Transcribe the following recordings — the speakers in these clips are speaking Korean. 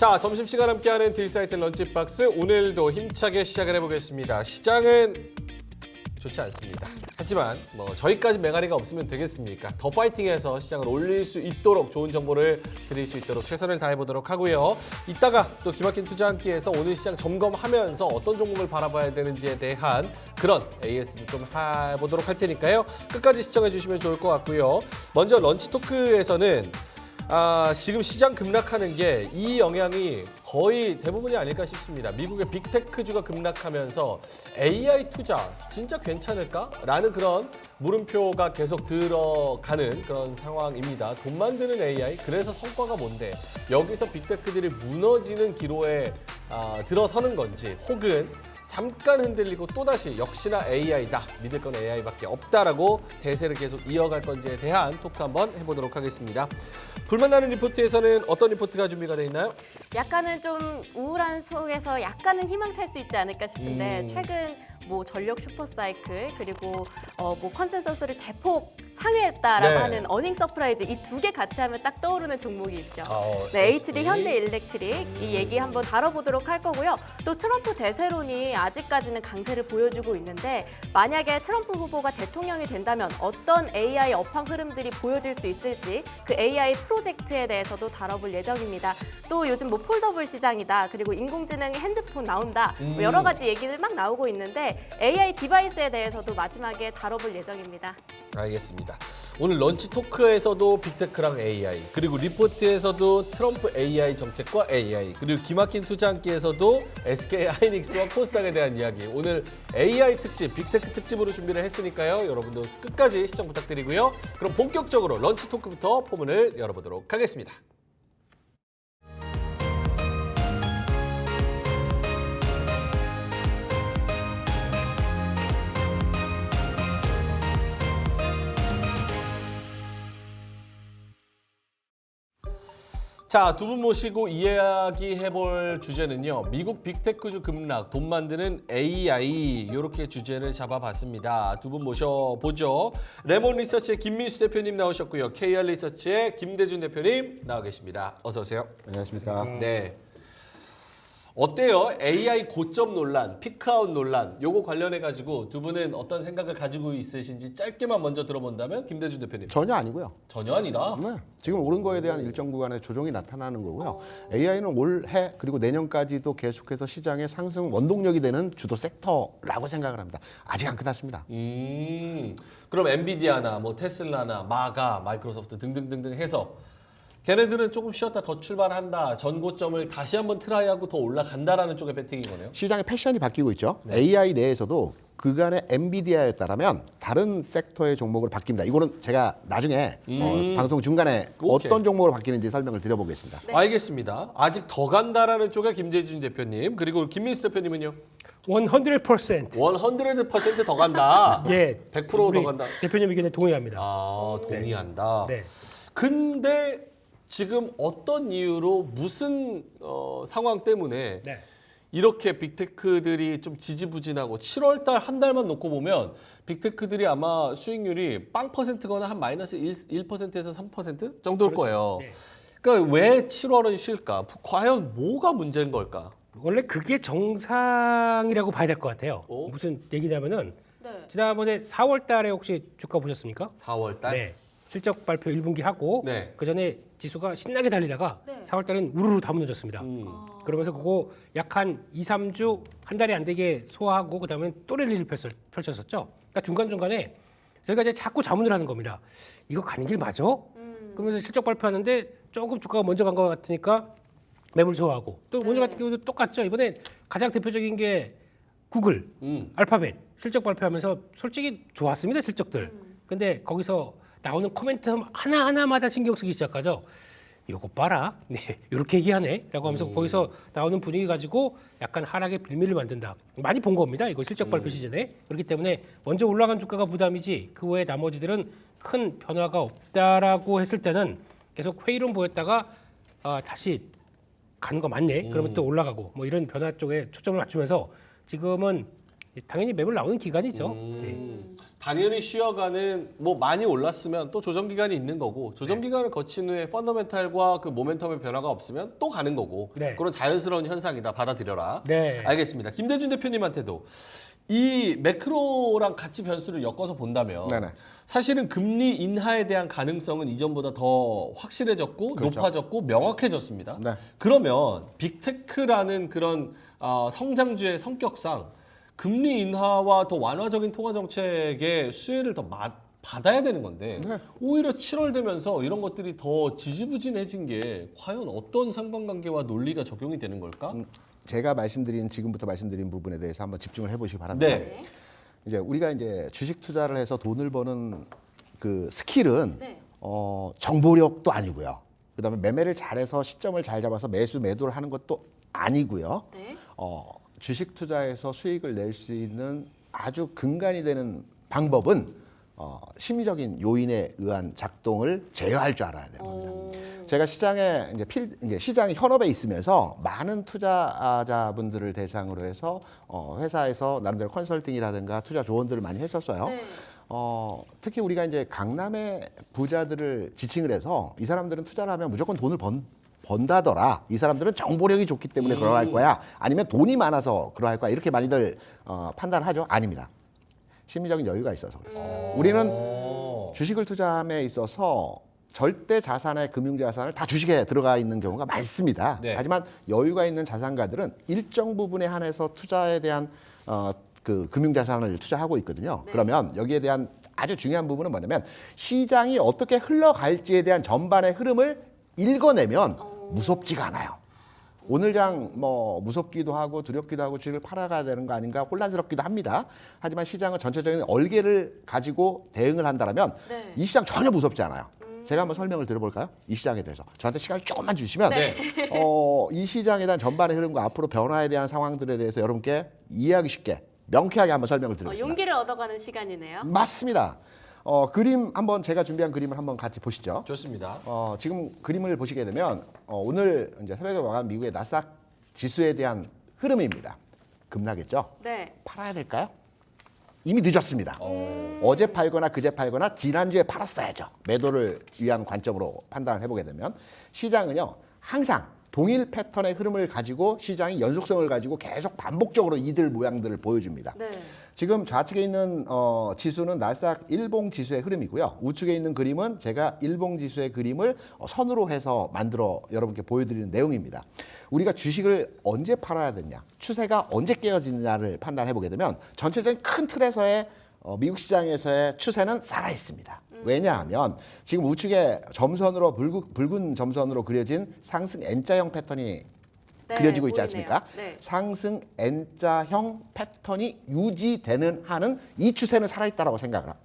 자, 점심시간 함께하는 딜사이트 런치박스 오늘도 힘차게 시작을 해보겠습니다. 시장은 좋지 않습니다. 하지만 저희까지 맹아리가 없으면 되겠습니까? 더 파이팅해서 시장을 올릴 수 있도록 좋은 정보를 드릴 수 있도록 최선을 다해보도록 하고요. 이따가 또 기막힌 투자 한 끼에서 오늘 시장 점검하면서 어떤 종목을 바라봐야 되는지에 대한 그런 AS도 좀 해보도록 할 테니까요. 끝까지 시청해 주시면 좋을 것 같고요. 먼저 런치 토크에서는 지금 시장 급락하는 게 이 영향이 거의 대부분이 아닐까 싶습니다. 미국의 빅테크주가 급락하면서 AI 투자 진짜 괜찮을까? 라는 그런 물음표가 계속 들어가는 그런 상황입니다. 돈 만드는 AI, 그래서 성과가 뭔데? 여기서 빅테크들이 무너지는 기로에 들어서는 건지, 혹은 잠깐 흔들리고 또다시 역시나 AI다, 믿을 건 AI밖에 없다라고 대세를 계속 이어갈 건지에 대한 토크 한번 해보도록 하겠습니다. 불만나는 리포트에서는 어떤 리포트가 준비가 돼 있나요? 약간은 좀 우울한 속에서 약간은 희망찰 수 있지 않을까 싶은데 최근 전력 슈퍼사이클 그리고 컨센서스를 대폭 상회했다라고 하는 어닝 서프라이즈 이 두 개 같이 하면 딱 떠오르는 종목이 있죠. HD 현대일렉트릭 이 얘기 한번 다뤄보도록 할 거고요. 또 트럼프 대세론이 아직까지는 강세를 보여주고 있는데 만약에 트럼프 후보가 대통령이 된다면 어떤 AI 업황 흐름들이 보여질 수 있을지 그 AI 프로젝트에 대해서도 다뤄볼 예정입니다. 또 요즘 폴더블 시장이다 그리고 인공지능 핸드폰 나온다 여러 가지 얘기들 막 나오고 있는데 AI 디바이스에 대해서도 마지막에 다뤄볼 예정입니다. 알겠습니다. 오늘 런치 토크에서도 빅테크랑 AI, 그리고 리포트에서도 트럼프 AI 정책과 AI, 그리고 기막힌 투자 한끼에서도 SK 하이닉스와 코스닥에 대한 이야기. 오늘 AI 특집, 빅테크 특집으로 준비를 했으니까요. 여러분도 끝까지 시청 부탁드리고요. 그럼 본격적으로 런치 토크부터 포문을 열어보도록 하겠습니다. 자, 두 분 모시고 이야기해볼 주제는요. 미국 빅테크주 급락, 돈 만드는 AI 이렇게 주제를 잡아봤습니다. 두 분 모셔보죠. 레몬 리서치의 김민수 대표님 나오셨고요. KR 리서치의 김대준 대표님 나와 계십니다. 어서 오세요. 안녕하십니까. 네. 어때요? AI 고점 논란, 피크아웃 논란, 요거 관련해가지고 두 분은 어떤 생각을 가지고 있으신지 짧게만 먼저 들어본다면 김대준 대표님. 전혀 아니고요. 전혀 아니다. 네. 지금 오른 거에 대한 일정 구간의 조정이 나타나는 거고요. AI는 올해 그리고 내년까지도 계속해서 시장의 상승 원동력이 되는 주도 섹터라고 생각을 합니다. 아직 안 끝났습니다. 그럼 엔비디아나 테슬라나 마가, 마이크로소프트 등등등등 해서 걔네들은 조금 쉬었다 더 출발한다. 전고점을 다시 한번 트라이하고 더 올라간다라는 쪽의 배팅인 거네요. 시장의 패션이 바뀌고 있죠. AI 내에서도 그간의 엔비디아였다라면 다른 섹터의 종목으로 바뀝니다. 이거는 제가 나중에 방송 중간에 어떤 종목으로 바뀌는지 설명을 드려보겠습니다. 네. 알겠습니다. 아직 더 간다라는 쪽에 김재준 대표님, 그리고 김민수 대표님은요? 100%. 100%더 간다. 예, 100%더 간다. 대표님 의견에 동의합니다. 동의한다. 네. 근데 지금 어떤 이유로 무슨 상황 때문에 이렇게 빅테크들이 좀 지지부진하고 7월 달 한 달만 놓고 보면 빅테크들이 아마 수익률이 빵 %거나 한 마이너스 1%에서 3% 정도일 거예요. 네. 그러니까 왜 7월은 쉴까? 과연 뭐가 문제인 걸까? 원래 그게 정상이라고 봐야 될 것 같아요. 무슨 얘기냐면은 지난번에 4월 달에 혹시 주가 보셨습니까? 4월 달? 네. 실적 발표 1분기 하고 그 전에 지수가 신나게 달리다가 4월 달은 우르르 다 무너졌습니다. 그러면서 그거 약 한 2, 3주 한 달이 안 되게 소화하고 그다음에 또 랠리를 펼쳤었죠. 그러니까 중간중간에 저희가 이제 자꾸 자문을 하는 겁니다. 이거 가는 길 맞아? 그러면서 실적 발표하는데 조금 주가가 먼저 간 것 같으니까 매물 소화하고 또 오늘 같은 경우도 똑같죠. 이번에 가장 대표적인 게 구글, 알파벳 실적 발표하면서 솔직히 좋았습니다. 실적들. 근데 거기서 나오는 코멘트 하나하나마다 신경 쓰기 시작하죠. 요거 봐라. 네, 이렇게 얘기하네. 라고 하면서 거기서 나오는 분위기 가지고 약간 하락의 빌미를 만든다. 많이 본 겁니다. 이거 실적 발표 시즌에. 그렇기 때문에 먼저 올라간 주가가 부담이지 그 외에 나머지들은 큰 변화가 없다라고 했을 때는 계속 회의론 보였다가 다시 가는 거 맞네. 그러면 또 올라가고 이런 변화 쪽에 초점을 맞추면서 지금은 당연히 매물 나오는 기간이죠. 당연히 쉬어가는 뭐 많이 올랐으면 또 조정 기간이 있는 거고 조정 기간을 거친 후에 펀더멘탈과 그 모멘텀의 변화가 없으면 또 가는 거고 네. 그런 자연스러운 현상이다. 받아들여라. 네. 알겠습니다. 김대준 대표님한테도 이 매크로랑 같이 변수를 엮어서 본다면 네네. 사실은 금리 인하에 대한 가능성은 이전보다 더 확실해졌고 그렇죠. 높아졌고 명확해졌습니다. 네. 그러면 빅테크라는 그런 성장주의 성격상 금리 인하와 더 완화적인 통화 정책의 수혜를 더 받아야 되는 건데 네. 오히려 7월 되면서 이런 것들이 더 지지부진해진 게 과연 어떤 상관관계와 논리가 적용이 되는 걸까? 제가 지금부터 말씀드린 부분에 대해서 한번 집중을 해보시기 바랍니다. 네. 이제 우리가 이제 주식 투자를 해서 돈을 버는 그 스킬은 네. 정보력도 아니고요. 그다음에 매매를 잘해서 시점을 잘 잡아서 매도를 하는 것도 아니고요. 네. 주식 투자에서 수익을 낼 수 있는 아주 근간이 되는 방법은 심리적인 요인에 의한 작동을 제어할 줄 알아야 되는 겁니다. 제가 시장에 이제 시장이 현업에 있으면서 많은 투자자분들을 대상으로 해서 회사에서 나름대로 컨설팅이라든가 투자 조언들을 많이 했었어요. 네. 특히 우리가 이제 강남의 부자들을 지칭을 해서 이 사람들은 투자를 하면 무조건 돈을 번다더라. 이 사람들은 정보력이 좋기 때문에 그러할 거야. 아니면 돈이 많아서 그러할 거야. 이렇게 많이들 판단하죠. 아닙니다. 심리적인 여유가 있어서 그렇습니다. 우리는 주식을 투자함에 있어서 절대 자산의 금융자산을 다 주식에 들어가 있는 경우가 많습니다. 네. 하지만 여유가 있는 자산가들은 일정 부분에 한해서 투자에 대한 그 금융자산을 투자하고 있거든요. 네. 그러면 여기에 대한 아주 중요한 부분은 뭐냐면 시장이 어떻게 흘러갈지에 대한 전반의 흐름을 읽어내면 무섭지가 않아요. 오늘 장 뭐 무섭기도 하고 두렵기도 하고 주식을 팔아가야 되는 거 아닌가 혼란스럽기도 합니다. 하지만 시장은 전체적인 얼개를 가지고 대응을 한다면 네. 이 시장 전혀 무섭지 않아요. 제가 한번 설명을 들어볼까요? 이 시장에 대해서 저한테 시간을 조금만 주시면 네. 이 시장에 대한 전반의 흐름과 앞으로 변화에 대한 상황들에 대해서 여러분께 이해하기 쉽게 명쾌하게 한번 설명을 드리겠습니다. 용기를 얻어가는 시간이네요. 맞습니다. 그림 한번 제가 준비한 그림을 한번 같이 보시죠. 좋습니다. 지금 그림을 보시게 되면 오늘 이제 새벽에 와간 미국의 나스닥 지수에 대한 흐름입니다. 급락했죠? 네. 팔아야 될까요? 이미 늦었습니다. 어제 팔거나 그제 팔거나 지난주에 팔았어야죠. 매도를 위한 관점으로 판단을 해보게 되면 시장은요 항상 동일 패턴의 흐름을 가지고 시장이 연속성을 가지고 계속 반복적으로 이들 모양들을 보여줍니다. 네. 지금 좌측에 있는 지수는 나스닥 일봉 지수의 흐름이고요. 우측에 있는 그림은 제가 일봉 지수의 그림을 선으로 해서 만들어 여러분께 보여드리는 내용입니다. 우리가 주식을 언제 팔아야 되냐, 추세가 언제 깨어지느냐를 판단해 보게 되면 전체적인 큰 틀에서의 미국 시장에서의 추세는 살아 있습니다. 왜냐하면 지금 우측에 점선으로 붉은 점선으로 그려진 상승 N자형 패턴이 네, 그려지고 있지 보이네요. 않습니까? 네. 상승 N자형 패턴이 유지되는 한은 이 추세는 살아있다라고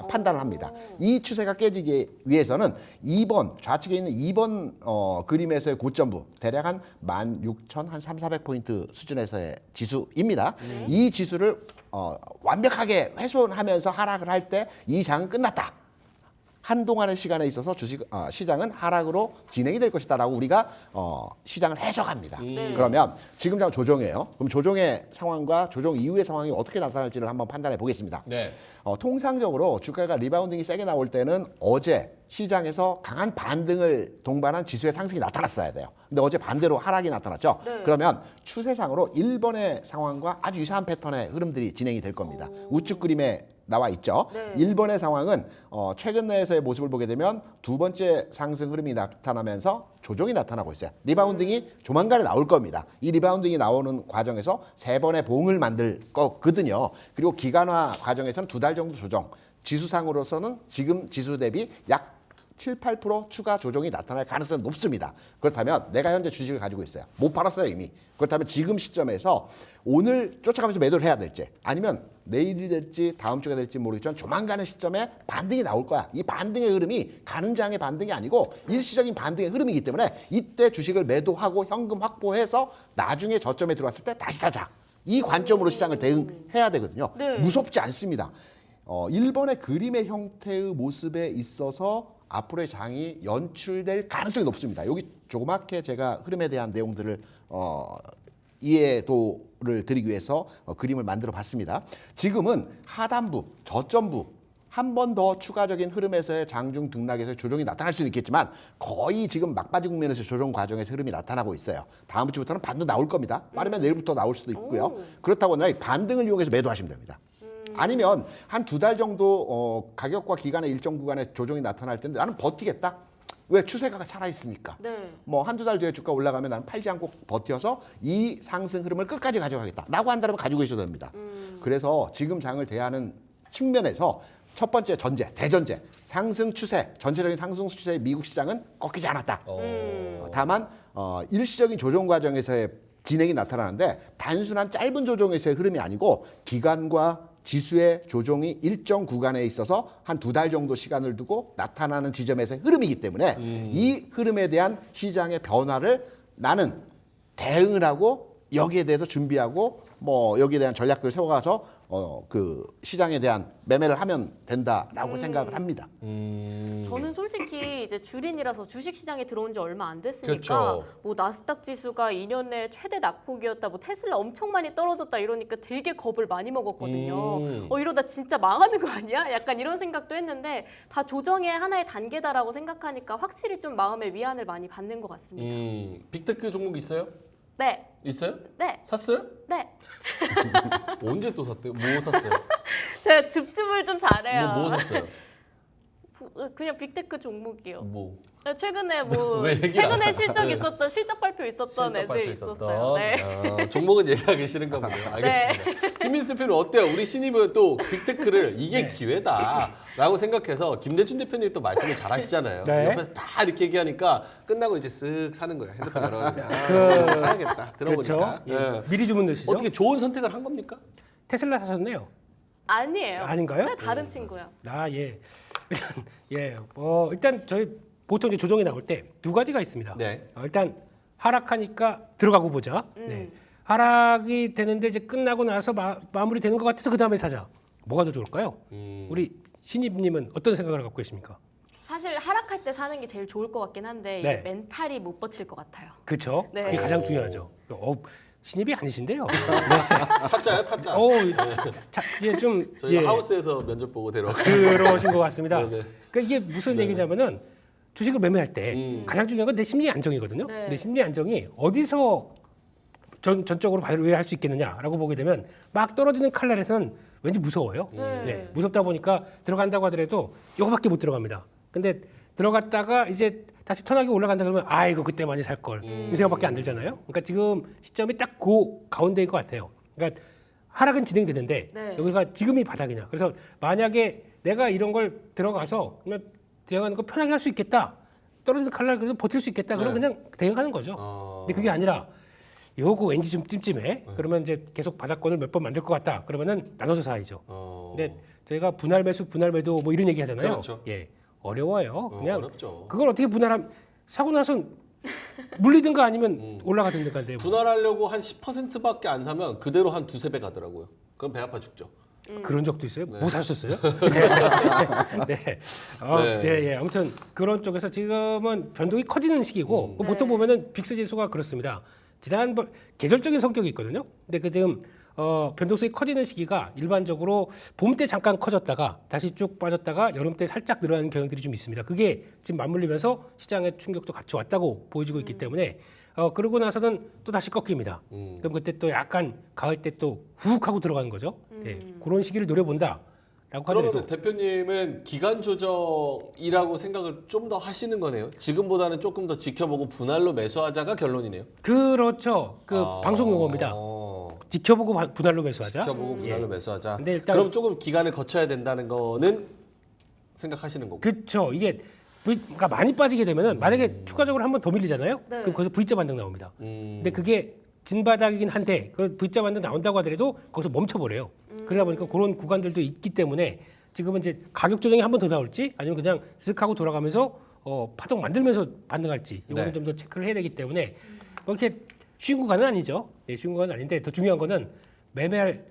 판단을 합니다. 이 추세가 깨지기 위해서는 2번 좌측에 있는 2번 그림에서의 고점부 대략 한 16,300포인트 수준에서의 지수입니다. 이 지수를 완벽하게 훼손하면서 하락을 할 때 이 장은 끝났다. 한동안의 시간에 있어서 시장은 하락으로 진행이 될 것이다라고 우리가 시장을 해석합니다. 그러면 지금 장 조정이에요. 그럼 조정의 상황과 조정 이후의 상황이 어떻게 나타날지를 한번 판단해 보겠습니다. 네. 통상적으로 주가가 리바운딩이 세게 나올 때는 어제 시장에서 강한 반등을 동반한 지수의 상승이 나타났어야 돼요. 근데 어제 반대로 하락이 나타났죠. 네. 그러면 추세상으로 1번의 상황과 아주 유사한 패턴의 흐름들이 진행이 될 겁니다. 우측 그림에 나와 있죠. 네. 1번의 상황은 최근 내에서의 모습을 보게 되면 두 번째 상승 흐름이 나타나면서 조정이 나타나고 있어요. 리바운딩이 조만간에 나올 겁니다. 이 리바운딩이 나오는 과정에서 세 번의 봉을 만들 거거든요. 그리고 기간화 과정에서는 2달 정도 조정. 지수상으로서는 지금 지수 대비 약 7, 8% 추가 조정이 나타날 가능성이 높습니다. 그렇다면 내가 현재 주식을 가지고 있어요. 못 팔았어요 이미. 그렇다면 지금 시점에서 오늘 쫓아가면서 매도를 해야 될지 아니면 내일이 될지 다음 주가 될지 모르겠지만 조만간의 시점에 반등이 나올 거야. 이 반등의 흐름이 가는 장의 반등이 아니고 일시적인 반등의 흐름이기 때문에 이때 주식을 매도하고 현금 확보해서 나중에 저점에 들어왔을 때 다시 사자. 이 관점으로 시장을 대응해야 되거든요. 네. 무섭지 않습니다. 1번의 그림의 형태의 모습에 있어서 앞으로의 장이 연출될 가능성이 높습니다. 여기 조그맣게 제가 흐름에 대한 내용들을 이해도를 드리기 위해서 그림을 만들어 봤습니다. 지금은 하단부, 저점부 한 번 더 추가적인 흐름에서의 장중 등락에서의 조정이 나타날 수는 있겠지만 거의 지금 막바지 국면에서 조정 과정에서 흐름이 나타나고 있어요. 다음 주부터는 반등 나올 겁니다. 빠르면 내일부터 나올 수도 있고요. 그렇다고 이 반등을 이용해서 매도하시면 됩니다. 아니면 한 2달 정도 가격과 기간의 일정 구간에 조정이 나타날 텐데 나는 버티겠다. 왜 추세가 살아있으니까. 네. 뭐 한두 달 뒤에 주가 올라가면 나는 팔지 않고 버텨서 이 상승 흐름을 끝까지 가져가겠다라고 한다면 가지고 계셔도 됩니다. 그래서 지금 장을 대하는 측면에서 첫 번째 전제, 대전제, 상승 추세, 전체적인 상승 추세의 미국 시장은 꺾이지 않았다. 다만 일시적인 조정 과정에서의 진행이 나타나는데 단순한 짧은 조정에서의 흐름이 아니고 기간과 지수의 조정이 일정 구간에 있어서 한 2달 정도 시간을 두고 나타나는 지점에서의 흐름이기 때문에 이 흐름에 대한 시장의 변화를 나는 대응을 하고 여기에 대해서 준비하고 뭐 여기에 대한 전략들을 세워가서 그 시장에 대한 매매를 하면 된다라고 생각을 합니다. 저는 솔직히 이제 주린이라서 주식 시장에 들어온 지 얼마 안 됐으니까 그렇죠. 뭐 나스닥 지수가 2년 내 최대 낙폭이었다, 뭐 테슬라 엄청 많이 떨어졌다 이러니까 되게 겁을 많이 먹었거든요. 이러다 진짜 망하는 거 아니야? 약간 이런 생각도 했는데 다 조정의 하나의 단계다라고 생각하니까 확실히 좀 마음의 위안을 많이 받는 것 같습니다. 빅테크 종목 있어요? 네, 있어요? 네, 샀어요? 네. 언제 또 샀대요? 뭐 샀어요? 제가 줍줍을 좀 잘해요. 뭐 샀어요? 그냥 빅테크 종목이요. 뭐? 최근에 뭐 왜 얘기를 최근에 안 실적 해? 있었던 실적 발표 있었던 실적 발표 애들 있었어요. 네. 종목은 얘기하기 싫은가 보네요. 알겠습니다. 김민수 대표는 어때요? 우리 신입은 또 빅테크를 이게 기회다라고 생각해서 김대중 대표님 또 말씀을 잘 하시잖아요. 네. 옆에서 다 이렇게 얘기하니까 끝나고 이제 쓱 사는 거예요. 핸드폰 열어가지고 사야겠다. 들어보니까. 그렇죠. 예. 미리 주문 넣으시죠. 어떻게 좋은 선택을 한 겁니까? 테슬라 사셨네요. 아니에요. 아닌가요? 네, 다른 친구요. 아 예. 일단 저희 보통 이제 조정이 나올 때 두 가지가 있습니다. 네. 일단 하락하니까 들어가고 보자. 네. 하락이 되는데 이제 끝나고 나서 마무리 되는 것 같아서 그 다음에 사자. 뭐가 더 좋을까요? 우리 신입님은 어떤 생각을 갖고 계십니까? 사실 하락할 때 사는 게 제일 좋을 것 같긴 한데 네. 이게 멘탈이 못 버틸 것 같아요. 그렇죠. 네. 그게 가장 중요하죠. 신입이 아니신데요. 타짜요, 타짜. 이게 좀 저희가 하우스에서 면접 보고 데려왔고. 그러신 것 같습니다. 네네. 그러니까 이게 무슨 얘기냐면은 주식을 매매할 때 가장 중요한 건 내 심리 안정이거든요. 네. 내 심리 안정이 어디서 전적으로 발휘할 수 있겠느냐라고 보게 되면 막 떨어지는 칼날에서는 왠지 무서워요. 네. 무섭다 보니까 들어간다고 하더라도 이거밖에 못 들어갑니다. 근데 들어갔다가 이제 다시 턴하게 올라간다 그러면 아이고 그때 많이 살 걸. 이 생각밖에 안 들잖아요. 그러니까 지금 시점이 딱 그 가운데인 것 같아요. 그러니까 하락은 진행되는데 네. 여기가 지금이 바닥이냐. 그래서 만약에 내가 이런 걸 들어가서 그냥 대응하는 거 편하게 할 수 있겠다. 떨어지는 칼날 그래도 버틸 수 있겠다. 그럼 그냥 대응하는 거죠. 근데 그게 아니라 요거 왠지 좀 찜찜해. 그러면 이제 계속 바닥권을 몇 번 만들 것 같다. 그러면은 나눠서 사야죠. 근데 저희가 분할 매수, 분할 매도 뭐 이런 얘기 하잖아요. 그렇죠. 예. 어려워요. 그냥 어렵죠. 그걸 어떻게 분할함 사고 나서 물리든가 아니면 올라가든가인데 분할하려고 한 10%밖에 안 사면 그대로 한 두세 배 가더라고요. 그럼 배 아파 죽죠. 그런 적도 있어요? 뭐 사셨어요? 네. 네. 아무튼 그런 쪽에서 지금은 변동이 커지는 시기고 보통 보면은 빅스 지수가 그렇습니다. 지난번 계절적인 성격이 있거든요. 근데 그 지금 변동성이 커지는 시기가 일반적으로 봄 때 잠깐 커졌다가 다시 쭉 빠졌다가 여름 때 살짝 늘어나는 경향들이 좀 있습니다. 그게 지금 맞물리면서 시장의 충격도 같이 왔다고 보여지고 있기 때문에 그러고 나서는 또 다시 꺾입니다. 그럼 그때 또 약간 가을 때 또 훅 하고 들어가는 거죠. 네, 그런 시기를 노려본다라고 그러면 하더라도 대표님은 기간 조정이라고 생각을 좀 더 하시는 거네요. 지금보다는 조금 더 지켜보고 분할로 매수하자가 결론이네요. 그렇죠. 방송 용어입니다. 지켜보고 분할로 매수하자. 지켜보고 분할로 매수하자. 근데 일단 그럼 조금 기간을 거쳐야 된다는 거는 생각하시는 거고. 그렇죠. 이게 그러니까 많이 빠지게 되면은 만약에 추가적으로 한 번 더 밀리잖아요. 네. 그럼 거기서 V자 반등 나옵니다. 근데 그게 진바닥이긴 한데 그 V자 반등 나온다고 하더라도 거기서 멈춰버려요. 그러다 보니까 그런 구간들도 있기 때문에 지금은 이제 가격 조정이 한 번 더 나올지 아니면 그냥 슥 하고 돌아가면서 파동 만들면서 반등할지 이거는 네. 좀 더 체크를 해야 되기 때문에 그렇게 쉬운 구간은 아니죠. 네, 쉬운 구간은 아닌데 더 중요한 거는 매매할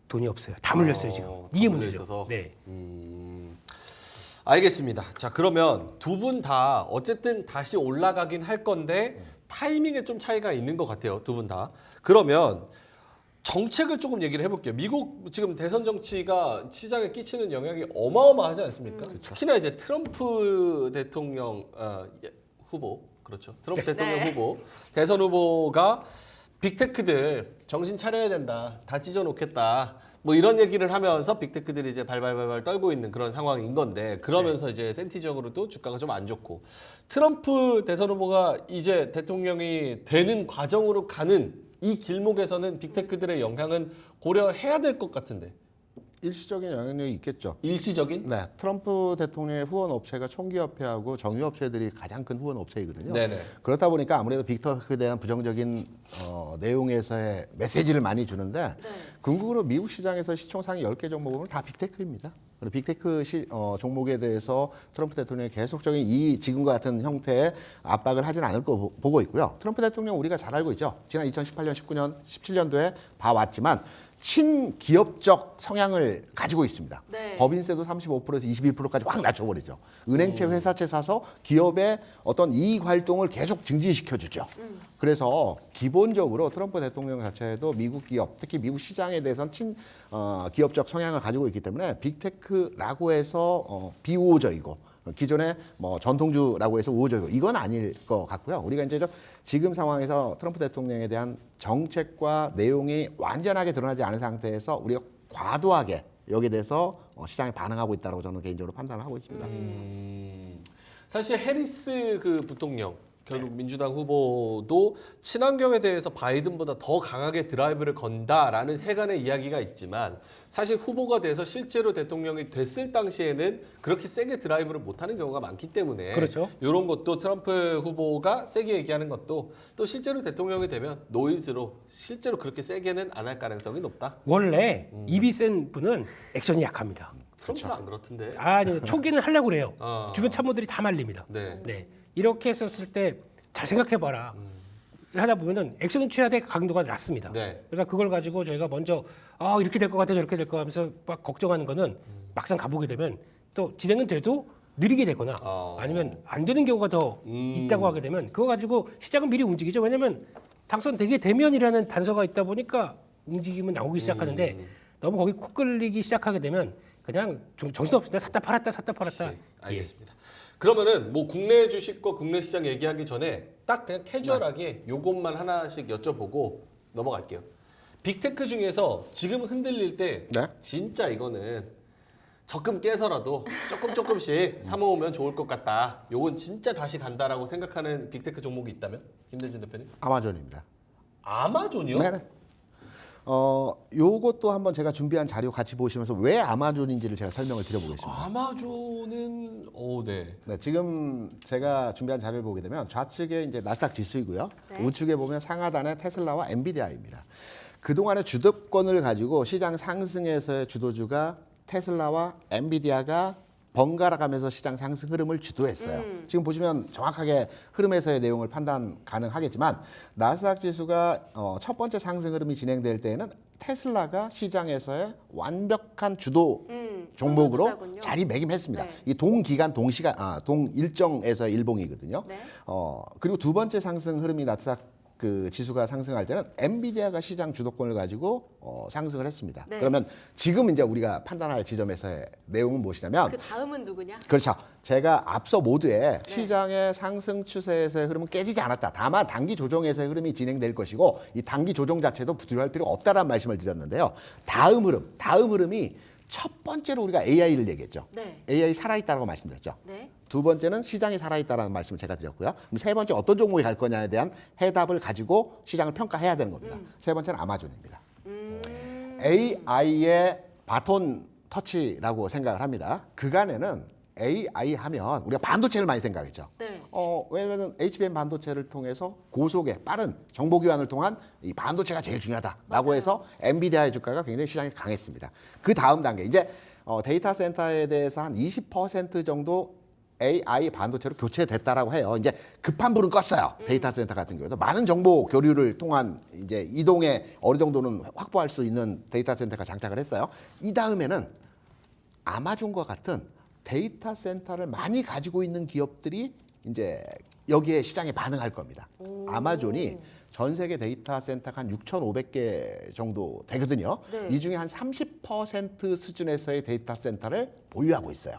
돈이 없어요. 다 물렸어요 지금. 이게 물려 문제죠. 있어서. 네. 알겠습니다. 자, 그러면 두 분 다 어쨌든 다시 올라가긴 할 건데 타이밍에 좀 차이가 있는 것 같아요. 두 분 다. 그러면 정책을 조금 얘기를 해볼게요. 미국 지금 대선 정치가 시장에 끼치는 영향이 어마어마하지 않습니까? 특히나 이제 트럼프 대통령 후보, 그렇죠. 트럼프 대통령 네. 후보, 대선 후보가 빅테크들 정신 차려야 된다. 다 찢어놓겠다. 뭐 이런 얘기를 하면서 빅테크들이 이제 발발발발 떨고 있는 그런 상황인 건데 그러면서 이제 센티적으로도 주가가 좀 안 좋고 트럼프 대선 후보가 이제 대통령이 되는 과정으로 가는 이 길목에서는 빅테크들의 영향은 고려해야 될 것 같은데 일시적인 영향력이 있겠죠. 일시적인? 네, 트럼프 대통령의 후원 업체가 총기업체하고 정유업체들이 가장 큰 후원 업체이거든요. 네네. 그렇다 보니까 아무래도 빅테크에 대한 부정적인 내용에서의 메시지를 많이 주는데 궁극으로 미국 시장에서 시총 상위 10개 종목 보면 다 빅테크입니다. 그리고 빅테크 종목에 대해서 트럼프 대통령이 계속적인 이 지금과 같은 형태의 압박을 하지는 않을 거 보고 있고요. 트럼프 대통령 우리가 잘 알고 있죠. 지난 2018년, 19년, 17년도에 봐왔지만 친기업적 성향을 가지고 있습니다. 네. 법인세도 35%에서 21%까지 확 낮춰버리죠. 은행채, 회사채 사서 기업의 어떤 이익 활동을 계속 증진시켜주죠. 그래서 기본적으로 트럼프 대통령 자체도 미국 기업, 특히 미국 시장에 대해서는 기업적 성향을 가지고 있기 때문에 빅테크라고 해서 비우호적이고 기존의 뭐 전통주라고 해서 우호적이고 이건 아닐 것 같고요. 우리가 이제 지금 상황에서 트럼프 대통령에 대한 정책과 내용이 완전하게 드러나지 않은 상태에서 우리가 과도하게 여기에 대해서 시장에 반응하고 있다고 저는 개인적으로 판단을 하고 있습니다. 사실 해리스 그 부통령 결국 민주당 후보도 친환경에 대해서 바이든보다 더 강하게 드라이브를 건다라는 세간의 이야기가 있지만 사실 후보가 돼서 실제로 대통령이 됐을 당시에는 그렇게 세게 드라이브를 못하는 경우가 많기 때문에 그렇죠. 이런 것도 트럼프 후보가 세게 얘기하는 것도 또 실제로 대통령이 되면 노이즈로 실제로 그렇게 세게는 안 할 가능성이 높다. 원래 입이 센 분은 액션이 약합니다. 트럼프는 안 그렇던데. 아니 초기는 하려고 그래요. 아. 주변 참모들이 다 말립니다. 네. 네. 이렇게 했었을 때 잘 생각해봐라. 하다 보면은 액션을 취해야 될 강도가 낮습니다. 네. 그러니까 그걸 가지고 저희가 먼저 이렇게 될 것 같아 저렇게 될 것 하면서 막 걱정하는 거는 막상 가보게 되면 또 진행은 돼도 느리게 되거나 아니면 안 되는 경우가 더 있다고 하게 되면 그거 가지고 시장은 미리 움직이죠. 왜냐하면 당선되게 되면이라는 단서가 있다 보니까 움직임은 나오기 시작하는데 너무 거기 코 끌리기 시작하게 되면 그냥 정신없이 샀다 팔았다. 네, 알겠습니다. 그러면은 뭐 국내 주식과 국내 시장 얘기하기 전에 딱 그냥 캐주얼하게 요것만 하나씩 여쭤보고 넘어갈게요. 빅테크 중에서 지금 흔들릴 때 네. 진짜 이거는 적금 깨서라도 조금씩 사모으면 좋을 것 같다. 요건 진짜 다시 간다라고 생각하는 빅테크 종목이 있다면? 김대준 대표님? 아마존입니다. 아마존이요? 네네. 요것도 한번 제가 준비한 자료 같이 보시면서 왜 아마존인지를 제가 설명을 드려보겠습니다. 아마존은 네. 네, 지금 제가 준비한 자료를 보게 되면 좌측에 이제 나스닥 지수이고요. 네. 우측에 보면 상하단에 테슬라와 엔비디아입니다. 그동안의 주도권을 가지고 시장 상승에서의 주도주가 테슬라와 엔비디아가 번갈아 가면서 시장 상승 흐름을 주도했어요. 지금 보시면 정확하게 흐름에서의 내용을 판단 가능하겠지만 나스닥 지수가 첫 번째 상승 흐름이 진행될 때에는 테슬라가 시장에서의 완벽한 주도 종목으로 선두주자군요. 자리매김했습니다. 네. 이 동기간 동일정에서 일봉이거든요. 네. 그리고 두 번째 상승 흐름이 나스닥 그 지수가 상승할 때는 엔비디아가 시장 주도권을 가지고 상승을 했습니다. 네. 그러면 지금 이제 우리가 판단할 지점에서의 내용은 무엇이냐면 그 다음은 누구냐? 그렇죠. 제가 앞서 모두에 시장의 상승 추세에서의 흐름은 깨지지 않았다. 다만 단기 조정에서의 흐름이 진행될 것이고 이 단기 조정 자체도 두려워할 필요가 없다라는 말씀을 드렸는데요. 다음 흐름이 첫 번째로 우리가 AI를 얘기했죠. 네. AI 살아있다라고 말씀드렸죠. 네. 두 번째는 시장이 살아있다라는 말씀을 제가 드렸고요. 그럼 세 번째 어떤 종목이 갈 거냐에 대한 해답을 가지고 시장을 평가해야 되는 겁니다. 세 번째는 아마존입니다. AI의 바톤 터치라고 생각을 합니다. 그간에는 AI 하면 우리가 반도체를 많이 생각했죠. 네. 왜냐하면 HBM 반도체를 통해서 고속의 빠른 정보 교환을 통한 이 반도체가 제일 중요하다라고 맞아요. 해서 엔비디아의 주가가 굉장히 시장이 강했습니다. 그 다음 단계 이제 데이터 센터에 대해서 한 20% 정도 AI 반도체로 교체됐다라고 해요. 이제 급한 불은 껐어요. 데이터 센터 같은 경우도 많은 정보 교류를 통한 이제 이동에 어느 정도는 확보할 수 있는 데이터 센터가 장착을 했어요. 이 다음에는 아마존과 같은 데이터 센터를 많이 가지고 있는 기업들이 이제 여기에 시장에 반응할 겁니다. 아마존이 전 세계 데이터 센터가 한 6,500개 정도 되거든요. 네. 이 중에 한 30% 수준에서의 데이터 센터를 보유하고 있어요.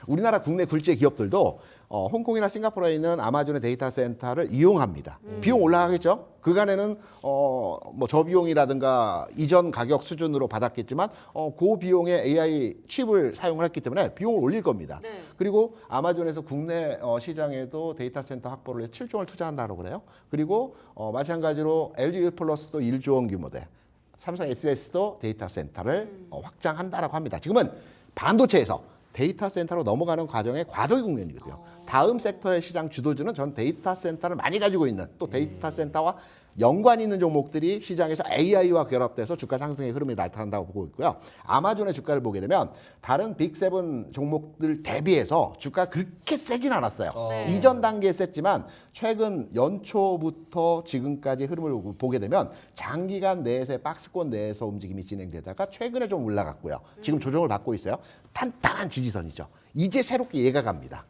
우리나라 국내 굴지의 기업들도 홍콩이나 싱가포르에 있는 아마존의 데이터 센터를 이용합니다. 비용 올라가겠죠? 그간에는 뭐 저비용이라든가 이전 가격 수준으로 받았겠지만 고비용의 AI 칩을 사용을 했기 때문에 비용을 올릴 겁니다. 네. 그리고 아마존에서 국내 시장에도 데이터 센터 확보를 해서 7조 원을 투자한다고 그래요. 그리고 마찬가지로 LG 플러스도 1조 원 규모대, 삼성 SS도 데이터 센터를 확장한다라고 합니다. 지금은 반도체에서 데이터 센터로 넘어가는 과정의 과도기 국면이거든요. 다음 섹터의 시장 주도주는 전 데이터 센터를 많이 가지고 있는 또 데이터 센터와 연관이 있는 종목들이 시장에서 AI와 결합돼서 주가 상승의 흐름이 나타난다고 보고 있고요. 아마존의 주가를 보게 되면 다른 빅7 종목들 대비해서 주가가 그렇게 세진 않았어요. 이전 단계에 셌지만 최근 연초부터 지금까지 흐름을 보게 되면 장기간 내에서의 박스권 내에서 움직임이 진행되다가 최근에 좀 올라갔고요. 지금 조정을 받고 있어요. 탄탄한 지지선이죠. 이제 새롭게 얘가 갑니다.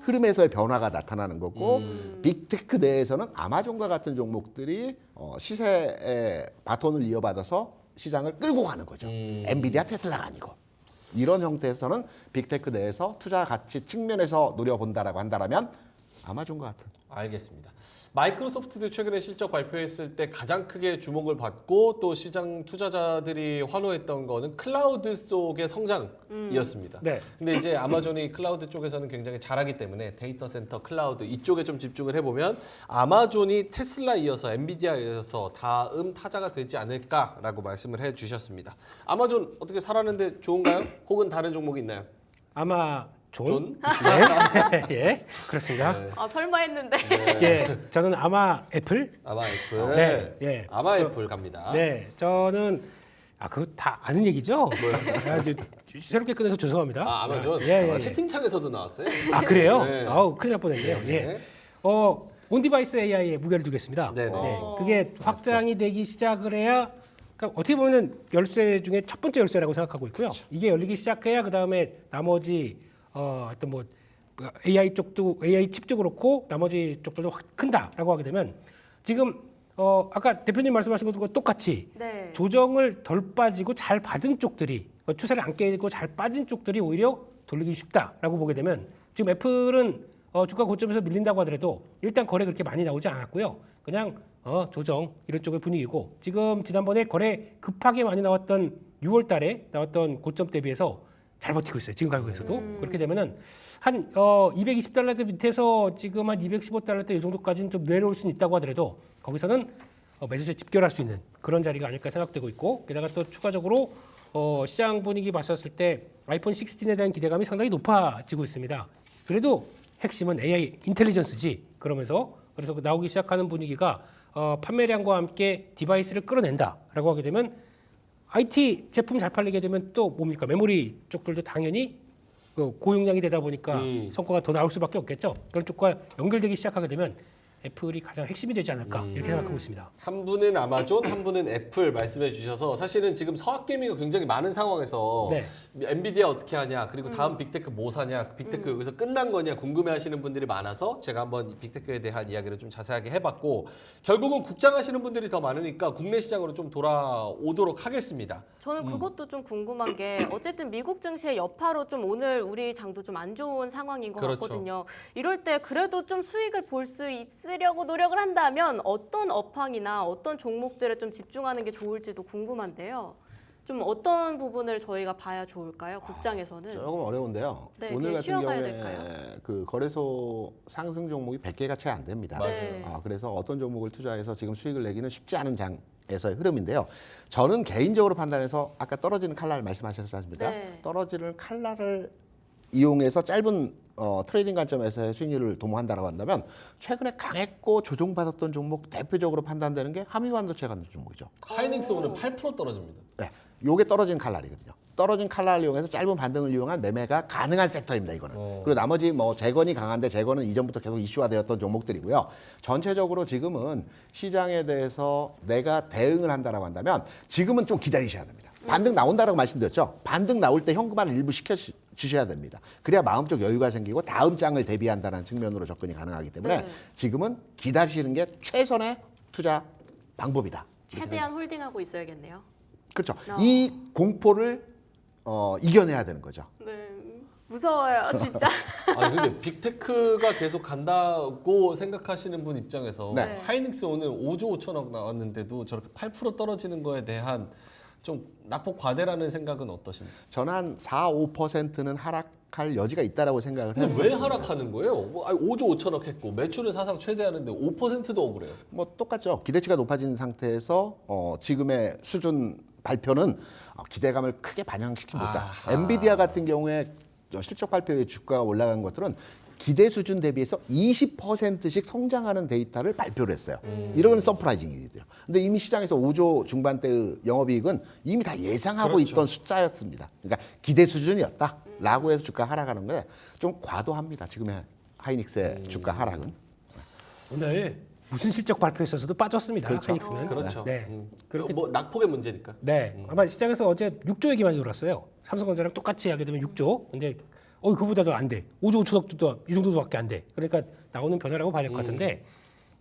흐름에서의 변화가 나타나는 거고 빅테크 내에서는 아마존과 같은 종목들이 시세의 바톤을 이어받아서 시장을 끌고 가는 거죠. 엔비디아, 테슬라가 아니고. 이런 형태에서는 빅테크 내에서 투자 가치 측면에서 노려본다라고 한다면 아마존과 같은. 알겠습니다. 마이크로소프트도 최근에 실적 발표했을 때 가장 크게 주목을 받고 또 시장 투자자들이 환호했던 거는 클라우드 속의 성장이었습니다. 네. 근데 이제 아마존이 클라우드 쪽에서는 굉장히 잘하기 때문에 데이터 센터, 클라우드 이쪽에 좀 집중을 해보면 아마존이 테슬라 이어서 엔비디아 이어서 다음 타자가 되지 않을까라고 말씀을 해주셨습니다. 아마존 어떻게 살았는데 좋은가요? 혹은 다른 종목이 있나요? 아마 존? 존? 네. 예, 그렇습니다. 네. 설마 했는데. 예, 저는 아마 애플. 아마 애플. 네, 예. 아마 애플 갑니다. 네, 저는 그거 다 아는 얘기죠. 이제 새롭게 꺼내서 죄송합니다. 아마존. 예, 예. 채팅창에서도 나왔어요. 그래요? 네. 아우 큰일 날 뻔했네요. 네. 예. 온디바이스 AI에 무게를 두겠습니다. 네네. 예, 그게 확장이 되기 시작을 해야. 그러니까 어떻게 보면 열쇠 중에 첫 번째 열쇠라고 생각하고 있고요. 그렇죠. 이게 열리기 시작해야 그 다음에 나머지 어떤 뭐 AI 쪽도 AI 칩도 그렇고 나머지 쪽들도 확 큰다라고 하게 되면 지금 아까 대표님 말씀하신 것과 똑같이 네. 조정을 덜 빠지고 잘 받은 쪽들이 추세를 안 깨고 잘 빠진 쪽들이 오히려 돌리기 쉽다라고 보게 되면 지금 애플은 주가 고점에서 밀린다고 하더라도 일단 거래 그렇게 많이 나오지 않았고요. 그냥 조정 이런 쪽의 분위기고 지금 지난번에 거래 급하게 많이 나왔던 6월 달에 나왔던 고점 대비해서 잘 버티고 있어요. 지금 가격에서도. 그렇게 되면은 한 220달러대 밑에서 지금 한 215달러대 이 정도까지는 좀 내려올 수는 있다고 하더라도 거기서는 매수세 집결할 수 있는 그런 자리가 아닐까 생각되고 있고 게다가 또 추가적으로 시장 분위기 봤었을 때 아이폰 16에 대한 기대감이 상당히 높아지고 있습니다. 그래도 핵심은 AI 인텔리전스지 그러면서 그래서 나오기 시작하는 분위기가 판매량과 함께 디바이스를 끌어낸다라고 하게 되면 IT 제품 잘 팔리게 되면 또 뭡니까 메모리 쪽들도 당연히 고용량이 되다 보니까 성과가 더 나올 수밖에 없겠죠. 그런 쪽과 연결되기 시작하게 되면 애플이 가장 핵심이 되지 않을까 이렇게 생각하고 있습니다. 한 분은 아마존, 한 분은 애플 말씀해 주셔서 사실은 지금 서학개미가 굉장히 많은 상황에서 네. 엔비디아 어떻게 하냐 그리고 다음 빅테크 뭐 사냐 빅테크 여기서 끝난 거냐 궁금해하시는 분들이 많아서 제가 한번 빅테크에 대한 이야기를 좀 자세하게 해봤고 결국은 국장하시는 분들이 더 많으니까 국내 시장으로 좀 돌아오도록 하겠습니다. 저는 그것도 좀 궁금한 게 어쨌든 미국 증시의 여파로 좀 오늘 우리 장도 좀 안 좋은 상황인 것 그렇죠. 같거든요. 이럴 때 그래도 좀 수익을 볼 수 있으려고 노력을 한다면 어떤 업황이나 어떤 종목들에 좀 집중하는 게 좋을지도 궁금한데요. 좀 어떤 부분을 저희가 봐야 좋을까요? 국장에서는. 조금 어려운데요. 네, 오늘 그게 같은 쉬어가야 경우에 될까요? 그 거래소 상승 종목이 100개가 채 안 됩니다. 맞아요. 네. 그래서 어떤 종목을 투자해서 지금 수익을 내기는 쉽지 않은 장에서의 흐름인데요. 저는 개인적으로 판단해서 아까 떨어지는 칼날 말씀하셨지 않습니까? 네. 떨어지는 칼날을 이용해서 짧은 트레이딩 관점에서의 수익률을 도모한다고 한다면 최근에 강했고 조정받았던 종목 대표적으로 판단되는 게 하미반도체 같은 종목이죠. 하이닉스 오늘 8% 떨어집니다. 네, 요게 떨어진 칼날이거든요. 떨어진 칼날을 이용해서 짧은 반등을 이용한 매매가 가능한 섹터입니다. 이거는. 그리고 나머지 뭐 재건이 강한데 재건은 이전부터 계속 이슈화되었던 종목들이고요. 전체적으로 지금은 시장에 대해서 내가 대응을 한다라고 한다면 지금은 좀 기다리셔야 됩니다. 반등 나온다라고 말씀드렸죠. 반등 나올 때 현금화를 일부 주셔야 됩니다. 그래야 마음적 여유가 생기고 다음 장을 대비한다는 측면으로 접근이 가능하기 때문에 지금은 기다리시는 게 최선의 투자 방법이다. 최대한 홀딩하고 있어야겠네요. 그렇죠. 이 공포를 이겨내야 되는 거죠. 네, 무서워요, 진짜. 아니 근데 빅테크가 계속 간다고 생각하시는 분 입장에서 네. 하이닉스 오늘 5조 5천억 나왔는데도 저렇게 8% 떨어지는 거에 대한 좀 낙폭 과대라는 생각은 어떠십니까? 저는 한 4, 5%는 하락할 여지가 있다라고 생각을 근데 했습니다. 왜 하락하는 거예요? 뭐 5조 5천억 했고 매출은 사상 최대하는데 5%도 억울해요. 뭐 똑같죠. 기대치가 높아진 상태에서 지금의 수준 발표는 기대감을 크게 반영시키지 못다. 엔비디아 같은 경우에 실적 발표에 주가가 올라간 것들은 기대 수준 대비해서 20%씩 성장하는 데이터를 발표를 했어요. 이런 서프라이징이죠. 근데 이미 시장에서 5조 중반대의 영업이익은 이미 다 예상하고 그렇죠. 있던 숫자였습니다. 그러니까 기대 수준이었다라고 해서 주가 하락하는 게 좀 과도합니다. 지금의 하이닉스의 주가 하락은. 오늘 무슨 실적 발표했어서도 빠졌습니다. 그렇죠. 하이닉스는. 그렇죠. 네. 그렇게 뭐 낙폭의 문제니까. 네. 아마 시장에서 어제 6조 얘기만 들었어요. 삼성전자랑 똑같이 하게 되면 6조. 근데 그보다도 안 돼. 5조 5천억도 이 정도밖에 안 돼. 그러니까 나오는 변화라고 봐야 될 것 같은데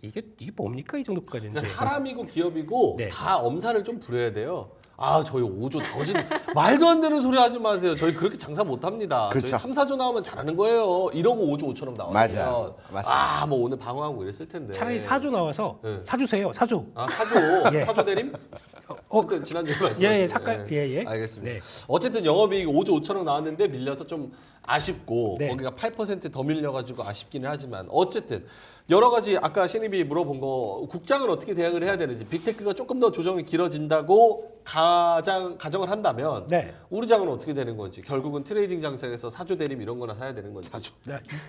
이게 뭡니까 이 정도까지는. 그러니까 사람이고 기업이고 네. 다 엄살을 좀 부려야 돼요. 아 저희 5조 나오진 말도 안 되는 소리 하지 마세요. 저희 그렇게 장사 못합니다. 그렇죠. 저희 3, 4조 나오면 잘하는 거예요. 이러고 5조 5천억 나왔어요. 맞아요. 맞습니다. 뭐 오늘 방어하고 이랬을 텐데. 차라리 4조 나와서 네. 사주세요. 사주. 아 사조 예. 사조 대림? 그때 지난주에 말씀하셨죠. 예, 잠깐. 예. 알겠습니다. 네. 어쨌든 영업이익 5조 5천억 나왔는데 밀려서 좀 아쉽고 네. 거기가 8%더 밀려가지고 아쉽기는 하지만 어쨌든 여러 가지 아까 신입이 물어본 거 국장은 어떻게 대응을 해야 되는지 빅테크가 조금 더 조정이 길어진다고 가정을 한다면 네. 우리 장은 어떻게 되는 건지 결국은 트레이딩 장사에서 사조 대림 이런 거나 사야 되는 건지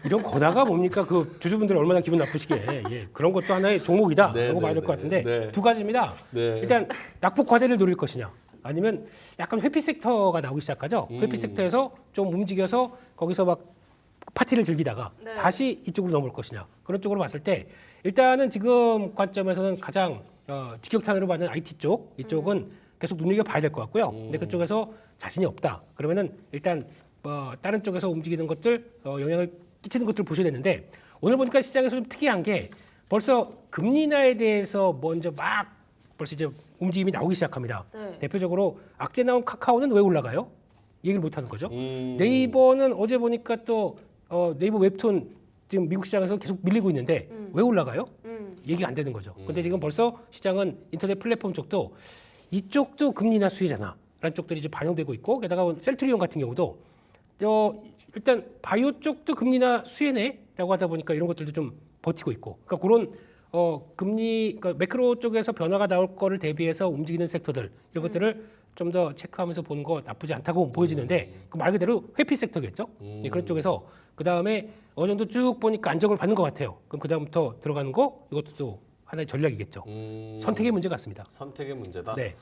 이런 거다가 뭡니까 그 주주분들 얼마나 기분 나쁘시게. 예. 그런 것도 하나의 종목이다. 네, 라고 네, 봐야 될 것 네, 같은데 네. 두 가지입니다. 네. 일단 낙폭 과대를 노릴 것이냐. 아니면 약간 회피 섹터가 나오기 시작하죠. 회피 섹터에서 좀 움직여서 거기서 막 파티를 즐기다가 네. 다시 이쪽으로 넘어올 것이냐. 그런 쪽으로 봤을 때 일단은 지금 관점에서는 가장 직격탄으로 받는 IT 쪽 이쪽은 계속 눈여겨봐야 될 것 같고요. 근데 그쪽에서 자신이 없다. 그러면은 일단 다른 쪽에서 움직이는 것들 영향을 끼치는 것들을 보셔야 되는데 오늘 보니까 시장에서 좀 특이한 게 벌써 금리 인하에 대해서 먼저 막 벌써 이제 움직임이 나오기 시작합니다. 네. 대표적으로 악재 나온 카카오는 왜 올라가요? 얘기를 못 하는 거죠. 네이버는 어제 보니까 또 네이버 웹툰 지금 미국 시장에서 계속 밀리고 있는데 왜 올라가요? 얘기가 안 되는 거죠. 근데 지금 벌써 시장은 인터넷 플랫폼 쪽도 이쪽도 금리 인하 수혜잖아. 라는 쪽들이 이제 반영되고 있고 게다가 셀트리온 같은 경우도 일단 바이오 쪽도 금리 인하 수혜네라고 하다 보니까 이런 것들도 좀 버티고 있고 그러니까 그런 그러니까 매크로 쪽에서 변화가 나올 거를 대비해서 움직이는 섹터들 이런 것들을 좀 더 체크하면서 보는 거 나쁘지 않다고 보여지는데 그 말 그대로 회피 섹터겠죠. 예, 그런 쪽에서 그 다음에 어느 정도 쭉 보니까 안정을 받는 것 같아요. 그럼 그 다음부터 들어가는 거 이것도 또 하나의 전략이겠죠. 선택의 문제 같습니다. 선택의 문제다. 네.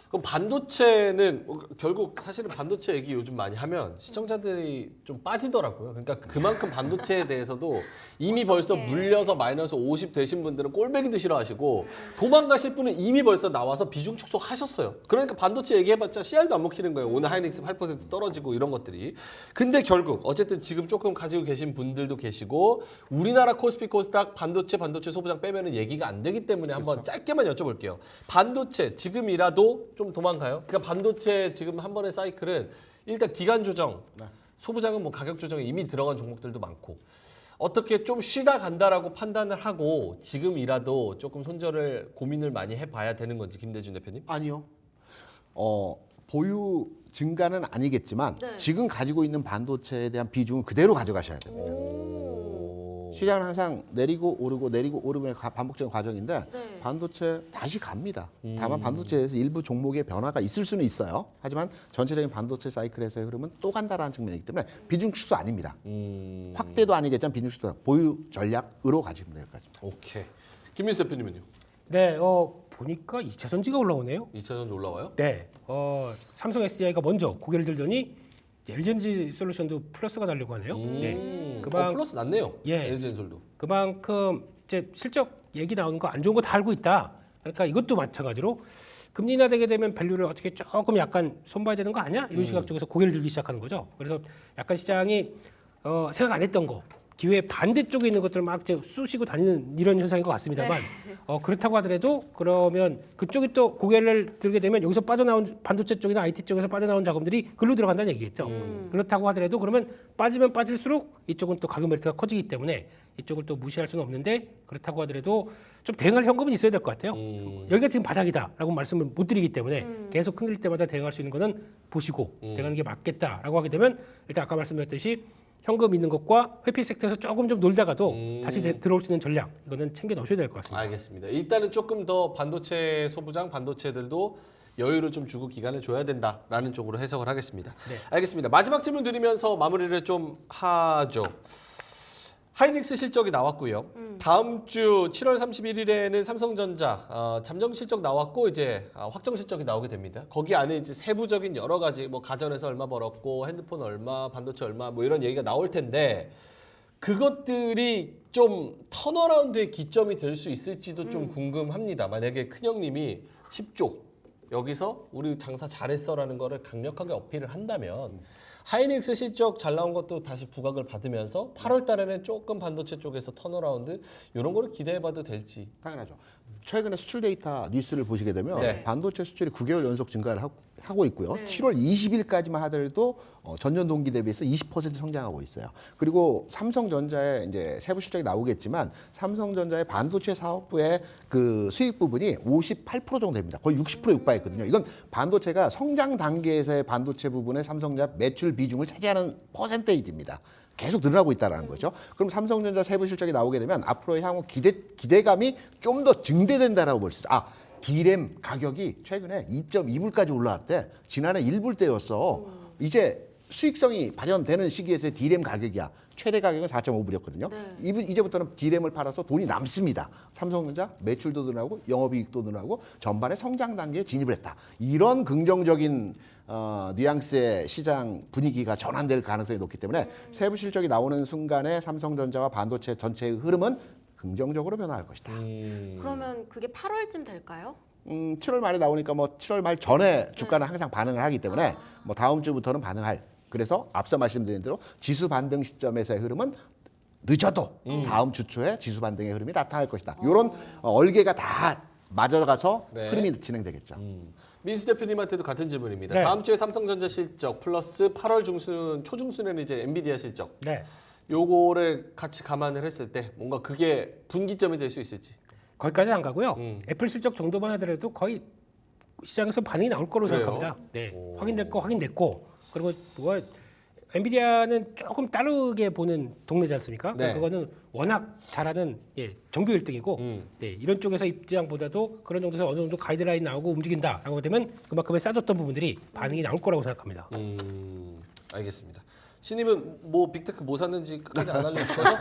그럼 반도체는 결국 사실은 반도체 얘기 요즘 많이 하면 시청자들이 좀 빠지더라고요. 그러니까 그만큼 반도체에 대해서도 이미 벌써 물려서 마이너스 50 되신 분들은 꼴배기도 싫어하시고 도망가실 분은 이미 벌써 나와서 비중 축소하셨어요. 그러니까 반도체 얘기해봤자 씨알도 안 먹히는 거예요. 오늘 하이닉스 8% 떨어지고 이런 것들이. 근데 결국 어쨌든 지금 조금 가지고 계신 분들도 계시고 우리나라 코스피 코스닥 반도체 소부장 빼면은 얘기가 안 되기 때문에 한번 짧게만 여쭤볼게요. 반도체 지금이라도 좀 도망가요? 그러니까 반도체 지금 한 번의 사이클은 일단 기간 조정, 소부장은 뭐 가격 조정이 이미 들어간 종목들도 많고 어떻게 좀 쉬다 간다라고 판단을 하고 지금이라도 조금 손절을 고민을 많이 해봐야 되는 건지 김대준 대표님? 아니요. 보유 증가는 아니겠지만 네. 지금 가지고 있는 반도체에 대한 비중은 그대로 가져가셔야 됩니다. 시장은 항상 내리고 오르고의 반복적인 과정인데 네. 반도체 다시 갑니다. 다만 반도체에서 일부 종목의 변화가 있을 수는 있어요. 하지만 전체적인 반도체 사이클에서의 흐름은 또 간다라는 측면이기 때문에 비중 축소 아닙니다. 확대도 아니겠지만 비중 축소 보유 전략으로 가지면 될 것 같습니다. 오케이. 김민수 대표님은요? 네, 보니까 2차 전지가 올라오네요. 2차 전지 올라와요? 네, 삼성 SDI가 먼저 고개를 들더니 LG엔지 솔루션도 플러스가 달려고 하네요. 네, 플러스 났네요. 예. LG엔솔도. 그만큼 이제 실적 얘기 나오는 거 안 좋은 거 다 알고 있다. 그러니까 이것도 마찬가지로 금리 인하되게 되면 밸류를 어떻게 조금 약간 손봐야 되는 거 아니야? 이런 시각 쪽에서 고개를 들기 시작하는 거죠. 그래서 약간 시장이 생각 안 했던 거 기회 반대쪽에 있는 것들을 막 이제 쑤시고 다니는 이런 현상인 것 같습니다만 그렇다고 하더라도 그러면 그쪽이 또 고개를 들게 되면 여기서 빠져나온 반도체 쪽이나 IT 쪽에서 빠져나온 자금들이 글로 들어간다는 얘기겠죠. 그렇다고 하더라도 그러면 빠지면 빠질수록 이쪽은 또 가격 메리트가 커지기 때문에 이쪽을 또 무시할 수는 없는데 그렇다고 하더라도 좀 대응할 현금은 있어야 될 것 같아요. 여기가 지금 바닥이다라고 말씀을 못 드리기 때문에 계속 흔들릴 때마다 대응할 수 있는 거는 보시고 대응하는 게 맞겠다라고 하게 되면 일단 아까 말씀드렸듯이 현금 있는 것과 회피 섹터에서 조금 좀 놀다가도 다시 들어올 수 있는 전략 이거는 챙겨 넣으셔야 될 것 같습니다. 알겠습니다. 일단은 조금 더 반도체 소부장, 반도체들도 여유를 좀 주고 기간을 줘야 된다라는 쪽으로 해석을 하겠습니다. 네. 알겠습니다. 마지막 질문 드리면서 마무리를 좀 하죠. 하이닉스 실적이 나왔고요. 다음 주 7월 31일에는 삼성전자 잠정 실적 나왔고 이제 확정 실적이 나오게 됩니다. 거기 안에 이제 세부적인 여러 가지 뭐 가전에서 얼마 벌었고 핸드폰 얼마, 반도체 얼마 뭐 이런 얘기가 나올 텐데 그것들이 좀 턴어라운드의 기점이 될 수 있을지도 좀 궁금합니다. 만약에 큰형님이 10조 여기서 우리 장사 잘했어라는 거를 강력하게 어필을 한다면 하이닉스 실적 잘 나온 것도 다시 부각을 받으면서 8월 달에는 조금 반도체 쪽에서 턴어라운드 이런 거를 기대해봐도 될지. 당연하죠. 최근에 수출 데이터 뉴스를 보시게 되면 네. 반도체 수출이 9개월 연속 증가를 하고 있고요. 7월 20일까지만 하더라도 전년 동기 대비해서 20% 성장하고 있어요. 그리고 삼성전자의 이제 세부 실적이 나오겠지만 삼성전자의 반도체 사업부의 그 수익 부분이 58% 정도 됩니다. 거의 60% 육박했거든요. 이건 반도체가 성장 단계에서의 반도체 부분의 삼성전자 매출 비중을 차지하는 퍼센테이지입니다. 계속 늘어나고 있다는 거죠. 그럼 삼성전자 세부 실적이 나오게 되면 앞으로의 향후 기대감이 좀 더 증대된다라고 볼 수 있어요. D램 가격이 최근에 2.2불까지 올라왔대. 지난해 1불 대였어. 이제 수익성이 발현되는 시기에서의 D램 가격이야. 최대 가격은 4.5불이었거든요. 이제부터는 D램을 팔아서 돈이 남습니다. 삼성전자 매출도 늘어나고 영업이익도 늘어나고 전반에 성장 단계에 진입을 했다. 이런 긍정적인 뉘앙스의 시장 분위기가 전환될 가능성이 높기 때문에 세부 실적이 나오는 순간에 삼성전자와 반도체 전체의 흐름은 긍정적으로 변화할 것이다. 그러면 그게 8월쯤 될까요? 7월 말에 나오니까 뭐 7월 말 전에 주가는 항상 반응을 하기 때문에 뭐 다음 주부터는 반응할. 그래서 앞서 말씀드린 대로 지수 반등 시점에서의 흐름은 늦어도 다음 주 초에 지수 반등의 흐름이 나타날 것이다. 이런 얼개가 다 맞아가서 네. 흐름이 진행되겠죠. 민수 대표님한테도 같은 질문입니다. 네. 다음 주에 삼성전자 실적 플러스 8월 중순, 초중순에는 이제 엔비디아 실적. 네. 요거를 같이 감안을 했을 때 뭔가 그게 분기점이 될 수 있을지. 거기까지는 안 가고요. 애플 실적 정도만 하더라도 거의 시장에서 반응이 나올 거로 그래요? 생각합니다. 네, 확인됐고 그리고 뭐 엔비디아는 조금 다르게 보는 동네지 않습니까? 네. 그거는 워낙 잘하는 정규 1등이고 네, 이런 쪽에서 입장보다도 그런 정도에서 어느 정도 가이드라인 나오고 움직인다라고 되면 그만큼의 싸졌던 부분들이 반응이 나올 거라고 생각합니다. 알겠습니다. 신입은 뭐 빅테크 뭐 샀는지 끝까지 안 알려주셔서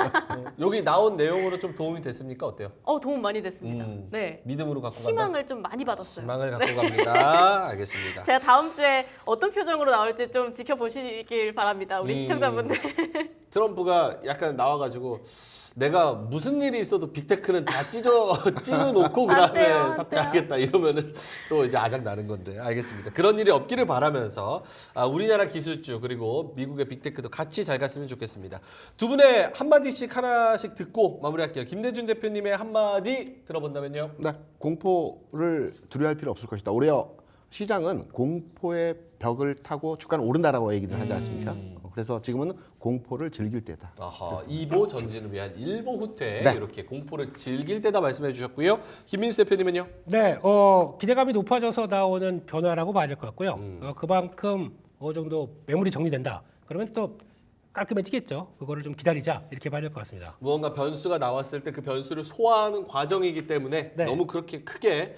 여기 나온 내용으로 좀 도움이 됐습니까? 어때요? 도움 많이 됐습니다. 네. 믿음으로 갖고 간다? 희망을 좀 많이 받았어요. 희망을 갖고 갑니다. 알겠습니다. 제가 다음 주에 어떤 표정으로 나올지 좀 지켜보시길 바랍니다. 우리 시청자분들. 트럼프가 약간 나와가지고 내가 무슨 일이 있어도 빅테크는 다 찢어놓고 그 안 다음에 돼요, 안 사퇴하겠다 이러면은 또 이제 아작 나는 건데. 알겠습니다. 그런 일이 없기를 바라면서 우리나라 기술주 그리고 미국의 빅테크도 같이 잘 갔으면 좋겠습니다. 두 분의 한마디씩 하나씩 듣고 마무리할게요. 김대중 대표님의 한마디 들어본다면요. 네, 공포를 두려워할 필요 없을 것이다. 올해요 시장은 공포의 벽을 타고 주가는 오른다라고 얘기들 하지 않습니까? 그래서 지금은 공포를 즐길 때다. 아하, 2보 전진을 위한 1보 후퇴 네. 이렇게 공포를 즐길 때다 말씀해 주셨고요. 김민수 대표님은요? 네, 기대감이 높아져서 나오는 변화라고 봐야 될 것 같고요. 그만큼 어느 정도 매물이 정리된다. 그러면 또 깔끔해지겠죠. 그거를 좀 기다리자 이렇게 봐야 될 것 같습니다. 무언가 변수가 나왔을 때 그 변수를 소화하는 과정이기 때문에 네. 너무 그렇게 크게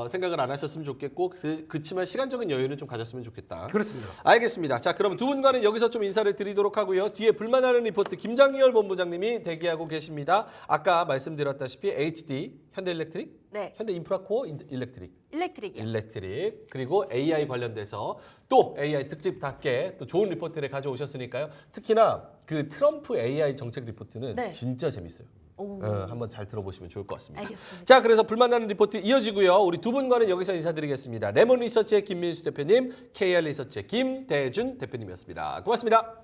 생각을 안 하셨으면 좋겠고 그치만 시간적인 여유는 좀 가졌으면 좋겠다. 그렇습니다. 알겠습니다. 자, 그럼 두 분과는 여기서 좀 인사를 드리도록 하고요. 뒤에 불만하는 리포트 김장열 본부장님이 대기하고 계십니다. 아까 말씀드렸다시피 HD, 현대일렉트릭, 네. 현대인프라코어 일렉트릭, 일렉트릭이요. 그리고 AI 관련돼서 또 AI 특집답게 또 좋은 리포트를 가져오셨으니까요. 특히나 그 트럼프 AI 정책 리포트는 네. 진짜 재밌어요. 한번 잘 들어보시면 좋을 것 같습니다. 알겠습니다. 자, 그래서 불만나는 리포트 이어지고요. 우리 두 분과는 여기서 인사드리겠습니다. 레몬 리서치의 김민수 대표님, KR 리서치의 김대준 대표님이었습니다. 고맙습니다.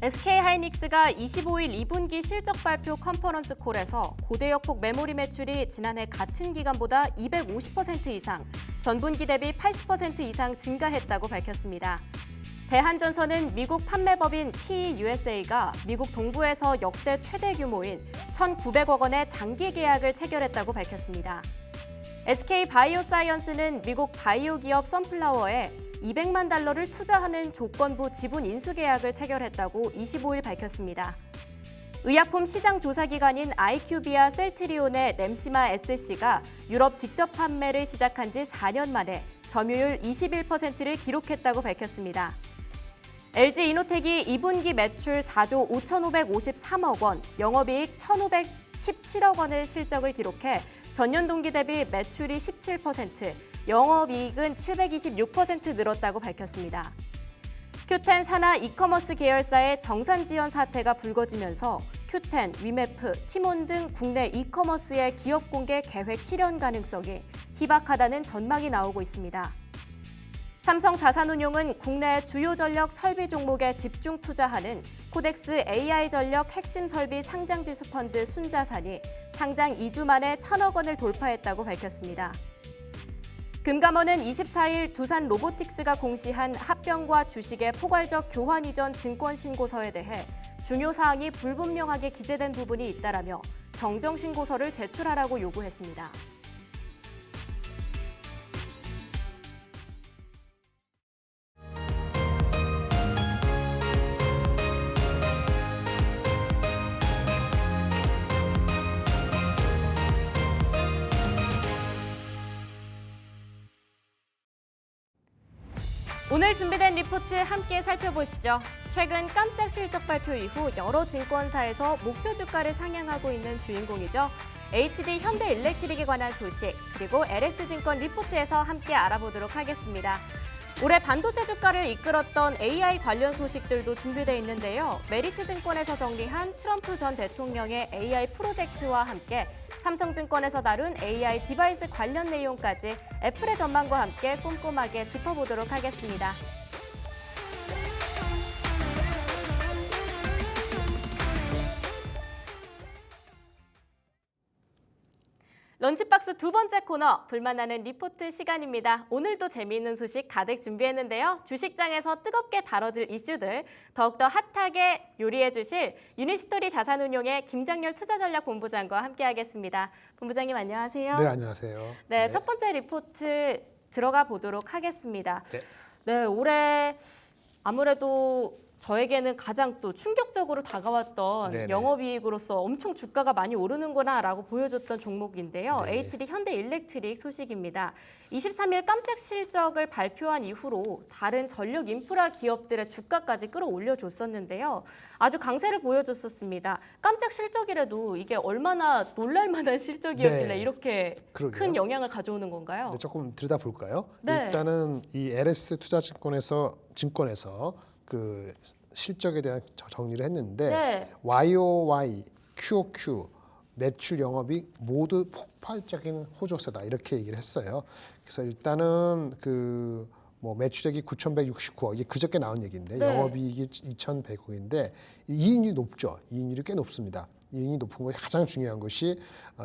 SK하이닉스가 25일 2분기 실적 발표 컨퍼런스 콜에서 고대역폭 메모리 매출이 지난해 같은 기간보다 250% 이상, 전분기 대비 80% 이상 증가했다고 밝혔습니다. 대한전선은 미국 판매법인 TUSA가 미국 동부에서 역대 최대 규모인 1,900억 원의 장기 계약을 체결했다고 밝혔습니다. SK바이오사이언스는 미국 바이오 기업 선플라워에 200만 달러를 투자하는 조건부 지분 인수 계약을 체결했다고 25일 밝혔습니다. 의약품 시장 조사 기관인 IQVIA 셀트리온의 램시마 SC가 유럽 직접 판매를 시작한 지 4년 만에 점유율 21%를 기록했다고 밝혔습니다. LG이노텍이 2분기 매출 4조 5,553억 원, 영업이익 1,517억 원의 실적을 기록해 전년 동기 대비 매출이 17%, 영업이익은 726% 늘었다고 밝혔습니다. 큐텐 산하 이커머스 계열사의 정산 지연 사태가 불거지면서 큐텐, 위메프, 티몬 등 국내 이커머스의 기업 공개 계획 실현 가능성이 희박하다는 전망이 나오고 있습니다. 삼성 자산운용은 국내 주요 전력 설비 종목에 집중 투자하는 코덱스 AI 전력 핵심 설비 상장지수 펀드 순자산이 상장 2주 만에 1,000억 원을 돌파했다고 밝혔습니다. 금감원은 24일 두산 로보틱스가 공시한 합병과 주식의 포괄적 교환 이전 증권 신고서에 대해 중요 사항이 불분명하게 기재된 부분이 있다라며 정정 신고서를 제출하라고 요구했습니다. 오늘 준비된 리포트 함께 살펴보시죠. 최근 깜짝 실적 발표 이후 여러 증권사에서 목표 주가를 상향하고 있는 주인공이죠. HD 현대일렉트릭에 관한 소식, 그리고 LS증권 리포트에서 함께 알아보도록 하겠습니다. 올해 반도체 주가를 이끌었던 AI 관련 소식들도 준비되어 있는데요. 메리츠증권에서 정리한 트럼프 전 대통령의 AI 프로젝트와 함께 삼성증권에서 다룬 AI 디바이스 관련 내용까지 애플의 전망과 함께 꼼꼼하게 짚어보도록 하겠습니다. 런치박스 두 번째 코너, 불만나는 리포트 시간입니다. 오늘도 재미있는 소식 가득 준비했는데요. 주식장에서 뜨겁게 다뤄질 이슈들 더욱더 핫하게 요리해 주실 유니스토리 자산운용의 김장렬 투자전략본부장과 함께하겠습니다. 본부장님 안녕하세요. 네, 안녕하세요. 네, 첫 번째 리포트 들어가 보도록 하겠습니다. 네, 올해 아무래도 저에게는 가장 또 충격적으로 다가왔던 네네. 영업이익으로서 엄청 주가가 많이 오르는구나라고 보여줬던 종목인데요. 네. HD 현대일렉트릭 소식입니다. 23일 깜짝 실적을 발표한 이후로 다른 전력 인프라 기업들의 주가까지 끌어올려줬었는데요. 아주 강세를 보여줬었습니다. 깜짝 실적이라도 이게 얼마나 놀랄만한 실적이었길래 네. 이렇게 그러게요. 큰 영향을 가져오는 건가요? 네, 조금 들여다볼까요? 네. 일단은 이 LS 투자증권에서 그 실적에 대한 정리를 했는데 네. YOY, QOQ, 매출 영업이익 모두 폭발적인 호조세다 이렇게 얘기를 했어요. 그래서 일단은 그 뭐 매출액이 9,169억 이게 그저께 나온 얘기인데 네. 영업이익이 2,100억인데 이익률이 높죠. 이익률이 꽤 높습니다. 이익이 높은 것이 가장 중요한 것이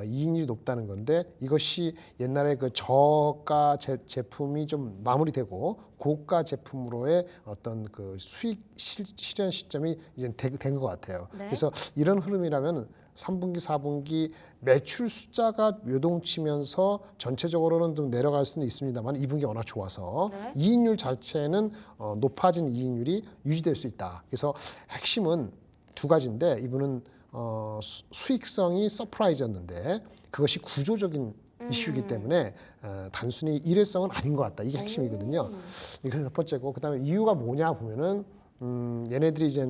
이익률이 높다는 건데 이것이 옛날에 그 저가 제품이 좀 마무리되고 고가 제품으로의 어떤 그 수익 실현 시점이 이제 된 것 같아요. 네. 그래서 이런 흐름이라면 3분기, 4분기 매출 숫자가 요동치면서 전체적으로는 좀 내려갈 수는 있습니다만 2분기 워낙 좋아서 네. 이익률 자체는 높아진 이익률이 유지될 수 있다. 그래서 핵심은 두 가지인데 이분은 수익성이 서프라이즈였는데 그것이 구조적인 이슈이기 때문에 단순히 일회성은 아닌 것 같다. 이게 핵심이거든요. 이게 첫 번째고 그다음에 이유가 뭐냐 보면은 얘네들이 이제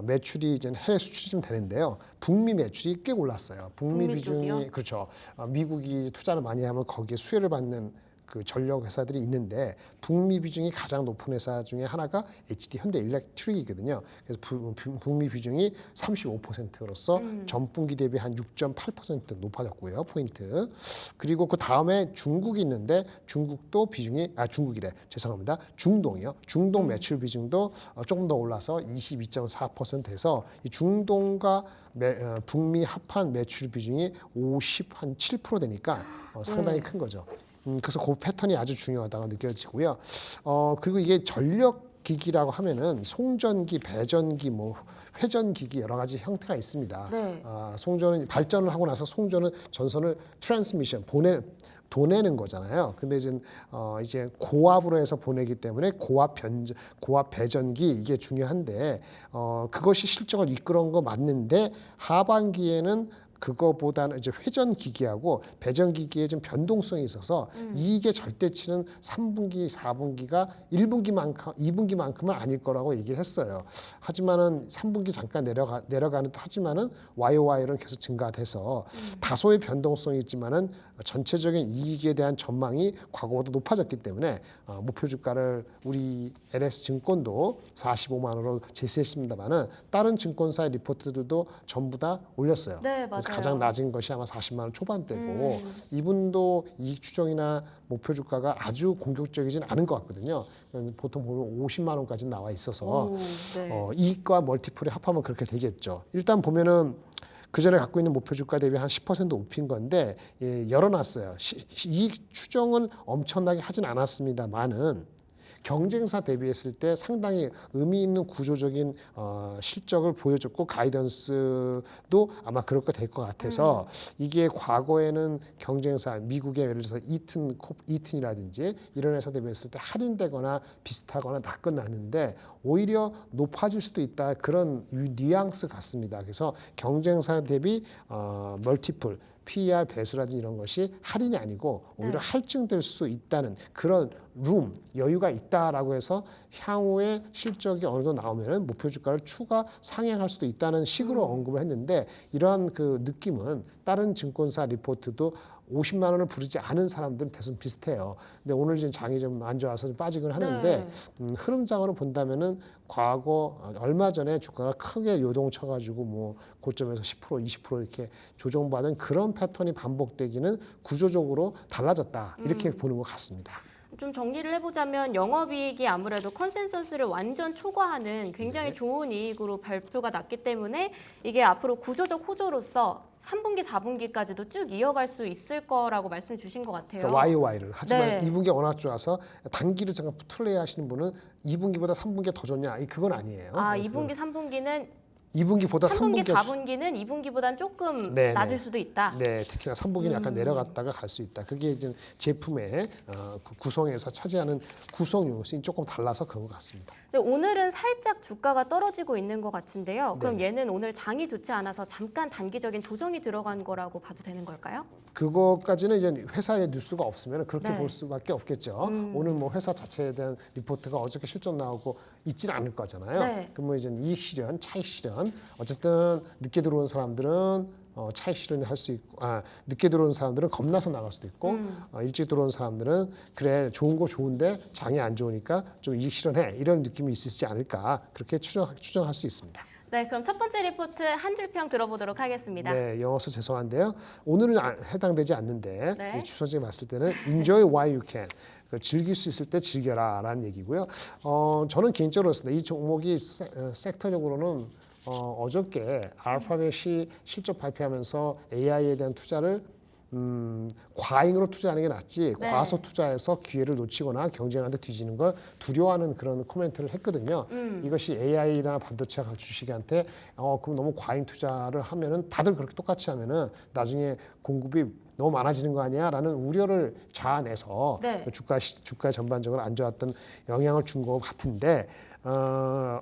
매출이 이제 해외 수출이 좀 되는데요. 북미 매출이 꽤 올랐어요. 북미 비중이 쪽이요? 그렇죠. 미국이 투자를 많이 하면 거기에 수혜를 받는 그 전력 회사들이 있는데 북미 비중이 가장 높은 회사 중에 하나가 HD 현대 일렉트릭이거든요. 그래서 북미 비중이 35%로서 전분기 대비 한 6.8% 높아졌고요. 포인트. 그리고 그 다음에 중국이 있는데 중국도 비중이 중국이래. 죄송합니다. 중동이요. 중동 매출 비중도 조금 더 올라서 22.4%에서 이 중동과 북미 합한 매출 비중이 57% 되니까 상당히 큰 거죠. 그래서 그 패턴이 아주 중요하다고 느껴지고요. 그리고 이게 전력 기기라고 하면은 송전기, 배전기, 뭐 회전기기 여러 가지 형태가 있습니다. 네. 송전은 발전을 하고 나서 송전은 전선을 트랜스미션 보내는 거잖아요. 근데 이제 고압으로 해서 보내기 때문에 고압 배전기 이게 중요한데 그것이 실적을 이끌어온 거 맞는데 하반기에는 그거보다는 이제 회전 기기하고 배전 기기에 좀 변동성이 있어서 이익의 절대치는 3분기, 4분기가 2분기만큼은 아닐 거라고 얘기를 했어요. 하지만은 3분기 잠깐 내려가는 하지만은 YOY는 계속 증가돼서 다소의 변동성이 있지만은 전체적인 이익에 대한 전망이 과거보다 높아졌기 때문에 목표 주가를 우리 LS증권도 45만 원으로 제시했습니다만은 다른 증권사의 리포트들도 전부 다 올렸어요. 네, 그래서 맞아요. 가장 낮은 것이 아마 40만 원 초반대고 이분도 이익 추정이나 목표 주가가 아주 공격적이진 않은 것 같거든요. 보통 보면 50만 원까지 나와 있어서 네. 이익과 멀티플이 합하면 그렇게 되겠죠. 일단 보면은 그 전에 갖고 있는 목표 주가 대비 한 10% 높인 건데 열어놨어요. 이익 추정은 엄청나게 하진 않았습니다만은 경쟁사 대비했을 때 상당히 의미 있는 구조적인 실적을 보여줬고 가이던스도 아마 그렇게 될 것 같아서 이게 과거에는 경쟁사 미국의 예를 들어서 이튼이라든지 이런 회사 대비했을 때 할인되거나 비슷하거나 다 끝났는데 오히려 높아질 수도 있다 그런 뉘앙스 같습니다. 그래서 경쟁사 대비 멀티플 PER 배수라든지 이런 것이 할인이 아니고 오히려 할증될 수 있다는 그런 여유가 있다라고 해서 향후에 실적이 어느 정도 나오면은 목표 주가를 추가 상향할 수도 있다는 식으로 언급을 했는데 이러한 그 느낌은 다른 증권사 리포트도 50만 원을 부르지 않은 사람들은 대부분 비슷해요. 근데 오늘 지금 장이 좀 안 좋아서 좀 빠지긴 하는데 흐름상으로 본다면은 과거 얼마 전에 주가가 크게 요동쳐가지고 뭐 고점에서 10% 20% 이렇게 조정받은 그런 패턴이 반복되기는 구조적으로 달라졌다 이렇게 보는 것 같습니다. 좀 정리를 해보자면 영업이익이 아무래도 컨센서스를 완전 초과하는 굉장히 좋은 이익으로 발표가 났기 때문에 이게 앞으로 구조적 호조로서 3분기, 4분기까지도 쭉 이어갈 수 있을 거라고 말씀 주신 것 같아요. 그러니까 YOY를. 하지만 네. 2분기가 워낙 좋아서 단기를 잠깐 플레이 하시는 분은 2분기보다 3분기가 더 좋냐? 그건 아니에요. 2분기, 3분기는 2분기보다 3분기, 3분기가 4분기는 2분기보다는 조금 네, 낮을 네. 수도 있다. 네, 특히나 3분기는 약간 내려갔다가 갈 수 있다. 그게 이제 제품의 구성에서 차지하는 구성 요소이 조금 달라서 그런 것 같습니다. 근데 오늘은 살짝 주가가 떨어지고 있는 것 같은데요. 그럼 네. 얘는 오늘 장이 좋지 않아서 잠깐 단기적인 조정이 들어간 거라고 봐도 되는 걸까요? 그거까지는 이제 회사의 뉴스가 없으면 그렇게 네. 볼 수밖에 없겠죠. 오늘 뭐 회사 자체에 대한 리포트가 어저께 실적 나오고 있지는 않을 거잖아요. 네. 그러면 이제 이익 실현, 차익 실현. 어쨌든 늦게 들어온 사람들은 차익 실현을 할 수 있고, 늦게 들어온 사람들은 겁나서 나갈 수도 있고, 일찍 들어온 사람들은 그래 좋은 거 좋은데 장이 안 좋으니까 좀 이익 실현해 이런 느낌이 있으시지 않을까 그렇게 추정할 수 있습니다. 네, 그럼 첫 번째 리포트 한 줄 평 들어보도록 하겠습니다. 네, 영어서 죄송한데요. 오늘은 해당되지 않는데 네. 주소지에 봤을 때는 enjoy while you can. 즐길 수 있을 때 즐겨라라는 얘기고요. 저는 개인적으로 이 종목이 섹터적으로는 어저께 알파벳이 실적 발표하면서 AI에 대한 투자를 과잉으로 투자하는 게 낫지 네. 과소 투자해서 기회를 놓치거나 경쟁한테 뒤지는 걸 두려워하는 그런 코멘트를 했거든요. 이것이 AI나 반도체 주식한테 그럼 너무 과잉 투자를 하면은 다들 그렇게 똑같이 하면은 나중에 공급이 너무 많아지는 거 아니야라는 우려를 자아내서 네. 주가 전반적으로 안 좋았던 영향을 준 것 같은데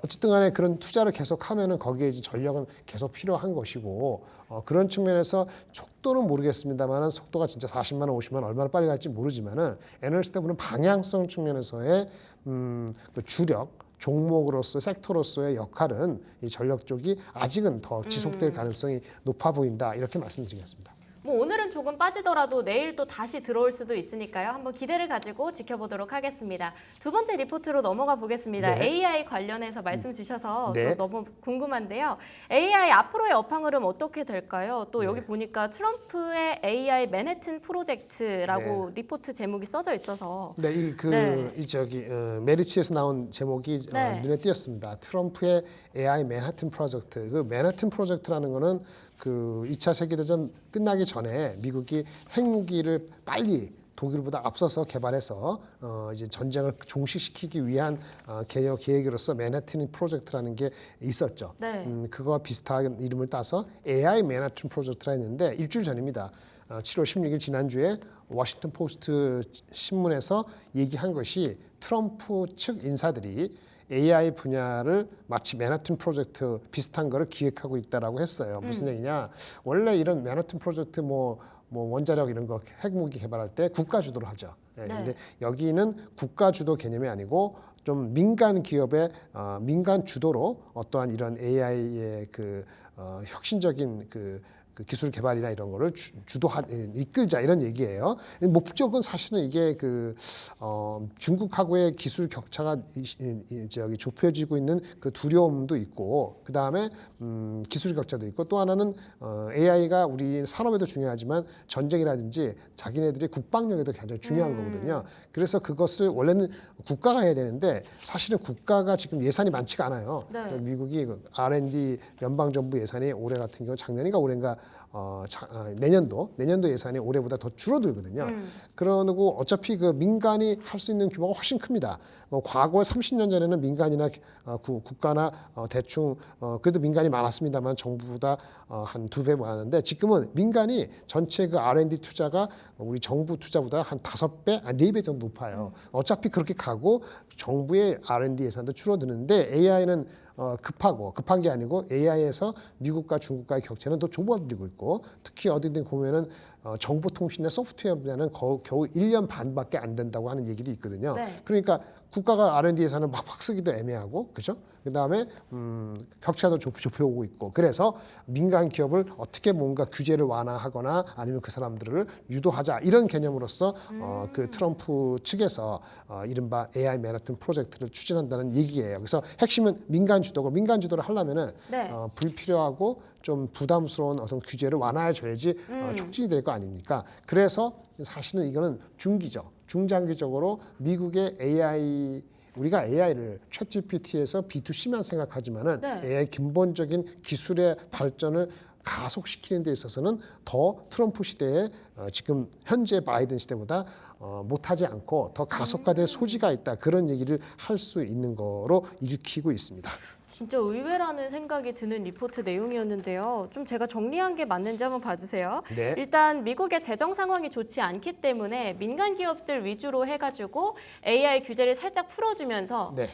어쨌든 간에 그런 투자를 계속하면은 거기에 이제 전력은 계속 필요한 것이고 그런 측면에서 속도는 모르겠습니다만은 속도가 진짜 40만 원, 50만 원 얼마나 빨리 갈지 모르지만은 애널리스트분은 방향성 측면에서의 그 주력 종목으로서 섹터로서의 역할은 이 전력 쪽이 아직은 더 지속될 가능성이 높아 보인다 이렇게 말씀드리겠습니다. 뭐 오늘은 조금 빠지더라도 내일 또 다시 들어올 수도 있으니까요. 한번 기대를 가지고 지켜보도록 하겠습니다. 두 번째 리포트로 넘어가 보겠습니다. 네. AI 관련해서 말씀 주셔서 네. 저 너무 궁금한데요. AI 앞으로의 업황 흐름 어떻게 될까요? 또 여기 보니까 트럼프의 AI 맨해튼 프로젝트라고 리포트 제목이 써져 있어서 네, 메리츠에서 나온 제목이 네. 눈에 띄었습니다. 트럼프의 AI 맨하튼 프로젝트. 그 맨하튼 프로젝트라는 거는 그 2차 세계대전 끝나기 전에 미국이 핵무기를 빨리 독일보다 앞서서 개발해서 이제 전쟁을 종식시키기 위한 계획으로서 맨하튼 프로젝트라는 게 있었죠. 네. 그거와 비슷한 이름을 따서 AI 맨하튼 프로젝트라 했는데 일주일 전입니다. 7월 16일 지난주에 워싱턴 포스트 신문에서 얘기한 것이 트럼프 측 인사들이 AI 분야를 마치 맨하튼 프로젝트 비슷한 거를 기획하고 있다라고 했어요. 무슨 얘기냐? 원래 이런 맨하튼 프로젝트 뭐 원자력 이런 거 핵무기 개발할 때 국가 주도로 하죠. 근데 여기는 국가 주도 개념이 아니고 좀 민간 기업의 민간 주도로 어떠한 이런 AI의 그 혁신적인 그 기술 개발이나 이런 거를 이끌자 이런 얘기예요. 목적은 사실은 이게 중국하고의 기술 격차가 좁혀지고 있는 그 두려움도 있고 그 다음에 기술 격차도 있고 또 하나는 AI가 우리 산업에도 중요하지만 전쟁이라든지 자기네들의 국방력에도 굉장히 중요한 거거든요. 그래서 그것을 원래는 국가가 해야 되는데 사실은 국가가 지금 예산이 많지가 않아요. 네. 미국이 R&D 연방정부 예산이 올해 같은 경우 작년인가 올해인가 내년도 예산이 올해보다 더 줄어들거든요. 그러고 어차피 그 민간이 할 수 있는 규모가 훨씬 큽니다. 과거 30년 전에는 민간이나 국가나 대충 그래도 민간이 많았습니다만 정부보다 한 2배 많았는데 지금은 민간이 전체 그 R&D 투자가 우리 정부 투자보다 한 5배, 4배 정도 높아요. 어차피 그렇게 가고 정부의 R&D 예산도 줄어드는데 AI는 급한 게 아니고 AI에서 미국과 중국과의 격차는 더 좁아지고 있고 특히 어디든 보면은 정보통신의 소프트웨어 분야는 겨우 1년 반밖에 안 된다고 하는 얘기도 있거든요. 네. 그러니까 국가가 R&D 예산을 막팍 쓰기도 애매하고 그죠? 그다음에 격차도 좁혀오고 있고 그래서 민간 기업을 어떻게 뭔가 규제를 완화하거나 아니면 그 사람들을 유도하자 이런 개념으로서 그 트럼프 측에서 이른바 AI 맨하튼 프로젝트를 추진한다는 얘기예요. 그래서 핵심은 민간 주도고 민간 주도를 하려면은 네. 불필요하고 좀 부담스러운 어떤 규제를 완화해줘야지 촉진이 될 거 아닙니까? 그래서 사실은 이거는 중장기적으로 미국의 AI 우리가 AI를 챗GPT에서 B2C만 생각하지만은 네. AI 근본적인 기술의 발전을 가속시키는 데 있어서는 더 트럼프 시대에 지금 현재 바이든 시대보다 못하지 않고 더 가속화될 소지가 있다 그런 얘기를 할 수 있는 거로 읽히고 있습니다. 진짜 의외라는 생각이 드는 리포트 내용이었는데요. 좀 제가 정리한 게 맞는지 한번 봐주세요. 네. 일단 미국의 재정 상황이 좋지 않기 때문에 민간 기업들 위주로 해가지고 AI 규제를 살짝 풀어주면서 네.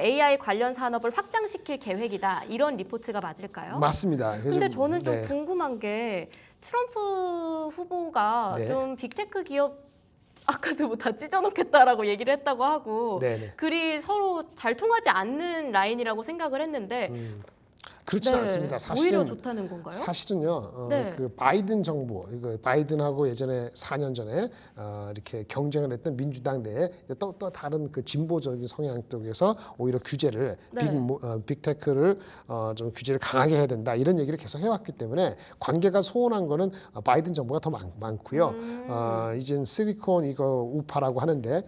AI 관련 산업을 확장시킬 계획이다. 이런 리포트가 맞을까요? 맞습니다. 근데 저는 좀 네. 궁금한 게 트럼프 후보가 네. 좀 빅테크 기업 아까도 뭐 다 찢어놓겠다라고 얘기를 했다고 하고 네네. 글이 서로 잘 통하지 않는 라인이라고 생각을 했는데 그렇지는 네, 않습니다. 오히려 좋다는 건가요? 사실은요. 네. 그 바이든 정부, 이거 바이든하고 예전에 4년 전에 이렇게 경쟁을 했던 민주당 내에 또 다른 그 진보적인 성향 쪽에서 오히려 규제를 네. 빅테크를 좀 규제를 강하게 해야 된다 이런 얘기를 계속 해왔기 때문에 관계가 소원한 거는 바이든 정부가 더 많고요. 이제 실리콘 이거 우파라고 하는데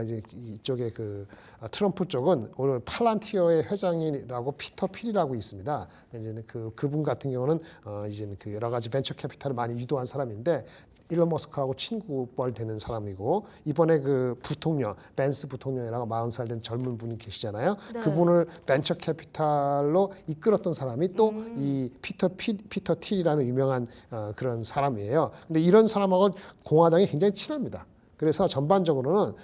이제 이쪽에 그 트럼프 쪽은 오늘 팔란티어의 회장이라고 피터 필이라고 있습니다. 있습니다. 이제 그분 같은 경우는 이제 그 여러 가지 벤처 캐피탈을 많이 유도한 사람인데 일론 머스크하고 친구뻘 되는 사람이고 이번에 그 부통령 벤스 부통령이라고 40살 된 젊은 분이 계시잖아요. 네. 그분을 벤처 캐피탈로 이끌었던 사람이 또 이 피터 틸이라는 유명한 그런 사람이에요. 근데 이런 사람하고 공화당이 굉장히 친합니다. 그래서 전반적으로는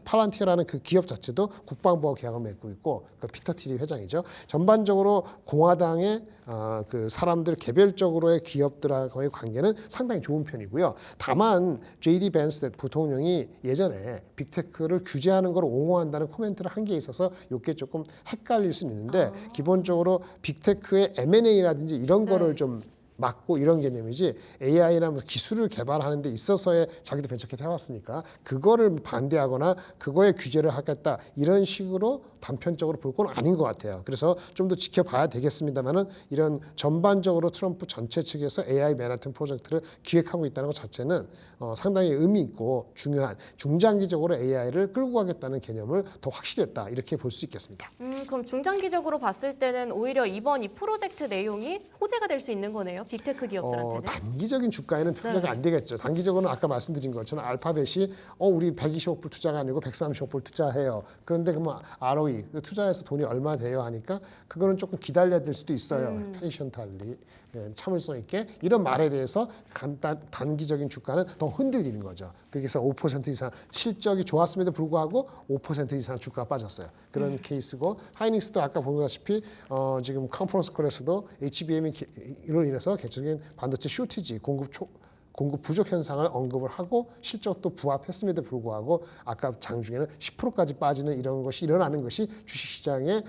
팔란티어라는 그 기업 자체도 국방부와 계약을 맺고 있고 그 피터 틸이 회장이죠. 전반적으로 공화당의 그 사람들 개별적으로의 기업들하고의 관계는 상당히 좋은 편이고요. 다만 J.D. 벤스 부통령이 예전에 빅테크를 규제하는 걸 옹호한다는 코멘트를 한 게 있어서 이게 조금 헷갈릴 수는 있는데 기본적으로 빅테크의 M&A라든지 이런 거를 좀 맞고 이런 개념이지 AI나 뭐 기술을 개발하는 데 있어서의 자기도 벤처캐피탈 해왔으니까 그거를 반대하거나 그거에 규제를 하겠다 이런 식으로 단편적으로 볼 건 아닌 것 같아요. 그래서 좀 더 지켜봐야 되겠습니다만은 이런 전반적으로 트럼프 전체 측에서 AI 맨하튼 프로젝트를 기획하고 있다는 것 자체는 상당히 의미 있고 중요한 중장기적으로 AI를 끌고 가겠다는 개념을 더 확실했다 이렇게 볼 수 있겠습니다. 그럼 중장기적으로 봤을 때는 오히려 이번 이 프로젝트 내용이 호재가 될 수 있는 거네요. 빅테크 기업들한테는. 단기적인 주가에는 표시가 안 되겠죠. 단기적으로는 아까 말씀드린 것처럼 알파벳이 우리 120억 불 투자가 아니고 130억 불 투자해요. 그런데 그러면 ROE 투자해서 돈이 얼마 돼요 하니까 그거는 조금 기다려야 될 수도 있어요. 페이션탈리 참을성 있게 이런 말에 대해서 단기적인 주가는 더 흔들리는 거죠. 그래서 5% 이상 실적이 좋았음에도 불구하고 5% 이상 주가가 빠졌어요. 그런 케이스고 하이닉스도 아까 보다시피 지금 컨퍼런스 콜에서도 HBM으로 인해서 개적인 반도체 쇼티지 공급 부족 현상을 언급을 하고 실적도 부합했음에도 불구하고 아까 장중에는 10%까지 빠지는 이런 것이 일어나는 것이 주식시장에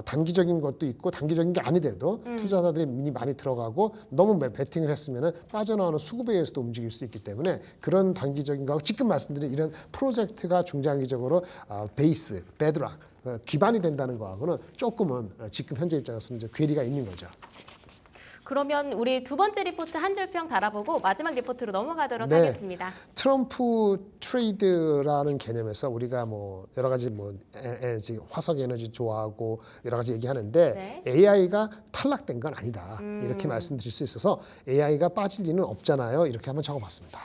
단기적인 것도 있고 단기적인 게 아니더라도 투자자들이 미리 많이 들어가고 너무 배팅을 했으면 빠져나오는 수급에 의해서도 움직일 수 있기 때문에 그런 단기적인 거하고 지금 말씀드린 이런 프로젝트가 중장기적으로 베이스, 베드락 기반이 된다는 거하고는 조금은 지금 현재 입장에서는 이제 괴리가 있는 거죠. 그러면 우리 두 번째 리포트 한 줄 평 달아보고 마지막 리포트로 넘어가도록 네. 하겠습니다. 트럼프 트레이드라는 개념에서 우리가 뭐 여러 가지 화석 에너지 좋아하고 여러 가지 얘기하는데 네. AI가 탈락된 건 아니다. 이렇게 말씀드릴 수 있어서 AI가 빠질 리는 없잖아요. 이렇게 한번 적어봤습니다.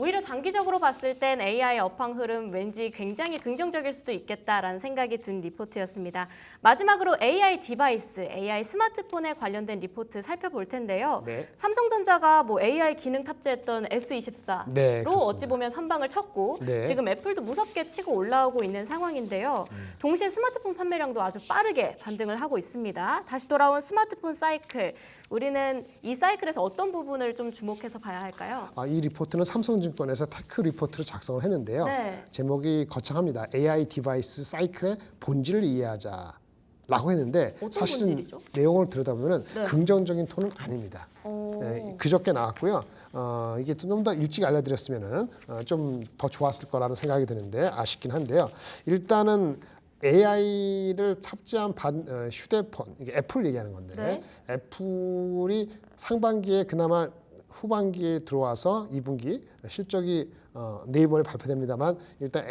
오히려 장기적으로 봤을 땐 AI 업황 흐름 왠지 굉장히 긍정적일 수도 있겠다라는 생각이 든 리포트였습니다. 마지막으로 AI 디바이스, AI 스마트폰에 관련된 리포트 살펴볼 텐데요. 네. 삼성전자가 뭐 AI 기능 탑재했던 S24로 네, 그렇습니다. 어찌 보면 선방을 쳤고 네. 지금 애플도 무섭게 치고 올라오고 있는 상황인데요. 동시에 스마트폰 판매량도 아주 빠르게 반등을 하고 있습니다. 다시 돌아온 스마트폰 사이클, 우리는 이 사이클에서 어떤 부분을 좀 주목해서 봐야 할까요? 이 리포트는 삼성증권에서 테크 리포트를 작성을 했는데요. 네. 제목이 거창합니다. AI 디바이스 사이클의 본질을 이해하자라고 했는데 어떤 사실은 본질이죠? 내용을 들여다보면 네. 긍정적인 톤은 아닙니다. 그저께 나왔고요. 이게 좀 더 일찍 알려드렸으면 좀 더 좋았을 거라는 생각이 드는데 아쉽긴 한데요. 일단은 AI를 탑재한 휴대폰, 이게 애플 얘기하는 건데 네. 애플이 상반기에 그나마 후반기에 들어와서 2분기 실적이 내일모레 발표됩니다만 일단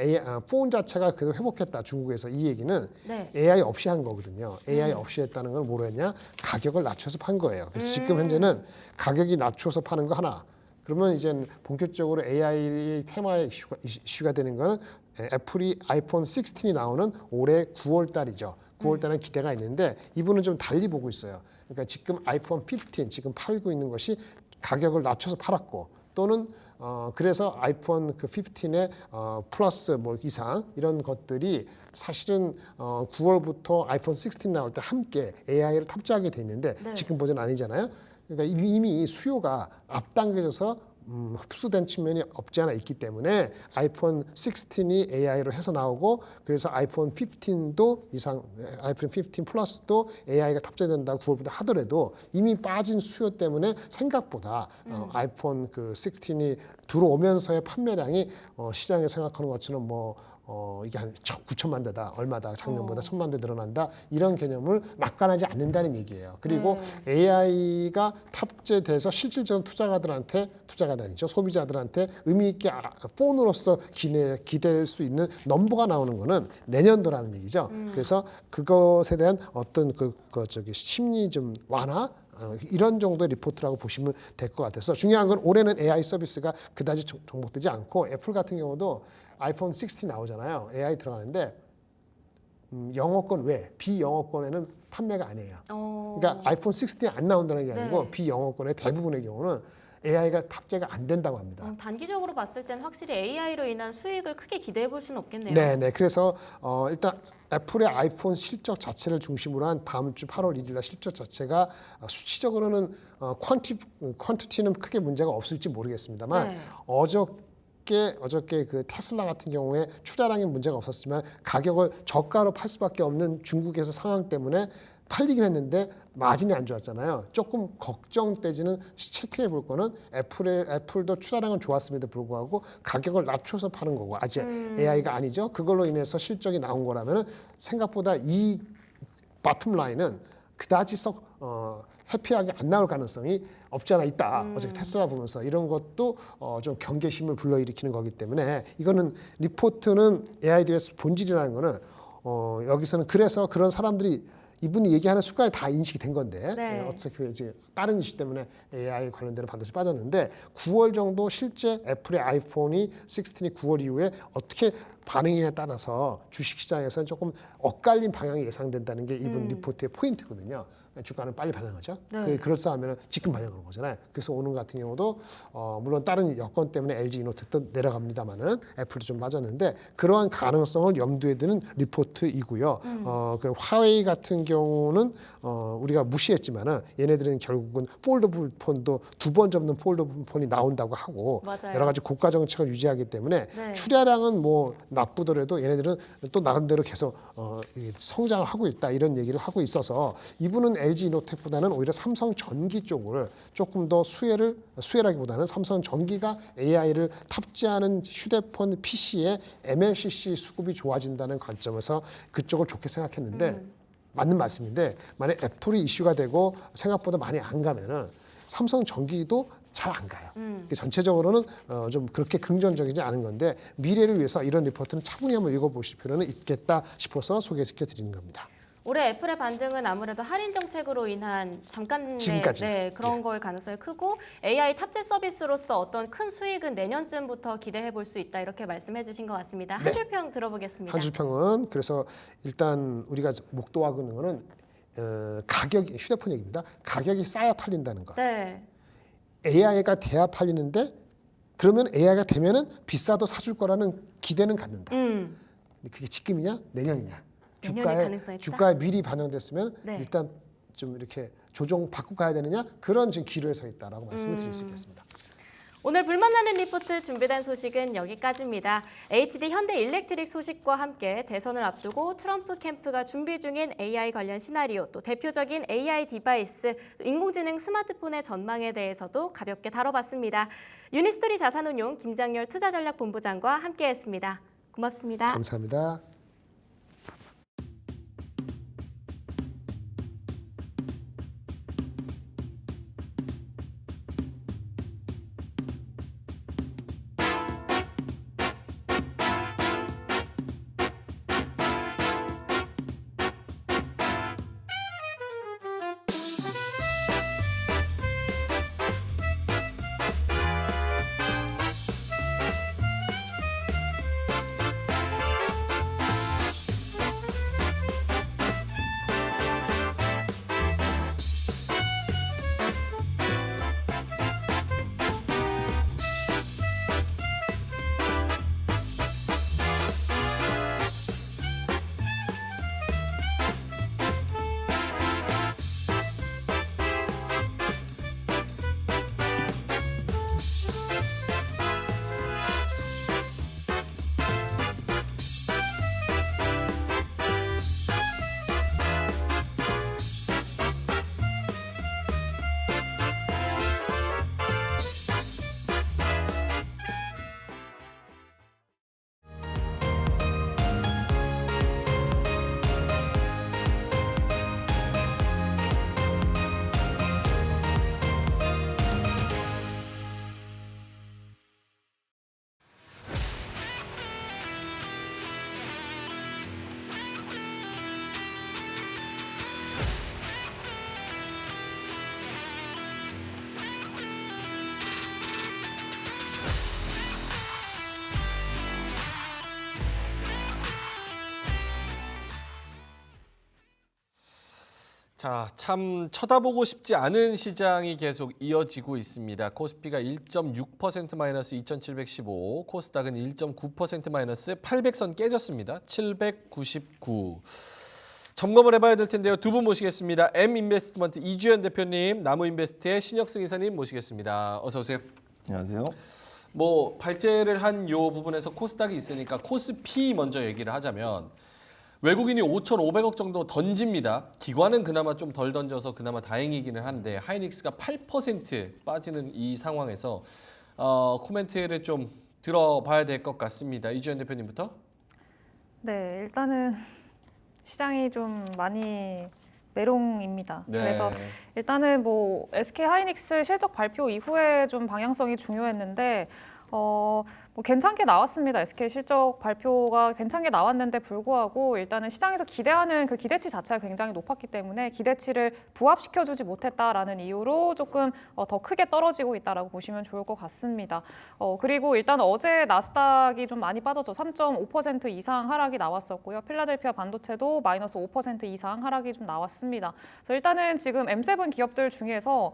폰 자체가 그래도 회복했다 중국에서 이 얘기는 네. AI 없이 한 거거든요. AI 없이 했다는 건 뭐로 했냐? 가격을 낮춰서 판 거예요. 그래서 지금 현재는 가격이 낮춰서 파는 거 하나. 그러면 이제 본격적으로 AI 테마의 이슈가 되는 거는 애플이 아이폰 16이 나오는 올해 9월 달이죠. 9월 달에 기대가 있는데 이분은 좀 달리 보고 있어요. 그러니까 지금 아이폰 15 지금 팔고 있는 것이 가격을 낮춰서 팔았고 또는 그래서 아이폰 그 15의 플러스 뭐 이상 이런 것들이 사실은 9월부터 아이폰 16 나올 때 함께 AI를 탑재하게 돼 있는데 네. 지금 버전 아니잖아요. 그러니까 이미 수요가 앞당겨져서 흡수된 측면이 없지 않아 있기 때문에 아이폰 16이 AI로 해서 나오고 그래서 아이폰 15도 아이폰 15 플러스도 AI가 탑재된다고 9월부터 하더라도 이미 빠진 수요 때문에 생각보다 아이폰 그 16이 들어오면서의 판매량이 시장에 생각하는 것처럼 뭐 이게 한 9천만 대다, 얼마다, 작년보다 1,000만 대 늘어난다, 이런 개념을 낙관하지 않는다는 얘기예요. 그리고 AI가 탑재돼서 실질적으로 투자가 아니죠, 소비자들한테 의미 있게 폰으로서 기대할 수 있는 넘버가 나오는 거는 내년도라는 얘기죠. 그래서 그것에 대한 어떤 심리 좀 완화, 이런 정도의 리포트라고 보시면 될 것 같아서, 중요한 건 올해는 AI 서비스가 그다지 접목되지 않고, 애플 같은 경우도 아이폰 16 나오잖아요. AI 들어가는데 영어권 외 비영어권에는 판매가 안 해요. 그러니까 아이폰 16이 안 나온다는 게 아니고 네. 비영어권의 대부분의 경우는 AI가 탑재가 안 된다고 합니다. 단기적으로 봤을 땐 확실히 AI로 인한 수익을 크게 기대해 볼 수는 없겠네요. 네. 그래서 일단 애플의 아이폰 실적 자체를 중심으로 한 다음 주 8월 1일 날 실적 자체가 수치적으로는 퀀티티는 크게 문제가 없을지 모르겠습니다만, 네. 어저께 그 테슬라 같은 경우에 출하량에 문제가 없었지만 가격을 저가로 팔 수밖에 없는 중국에서 상황 때문에 팔리긴 했는데 마진이 안 좋았잖아요. 조금 걱정되지는, 체크해 볼 거는 애플도 출하량은 좋았음에도 불구하고 가격을 낮춰서 파는 거고, 아직 AI가 아니죠. 그걸로 인해서 실적이 나온 거라면 생각보다 이 바텀 라인은 그다지 썩 해피하게 안 나올 가능성이 없지 않아 있다. 어저께 테슬라 보면서 이런 것도 좀 경계심을 불러일으키는 거기 때문에, 이거는 리포트는 AIDS 본질이라는 거는 여기서는 그래서 그런 사람들이 이분이 얘기하는 순간에 다 인식이 된 건데, 네. 어떻게 이제 다른 이슈 때문에 AI 관련된 반드시 빠졌는데, 9월 정도 실제 애플의 아이폰이 16이 9월 이후에 어떻게 반응에 따라서 주식시장에서는 조금 엇갈린 방향이 예상된다는 게 이분 리포트의 포인트거든요. 주가는 빨리 반응하죠. 네. 그렇다면 지금 반영하는 거잖아요. 그래서 오늘 같은 경우도 물론 다른 여건 때문에 LG 이노텍도 내려갑니다만은 애플도 좀 맞았는데, 그러한 가능성을 염두에 두는 리포트이고요. 그 화웨이 같은 경우는 우리가 무시했지만은 얘네들은 결국은 폴더블 폰도 2번 접는 폴더블 폰이 나온다고 하고, 맞아요. 여러 가지 고가 정책을 유지하기 때문에 네. 출하량은 뭐 나쁘더라도 얘네들은 또 나름대로 계속 성장을 하고 있다, 이런 얘기를 하고 있어서, 이분은 LG 이노텍보다는 오히려 삼성 전기 쪽을 조금 더 수혜라기보다는 삼성 전기가 AI를 탑재하는 휴대폰 PC에 MLCC 수급이 좋아진다는 관점에서 그쪽을 좋게 생각했는데, 맞는 말씀인데, 만약 애플이 이슈가 되고 생각보다 많이 안 가면은 삼성 전기도 잘 안 가요. 전체적으로는 좀 그렇게 긍정적이지 않은 건데, 미래를 위해서 이런 리포트는 차분히 한번 읽어보실 필요는 있겠다 싶어서 소개시켜 드리는 겁니다. 올해 애플의 반등은 아무래도 할인 정책으로 인한 잠깐의 지금까지. 그런 걸 가능성이 크고, AI 탑재 서비스로서 어떤 큰 수익은 내년쯤부터 기대해 볼 수 있다, 이렇게 말씀해 주신 것 같습니다. 한 줄 평 들어보겠습니다. 한 줄 평은, 그래서 일단 우리가 목도하는 거는 가격이, 휴대폰 얘기입니다. 가격이 싸야 팔린다는 것. 네. AI가 돼야 팔리는데, 그러면 AI가 되면은 비싸도 사줄 거라는 기대는 갖는다. 근데 그게 지금이냐 내년이냐. 내년이 가능성이 있다? 주가에 미리 반영됐으면 네. 일단 좀 이렇게 조정 받고 가야 되느냐, 그런 지금 기로에 서 있다라고 말씀을 드릴 수 있겠습니다. 오늘 불만나는 리포트 준비된 소식은 여기까지입니다. HD 현대 일렉트릭 소식과 함께 대선을 앞두고 트럼프 캠프가 준비 중인 AI 관련 시나리오, 또 대표적인 AI 디바이스, 인공지능 스마트폰의 전망에 대해서도 가볍게 다뤄봤습니다. 유니스토리 자산운용 김장렬 투자전략본부장과 함께했습니다. 고맙습니다. 감사합니다. 자, 참 쳐다보고 싶지 않은 시장이 계속 이어지고 있습니다. 코스피가 1.6% 마이너스 2,715, 코스닥은 1.9% 마이너스 800선 깨졌습니다. 799. 점검을 해봐야 될 텐데요. 두 분 모시겠습니다. M인베스트먼트 이주연 대표님, 나무인베스트의 신혁승 이사님 모시겠습니다. 어서 오세요. 안녕하세요. 뭐 발제를 한 요 부분에서 코스닥이 있으니까 코스피 먼저 얘기를 하자면 외국인이 5,500억 정도 던집니다. 기관은 그나마 좀 덜 던져서 그나마 다행이기는 한데 하이닉스가 8% 빠지는 이 상황에서 코멘트를 좀 들어봐야 될 것 같습니다. 이주연 대표님부터. 네, 일단은 시장이 좀 많이 메롱입니다. 네. 그래서 일단은 뭐 SK 하이닉스 실적 발표 이후에 좀 방향성이 중요했는데 뭐 괜찮게 나왔습니다. SK 실적 발표가 괜찮게 나왔는데 불구하고 일단은 시장에서 기대하는 그 기대치 자체가 굉장히 높았기 때문에 기대치를 부합시켜주지 못했다라는 이유로 조금 더 크게 떨어지고 있다라고 보시면 좋을 것 같습니다. 그리고 일단 어제 나스닥이 좀 많이 빠졌죠. 3.5% 이상 하락이 나왔었고요. 필라델피아 반도체도 마이너스 5% 이상 하락이 좀 나왔습니다. 그래서 일단은 지금 M7 기업들 중에서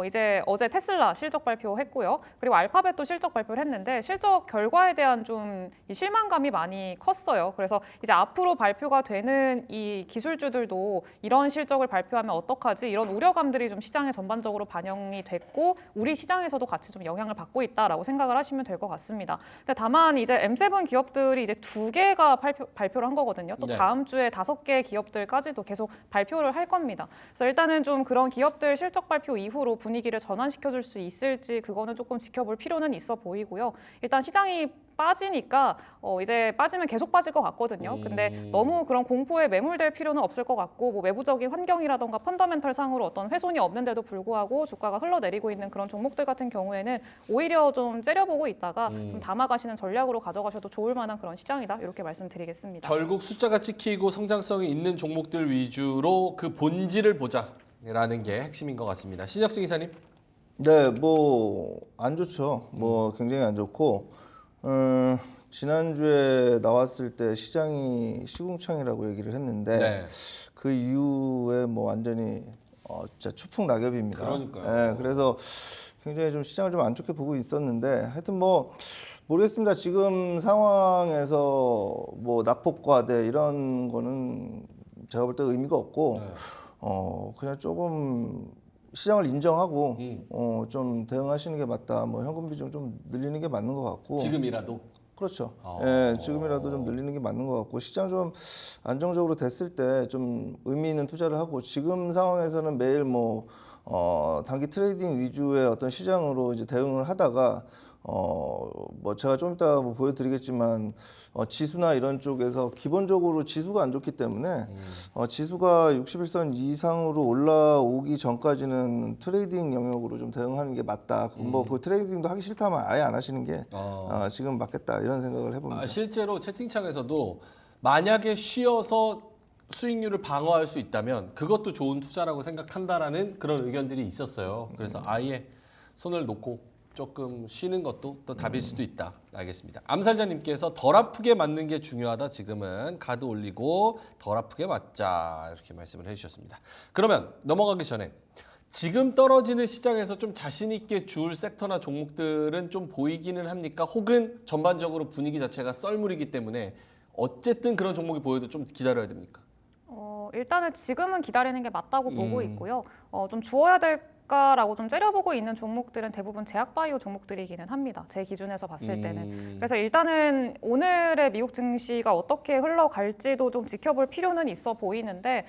이제 어제 테슬라 실적 발표했고요. 그리고 알파벳도 실적 발표를 했는데 실적 결과에 대한 좀 이 실망감이 많이 컸어요. 그래서 이제 앞으로 발표가 되는 이 기술주들도 이런 실적을 발표하면 어떡하지? 이런 우려감들이 좀 시장에 전반적으로 반영이 됐고 우리 시장에서도 같이 좀 영향을 받고 있다라고 생각을 하시면 될 것 같습니다. 근데 다만 이제 M7 기업들이 이제 2개가 발표를 한 거거든요. 또 네. 다음 주에 5개 기업들까지도 계속 발표를 할 겁니다. 그래서 일단은 좀 그런 기업들 실적 발표 이후로 분위기를 전환시켜줄 수 있을지 그거는 조금 지켜볼 필요는 있어 보이고요. 일단 시장이 빠지니까 이제 빠지면 계속 빠질 것 같거든요. 근데 너무 그런 공포에 매몰될 필요는 없을 것 같고 뭐 외부적인 환경이라던가 펀더멘털 상으로 어떤 훼손이 없는데도 불구하고 주가가 흘러내리고 있는 그런 종목들 같은 경우에는 오히려 좀 째려보고 있다가 좀 담아가시는 전략으로 가져가셔도 좋을 만한 그런 시장이다. 이렇게 말씀드리겠습니다. 결국 숫자가 찍히고 성장성이 있는 종목들 위주로 그 본질을 보자라는 게 핵심인 것 같습니다. 신혁승 이사님. 네, 뭐 안 좋죠. 뭐 굉장히 안 좋고 지난주에 나왔을 때 시장이 시궁창이라고 얘기를 했는데 네. 그 이후에 뭐 완전히 진짜 추풍 낙엽입니다. 그러니까요. 네, 그래서 굉장히 좀 시장을 좀 안 좋게 보고 있었는데 하여튼 뭐 모르겠습니다. 지금 상황에서 뭐 낙폭과대 이런 거는 제가 볼 때 의미가 없고 그냥 조금 시장을 인정하고 좀 대응하시는 게 맞다. 뭐 현금 비중 좀 늘리는 게 맞는 것 같고. 지금이라도. 그렇죠. 예, 지금이라도 좀 늘리는 게 맞는 것 같고 시장 좀 안정적으로 됐을 때 좀 의미 있는 투자를 하고 지금 상황에서는 매일 뭐 단기 트레이딩 위주의 어떤 시장으로 이제 대응을 하다가 뭐 제가 좀 이따 뭐 보여드리겠지만 지수나 이런 쪽에서 기본적으로 지수가 안 좋기 때문에 지수가 61선 이상으로 올라오기 전까지는 트레이딩 영역으로 좀 대응하는 게 맞다. 뭐 그 트레이딩도 하기 싫다면 아예 안 하시는 게 지금 맞겠다 이런 생각을 해봅니다. 실제로 채팅창에서도 만약에 쉬어서 수익률을 방어할 수 있다면 그것도 좋은 투자라고 생각한다라는 그런 의견들이 있었어요. 그래서 아예 손을 놓고 조금 쉬는 것도 또 답일 수도 있다. 알겠습니다. 암살자님께서 덜 아프게 맞는 게 중요하다. 지금은 카드 올리고 덜 아프게 맞자 이렇게 말씀을 해주셨습니다. 그러면 넘어가기 전에 지금 떨어지는 시장에서 좀 자신 있게 줄 섹터나 종목들은 좀 보이기는 합니까? 혹은 전반적으로 분위기 자체가 썰물이기 때문에 어쨌든 그런 종목이 보여도 좀 기다려야 됩니까? 일단은 지금은 기다리는 게 맞다고 보고 있고요. 좀 주어야 될까라고 좀 째려보고 있는 종목들은 대부분 제약바이오 종목들이기는 합니다. 제 기준에서 봤을 때는. 그래서 일단은 오늘의 미국 증시가 어떻게 흘러갈지도 좀 지켜볼 필요는 있어 보이는데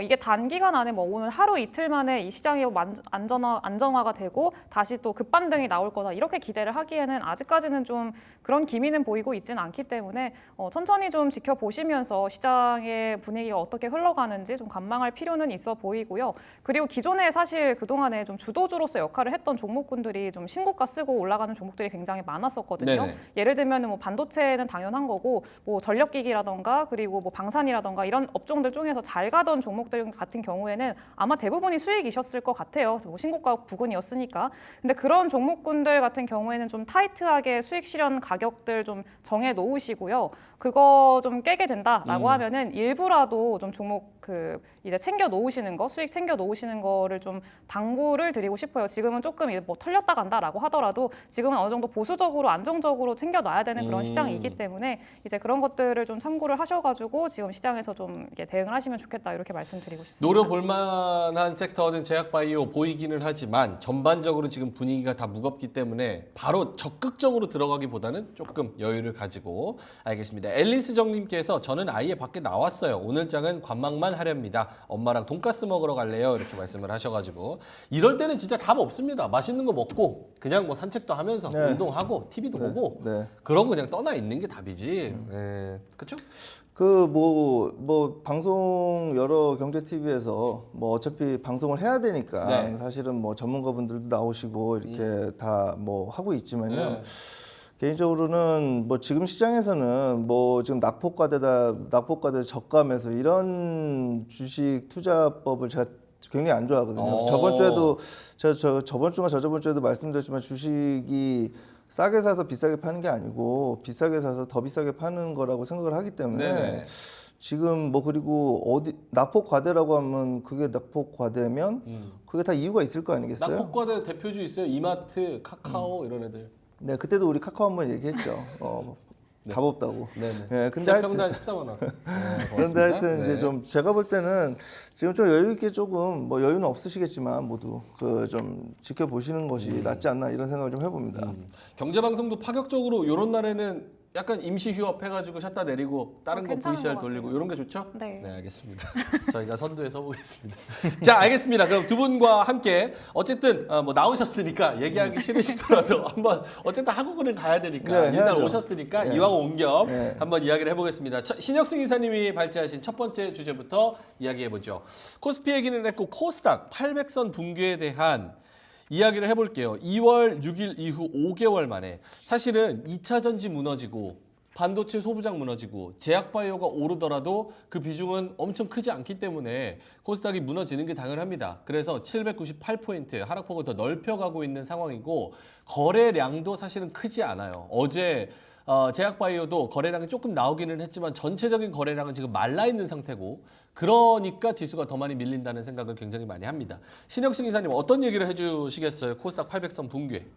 이게 단기간 안에 뭐 오늘 하루 이틀 만에 이 시장이 안정화가 되고 다시 또 급반등이 나올 거다 이렇게 기대를 하기에는 아직까지는 좀 그런 기미는 보이고 있지는 않기 때문에 천천히 좀 지켜보시면서 시장의 분위기가 어떻게 흘러가는지 좀 관망할 필요는 있어 보이고요. 그리고 기존에 사실 그동안에 시간에 좀 주도주로서 역할을 했던 종목군들이 좀 신고가 쓰고 올라가는 종목들이 굉장히 많았었거든요. 네네. 예를 들면 뭐 반도체는 당연한 거고 뭐 전력기기라던가 그리고 뭐 방산이라던가 이런 업종들 중에서 잘 가던 종목들 같은 경우에는 아마 대부분이 수익이셨을 것 같아요. 뭐 신고가 부근이었으니까. 근데 그런 종목군들 같은 경우에는 좀 타이트하게 수익 실현 가격들 좀 정해 놓으시고요. 그거 좀 깨게 된다라고 하면은 일부라도 좀 종목 그 이제 챙겨 놓으시는 거, 수익 챙겨 놓으시는 거를 좀 당부를 드리고 싶어요. 지금은 조금 뭐 털렸다 간다라고 하더라도 지금은 어느 정도 보수적으로 안정적으로 챙겨 놔야 되는 그런 시장이기 때문에 이제 그런 것들을 좀 참고를 하셔가지고 지금 시장에서 좀 이게 대응을 하시면 좋겠다 이렇게 말씀드리고 싶습니다. 노려볼 만한 섹터는 제약바이오 보이기는 하지만 전반적으로 지금 분위기가 다 무겁기 때문에 바로 적극적으로 들어가기보다는 조금 여유를 가지고 알겠습니다. 앨리스 정님께서 저는 아예 밖에 나왔어요. 오늘 장은 관망만 하렵니다. 엄마랑 돈가스 먹으러 갈래요. 이렇게 말씀을 하셔가지고 이럴 때는 진짜 답 없습니다. 맛있는 거 먹고 그냥 뭐 산책도 하면서 네. 운동하고 TV도 보고 네. 그러고 그냥 떠나 있는 게 답이지. 그렇죠? 그 뭐 방송 여러 경제 TV에서 뭐 어차피 방송을 해야 되니까 네. 사실은 뭐 전문가분들도 나오시고 이렇게 다 뭐 하고 있지만요. 네. 개인적으로는 뭐 지금 시장에서는 뭐 지금 낙폭과대 저가 매수 이런 주식 투자법을 제가 굉장히 안 좋아하거든요. 저번 주에도 저번 주가 저저번 주에도 말씀드렸지만 주식이 싸게 사서 비싸게 파는 게 아니고 비싸게 사서 더 비싸게 파는 거라고 생각을 하기 때문에 네네. 지금 뭐 그리고 어디 낙폭 과대라고 하면 그게 낙폭 과대면 그게 다 이유가 있을 거 아니겠어요? 낙폭과대 대표주 있어요. 이마트, 카카오 이런 애들. 네, 그때도 우리 카카오 한번 얘기했죠. 답 없다고. 네네. 네, 근데 하여튼 평단 14만 원. 그런데 하여튼 네. 이제 좀 제가 볼 때는 지금 좀 여유 있게 조금 뭐 여유는 없으시겠지만 모두 그 좀 지켜보시는 것이 낫지 않나 이런 생각을 좀 해봅니다. 경제방송도 파격적으로 이런 날에는 약간 임시 휴업해가지고 샷다 내리고 다른 거 괜찮은 VCR 것 돌리고 같아요. 이런 게 좋죠? 네. 알겠습니다. 저희가 선두에 서보겠습니다. 자, 알겠습니다. 그럼 두 분과 함께 어쨌든 뭐 나오셨으니까 얘기하기 싫으시더라도 한번 어쨌든 한국은행 가야 되니까 네, 일단 해야죠. 오셨으니까 네. 이왕 온 겸 네. 한번 이야기를 해보겠습니다. 신혁승 이사님이 발제하신 첫 번째 주제부터 이야기해보죠. 코스피 얘기는 했고 코스닥 800선 붕괴에 대한 이야기를 해볼게요. 2월 6일 이후 5개월 만에 사실은 2차 전지 무너지고 반도체 소부장 무너지고 제약바이오가 오르더라도 그 비중은 엄청 크지 않기 때문에 코스닥이 무너지는 게 당연합니다. 그래서 798포인트 하락폭을 더 넓혀가고 있는 상황이고 거래량도 사실은 크지 않아요. 어제 제약바이오도 거래량이 조금 나오기는 했지만 전체적인 거래량은 지금 말라있는 상태고 그러니까 지수가 더 많이 밀린다는 생각을 굉장히 많이 합니다. 신혁승 이사님 어떤 얘기를 해주시겠어요? 코스닥 800선 붕괴.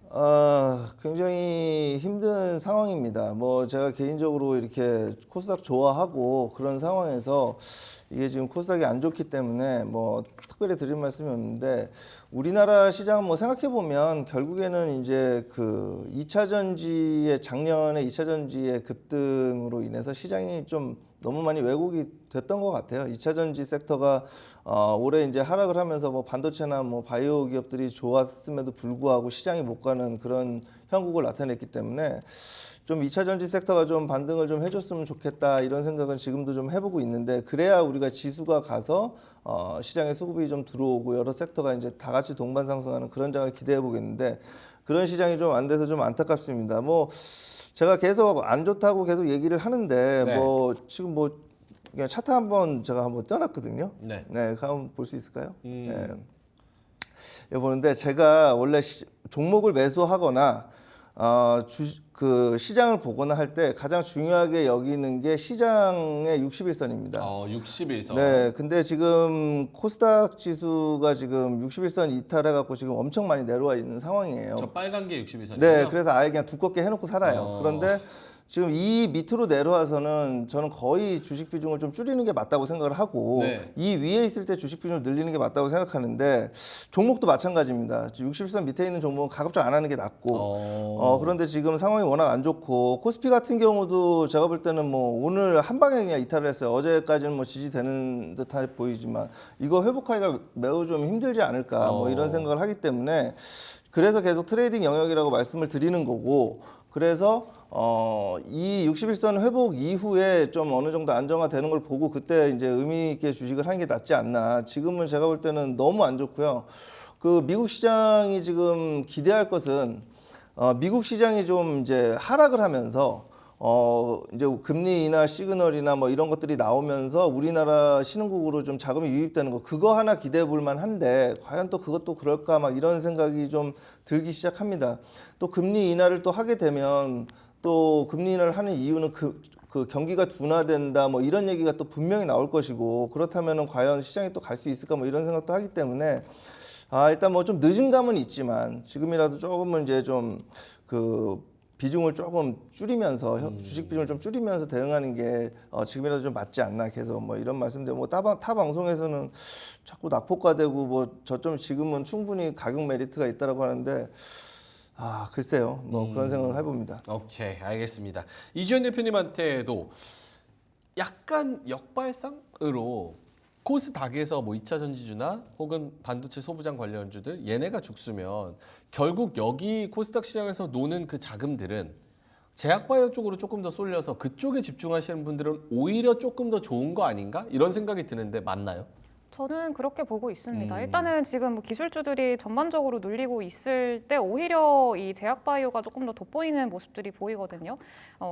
굉장히 힘든 상황입니다. 뭐 제가 개인적으로 이렇게 코스닥 좋아하고 그런 상황에서 이게 지금 코스닥이 안 좋기 때문에 뭐 특별히 드릴 말씀이 없는데 우리나라 시장은 뭐 생각해 보면 결국에는 이제 그 2차 전지의 작년에 2차 전지의 급등으로 인해서 시장이 좀 너무 많이 왜곡이 됐던 것 같아요. 2차 전지 섹터가 올해 이제 하락을 하면서 뭐 반도체나 뭐 바이오 기업들이 좋았음에도 불구하고 시장이 못 가는 그런 형국을 나타냈기 때문에 좀 2차 전지 섹터가 좀 반등을 좀 해줬으면 좋겠다 이런 생각은 지금도 좀 해보고 있는데 그래야 우리가 지수가 가서 시장에 수급이 좀 들어오고 여러 섹터가 이제 다 같이 동반 상승하는 그런 장을 기대해 보겠는데 그런 시장이 좀 안 돼서 좀 안타깝습니다. 뭐 제가 계속 안 좋다고 계속 얘기를 하는데 네. 뭐 지금 뭐 그냥 차트 한번 제가 한번 떼어놨거든요. 네. 한번 볼 수 있을까요? 네. 이거 보는데 제가 원래 종목을 매수하거나 그 시장을 보거나 할 때 가장 중요하게 여기는 게 시장의 60일선입니다. 61선. 네, 근데 지금 코스닥 지수가 지금 61선 이탈해갖고 지금 엄청 많이 내려와 있는 상황이에요. 저 빨간 게 61선이에요? 네, 그래서 아예 그냥 두껍게 해놓고 살아요. 어. 그런데 지금 이 밑으로 내려와서는 저는 거의 주식 비중을 좀 줄이는 게 맞다고 생각을 하고 네. 이 위에 있을 때 주식 비중을 늘리는 게 맞다고 생각하는데 종목도 마찬가지입니다. 60선 밑에 있는 종목은 가급적 안 하는 게 낫고 그런데 지금 상황이 워낙 안 좋고 코스피 같은 경우도 제가 볼 때는 뭐 오늘 한 방에 그냥 이탈을 했어요. 어제까지는 뭐 지지되는 듯해 보이지만 이거 회복하기가 매우 좀 힘들지 않을까 뭐 이런 생각을 하기 때문에 그래서 계속 트레이딩 영역이라고 말씀을 드리는 거고 그래서 이 61선 회복 이후에 좀 어느 정도 안정화되는 걸 보고 그때 이제 의미 있게 주식을 하는 게 낫지 않나. 지금은 제가 볼 때는 너무 안 좋고요. 그 미국 시장이 지금 기대할 것은 미국 시장이 좀 이제 하락을 하면서 이제 금리 인하 시그널이나 뭐 이런 것들이 나오면서 우리나라 신흥국으로 좀 자금이 유입되는 거 그거 하나 기대해 볼 만한데 과연 또 그것도 그럴까 막 이런 생각이 좀 들기 시작합니다. 또 금리 인하를 또 하게 되면 또 금리 인하를 하는 이유는 그 경기가 둔화된다 뭐 이런 얘기가 또 분명히 나올 것이고 그렇다면은 과연 시장이 또 갈 수 있을까 뭐 이런 생각도 하기 때문에 일단 뭐 좀 늦은 감은 있지만 지금이라도 조금은 이제 좀 그 비중을 조금 줄이면서 주식 비중을 좀 줄이면서 대응하는 게 지금이라도 좀 맞지 않나 계속 뭐 이런 말씀들 뭐 타 방송에서는 자꾸 낙폭과되고 뭐 저점 지금은 충분히 가격 메리트가 있다라고 하는데 글쎄요 뭐 그런 생각을 해봅니다. 오케이, 알겠습니다. 이주연 대표님한테도 약간 역발상으로 코스닥에서 뭐 2차 전지주나 혹은 반도체 소부장 관련주들 얘네가 죽으면 결국 여기 코스닥 시장에서 노는 그 자금들은 제약바이오 쪽으로 조금 더 쏠려서 그쪽에 집중하시는 분들은 오히려 조금 더 좋은 거 아닌가? 이런 생각이 드는데 맞나요? 저는 그렇게 보고 있습니다. 일단은 지금 뭐 기술주들이 전반적으로 눌리고 있을 때 오히려 이 제약바이오가 조금 더 돋보이는 모습들이 보이거든요.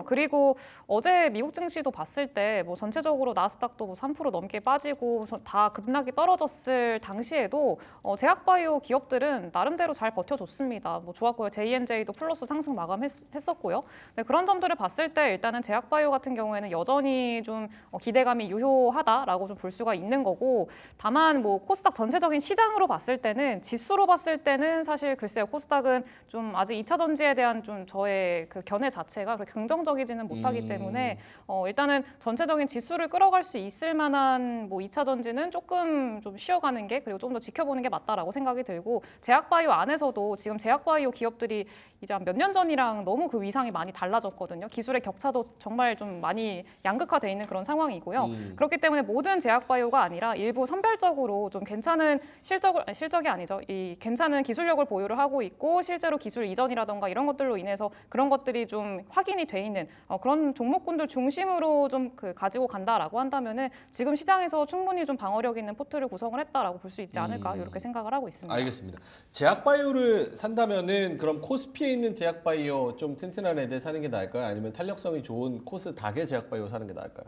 그리고 어제 미국 증시도 봤을 때 뭐 전체적으로 나스닥도 뭐 3% 넘게 빠지고 다 급락이 떨어졌을 당시에도 제약바이오 기업들은 나름대로 잘 버텨줬습니다. 뭐 좋았고요. J&J도 플러스 상승 마감했었고요. 네, 그런 점들을 봤을 때 일단은 제약바이오 같은 경우에는 여전히 좀 기대감이 유효하다라고 좀 볼 수가 있는 거고 다만 뭐 코스닥 전체적인 시장으로 봤을 때는 지수로 봤을 때는 사실 글쎄요 코스닥은 좀 아직 2차 전지에 대한 좀 저의 그 견해 자체가 그렇게 긍정적이지는 못하기 때문에 일단은 전체적인 지수를 끌어갈 수 있을 만한 뭐 2차 전지는 조금 좀 쉬어가는 게 그리고 좀 더 지켜보는 게 맞다라고 생각이 들고 제약바이오 안에서도 지금 제약바이오 기업들이 이제 몇 년 전이랑 너무 그 위상이 많이 달라졌거든요. 기술의 격차도 정말 좀 많이 양극화돼 있는 그런 상황이고요. 그렇기 때문에 모든 제약바이오가 아니라 일부 선별적으로 좀 괜찮은 실적이 아니죠. 이 괜찮은 기술력을 보유를 하고 있고 실제로 기술 이전이라던가 이런 것들로 인해서 그런 것들이 좀 확인이 돼 있는 그런 종목군들 중심으로 좀 가지고 간다라고 한다면은 지금 시장에서 충분히 좀 방어력 있는 포트를 구성을 했다라고 볼 수 있지 않을까 이렇게 생각을 하고 있습니다. 알겠습니다. 제약바이오를 산다면은 그럼 코스피에 있는 제약바이오 좀 튼튼한 애들 사는 게 나을까요? 아니면 탄력성이 좋은 코스닥의 제약바이오 사는 게 나을까요?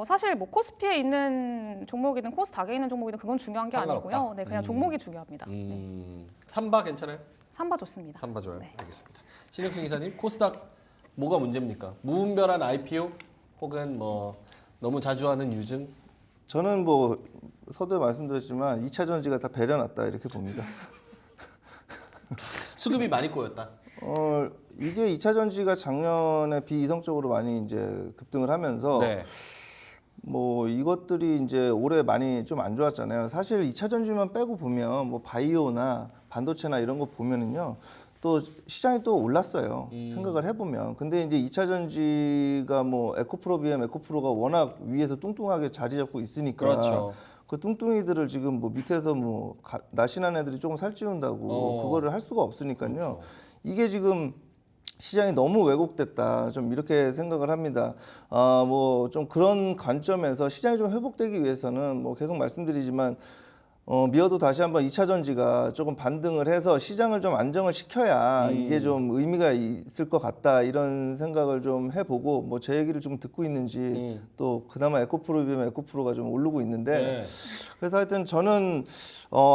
사실 뭐 코스피에 있는 종목이든 코스닥에 있는 종목이든 그건 중요한 게 상관없다. 아니고요. 네, 그냥 종목이 중요합니다. 삼바 괜찮아요? 삼바 좋습니다. 삼바 좋아요. 네. 알겠습니다. 신혁승 기사님, 코스닥 뭐가 문제입니까? 무분별한 IPO 혹은 뭐 너무 자주 하는 유증? 저는 뭐 서두에 말씀드렸지만 2차 전지가 다 배려놨다 이렇게 봅니다. 수급이 많이 꼬였다. 이게 2차 전지가 작년에 비이성적으로 많이 이제 급등을 하면서 네. 뭐 이것들이 이제 올해 많이 좀 안 좋았잖아요. 사실 2차 전지만 빼고 보면 뭐 바이오나 반도체나 이런 거 보면은요. 또 시장이 또 올랐어요. 생각을 해보면. 근데 이제 2차 전지가 뭐 에코프로, 에코프로가 워낙 위에서 뚱뚱하게 자리 잡고 있으니까 그렇죠. 그 뚱뚱이들을 지금 뭐 밑에서 뭐 날씬한 애들이 조금 살찌운다고 그거를 할 수가 없으니까요. 그렇죠. 이게 지금 시장이 너무 왜곡됐다. 좀 이렇게 생각을 합니다. 뭐 좀 그런 관점에서 시장이 좀 회복되기 위해서는 뭐 계속 말씀드리지만 미어도 다시 한번 2차 전지가 조금 반등을 해서 시장을 좀 안정을 시켜야 이게 좀 의미가 있을 것 같다 이런 생각을 좀 해보고 뭐 제 얘기를 좀 듣고 있는지 또 그나마 에코프로가 좀 오르고 있는데 네. 그래서 하여튼 저는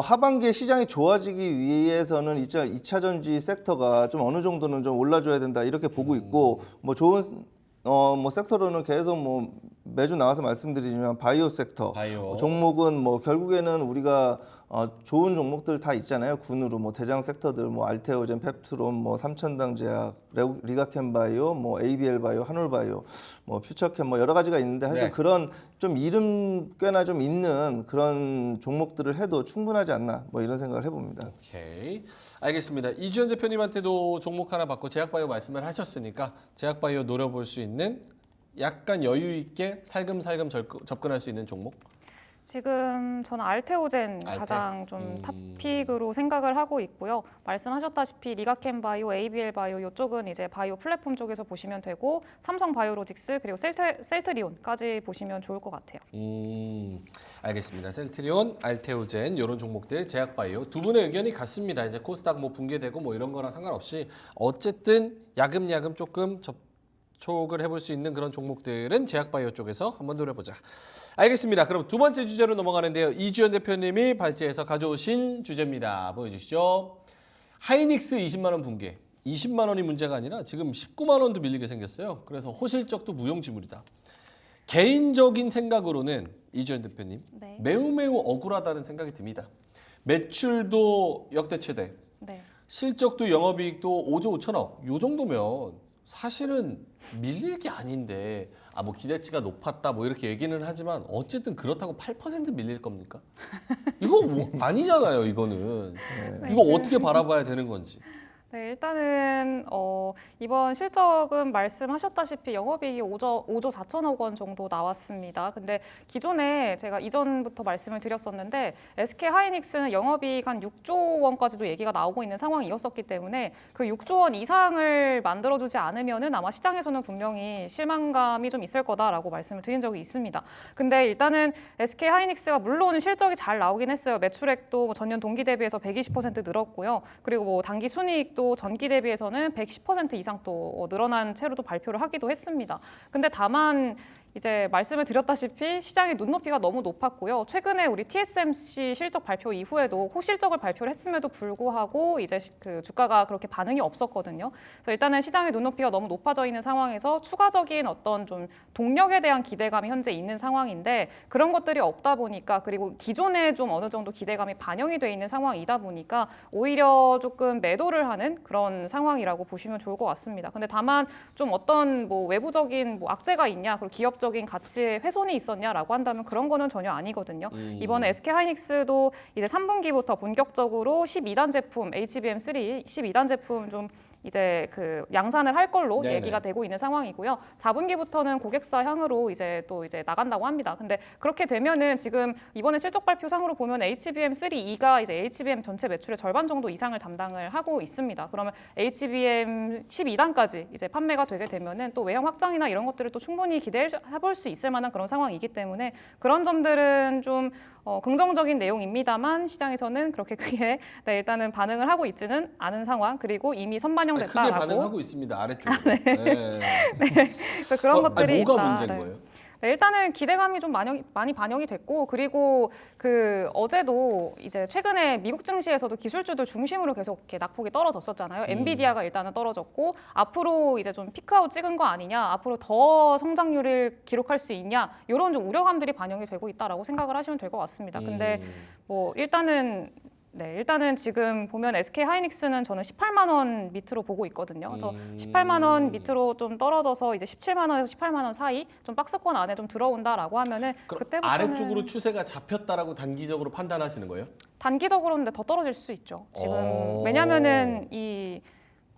하반기에 시장이 좋아지기 위해서는 2차 전지 섹터가 좀 어느 정도는 좀 올라줘야 된다 이렇게 보고 있고 뭐 좋은 뭐 섹터로는 계속 뭐 매주 나와서 말씀드리지만 바이오 섹터 바이오. 종목은 뭐 결국에는 우리가 좋은 종목들 다 있잖아요. 군으로 뭐 대장 섹터들 뭐 알테오젠, 펩트론, 뭐 삼천당제약, 리가켄바이오, 뭐 ABL바이오, 한올바이오, 뭐 퓨처캠 뭐 여러 가지가 있는데 하여튼 네. 그런 좀 이름 꽤나 좀 있는 그런 종목들을 해도 충분하지 않나 뭐 이런 생각을 해봅니다. 오케이. 알겠습니다. 이주연 대표님한테도 종목 하나 받고 제약바이오 말씀을 하셨으니까 제약바이오 노려볼 수 있는 약간 여유 있게 살금살금 접근할 수 있는 종목? 지금 저는 알테오젠 알테? 가장 좀 탑픽으로 생각을 하고 있고요. 말씀하셨다시피 리가켄 바이오, ABL 바이오 이쪽은 이제 바이오 플랫폼 쪽에서 보시면 되고 삼성 바이오로직스 그리고 셀트리온까지 보시면 좋을 것 같아요. 알겠습니다. 셀트리온, 알테오젠 이런 종목들, 제약바이오 두 분의 의견이 같습니다. 이제 코스닥 뭐 붕괴되고 뭐 이런 거랑 상관없이 어쨌든 야금야금 조금 접촉을 해볼 수 있는 그런 종목들은 제약바이오 쪽에서 한번 노려보자. 알겠습니다. 그럼 두 번째 주제로 넘어가는데요. 이주연 대표님이 발제해서 가져오신 주제입니다. 보여주시죠. 하이닉스 20만 원 붕괴. 20만 원이 문제가 아니라 지금 19만 원도 밀리게 생겼어요. 그래서 호실적도 무용지물이다. 개인적인 생각으로는 이주연 대표님 네. 매우 억울하다는 생각이 듭니다. 매출도 역대 최대, 네. 실적도 영업이익도 5조 5천억. 요 정도면 사실은 밀릴 게 아닌데 뭐 기대치가 높았다 뭐 이렇게 얘기는 하지만 어쨌든 그렇다고 8% 밀릴 겁니까? 이거 뭐 아니잖아요. 이거는 이거 어떻게 바라봐야 되는 건지. 네, 일단은 이번 실적은 말씀하셨다시피 영업이익이 5조 4천억 원 정도 나왔습니다. 근데 기존에 제가 이전부터 말씀을 드렸었는데 SK 하이닉스는 영업이익 한 6조 원까지도 얘기가 나오고 있는 상황이었었기 때문에 그 6조 원 이상을 만들어주지 않으면은 아마 시장에서는 분명히 실망감이 좀 있을 거다라고 말씀을 드린 적이 있습니다. 근데 일단은 SK 하이닉스가 물론 실적이 잘 나오긴 했어요. 매출액도 뭐 전년 동기 대비해서 120% 늘었고요. 그리고 뭐 당기 순이익도 전기 대비해서는 110% 이상 또 늘어난 채로도 발표를 하기도 했습니다. 근데 다만 이제 말씀을 드렸다시피 시장의 눈높이가 너무 높았고요. 최근에 우리 TSMC 실적 발표 이후에도 호실적을 발표를 했음에도 불구하고 이제 그 주가가 그렇게 반응이 없었거든요. 그래서 일단은 시장의 눈높이가 너무 높아져 있는 상황에서 추가적인 어떤 좀 동력에 대한 기대감이 현재 있는 상황인데 그런 것들이 없다 보니까 그리고 기존에 좀 어느 정도 기대감이 반영이 돼 있는 상황이다 보니까 오히려 조금 매도를 하는 그런 상황이라고 보시면 좋을 것 같습니다. 근데 다만 좀 어떤 뭐 외부적인 뭐 악재가 있냐 그리고 기업적인 가치에 훼손이 있었냐라고 한다면 그런 거는 전혀 아니거든요. 이번에 SK 하이닉스도 이제 3분기부터 본격적으로 12단 제품 HBM3 12단 제품 좀 이제 그 양산을 할 걸로 네네. 얘기가 되고 있는 상황이고요. 4분기부터는 고객사 향으로 이제 또 이제 나간다고 합니다. 근데 그렇게 되면은 지금 이번에 실적 발표 상으로 보면 HBM3E가 이제 HBM 전체 매출의 절반 정도 이상을 담당을 하고 있습니다. 그러면 HBM 12단까지 이제 판매가 되게 되면은 또 외형 확장이나 이런 것들을 또 충분히 기대해 볼 수 있을 만한 그런 상황이기 때문에 그런 점들은 좀 긍정적인 내용입니다만 시장에서는 그렇게 크게 네, 일단은 반응을 하고 있지는 않은 상황 그리고 이미 선반영됐다라고 크게 반응하고 있습니다. 아래쪽으로. 네. 그래서 그런 것들이 뭐가 있다. 문제인 네. 거예요? 네, 일단은 기대감이 좀 많이 반영이 됐고 그리고 그 어제도 이제 최근에 미국 증시에서도 기술주들 중심으로 계속 이렇게 낙폭이 떨어졌었잖아요. 엔비디아가 일단은 떨어졌고 앞으로 이제 좀 피크아웃 찍은 거 아니냐, 앞으로 더 성장률을 기록할 수 있냐 이런 좀 우려감들이 반영이 되고 있다라고 생각을 하시면 될 것 같습니다. 근데 뭐 일단은 지금 보면 SK 하이닉스는 저는 18만 원 밑으로 보고 있거든요. 그래서 18만 원 밑으로 좀 떨어져서 이제 17만 원에서 18만 원 사이 좀 박스권 안에 좀 들어온다라고 하면은 그때부터는 아래쪽으로 추세가 잡혔다라고 단기적으로 판단하시는 거예요? 단기적으로는 더 떨어질 수 있죠. 지금 왜냐면은 이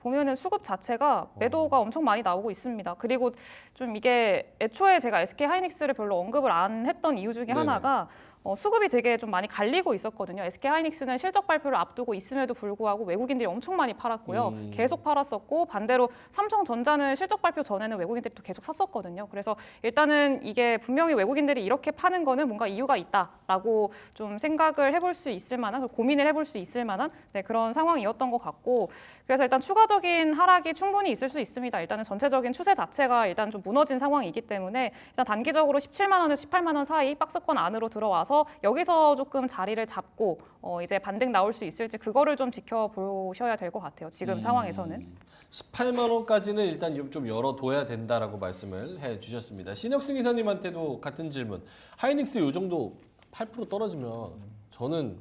보면은 수급 자체가 매도가 엄청 많이 나오고 있습니다. 그리고 좀 이게 애초에 제가 SK 하이닉스를 별로 언급을 안 했던 이유 중에 하나가 수급이 되게 좀 많이 갈리고 있었거든요. SK 하이닉스는 실적 발표를 앞두고 있음에도 불구하고 외국인들이 엄청 많이 팔았고요. 계속 팔았었고 반대로 삼성전자는 실적 발표 전에는 외국인들이 또 계속 샀었거든요. 그래서 일단은 이게 분명히 외국인들이 이렇게 파는 거는 뭔가 이유가 있다라고 좀 생각을 해볼 수 있을 만한 고민을 해볼 수 있을 만한 네, 그런 상황이었던 것 같고 그래서 일단 추가적인 하락이 충분히 있을 수 있습니다. 일단은 전체적인 추세 자체가 일단 좀 무너진 상황이기 때문에 일단 단기적으로 17만 원에서 18만 원 사이 박스권 안으로 들어와서 여기서 조금 자리를 잡고 이제 반등 나올 수 있을지 그거를 좀 지켜보셔야 될 것 같아요. 지금 상황에서는. 18만 원까지는 일단 좀 열어둬야 된다라고 말씀을 해주셨습니다. 신혁승 이사님한테도 같은 질문. 하이닉스 요 정도 8% 떨어지면 저는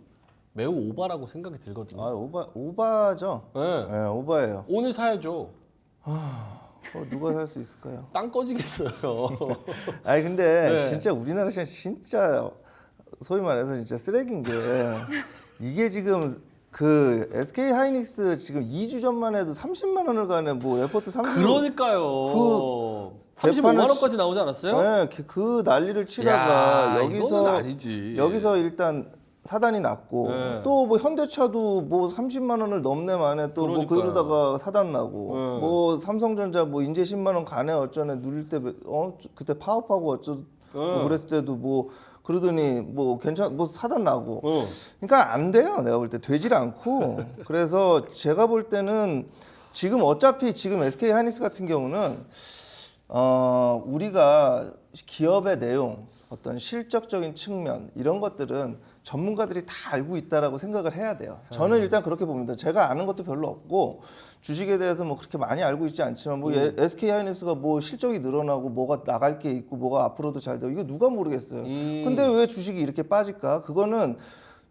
매우 오바라고 생각이 들거든요. 아 오바죠. 네. 네, 오바예요. 오늘 사야죠. 누가 살 수 있을까요? 땅 꺼지겠어요. 아니 근데 네. 진짜 우리나라 시장 진짜 소위 말해서 진짜 쓰레기인 게 이게 지금 그 SK 하이닉스 지금 2주 전만 해도 30만 원을 가는 뭐 에포트 30만 그러니까요. 35만 원까지 나오지 않았어요? 네, 그 난리를 치다가 야, 이거는 아니지. 여기서 일단 사단이 났고 네. 또 뭐 현대차도 뭐 30만 원을 넘네 만에 또 뭐 그러니까요. 그러다가 사단 나고 네. 뭐 삼성전자 뭐 인제 10만 원 가네 어쩌네 누릴 때 그때 파업하고 어쩌고 그랬을 때도 뭐 그러더니 뭐 뭐 사단 나고 그러니까 안 돼요. 내가 볼 때 되질 않고 그래서 제가 볼 때는 지금 어차피 지금 SK 하이닉스 같은 경우는 우리가 기업의 내용, 어떤 실적적인 측면 이런 것들은 전문가들이 다 알고 있다라고 생각을 해야 돼요. 저는 일단 그렇게 봅니다. 제가 아는 것도 별로 없고 주식에 대해서 뭐 그렇게 많이 알고 있지 않지만 뭐 SK 하이닉스가 뭐 실적이 늘어나고 뭐가 나갈 게 있고 뭐가 앞으로도 잘 되고 이거 누가 모르겠어요. 근데 왜 주식이 이렇게 빠질까? 그거는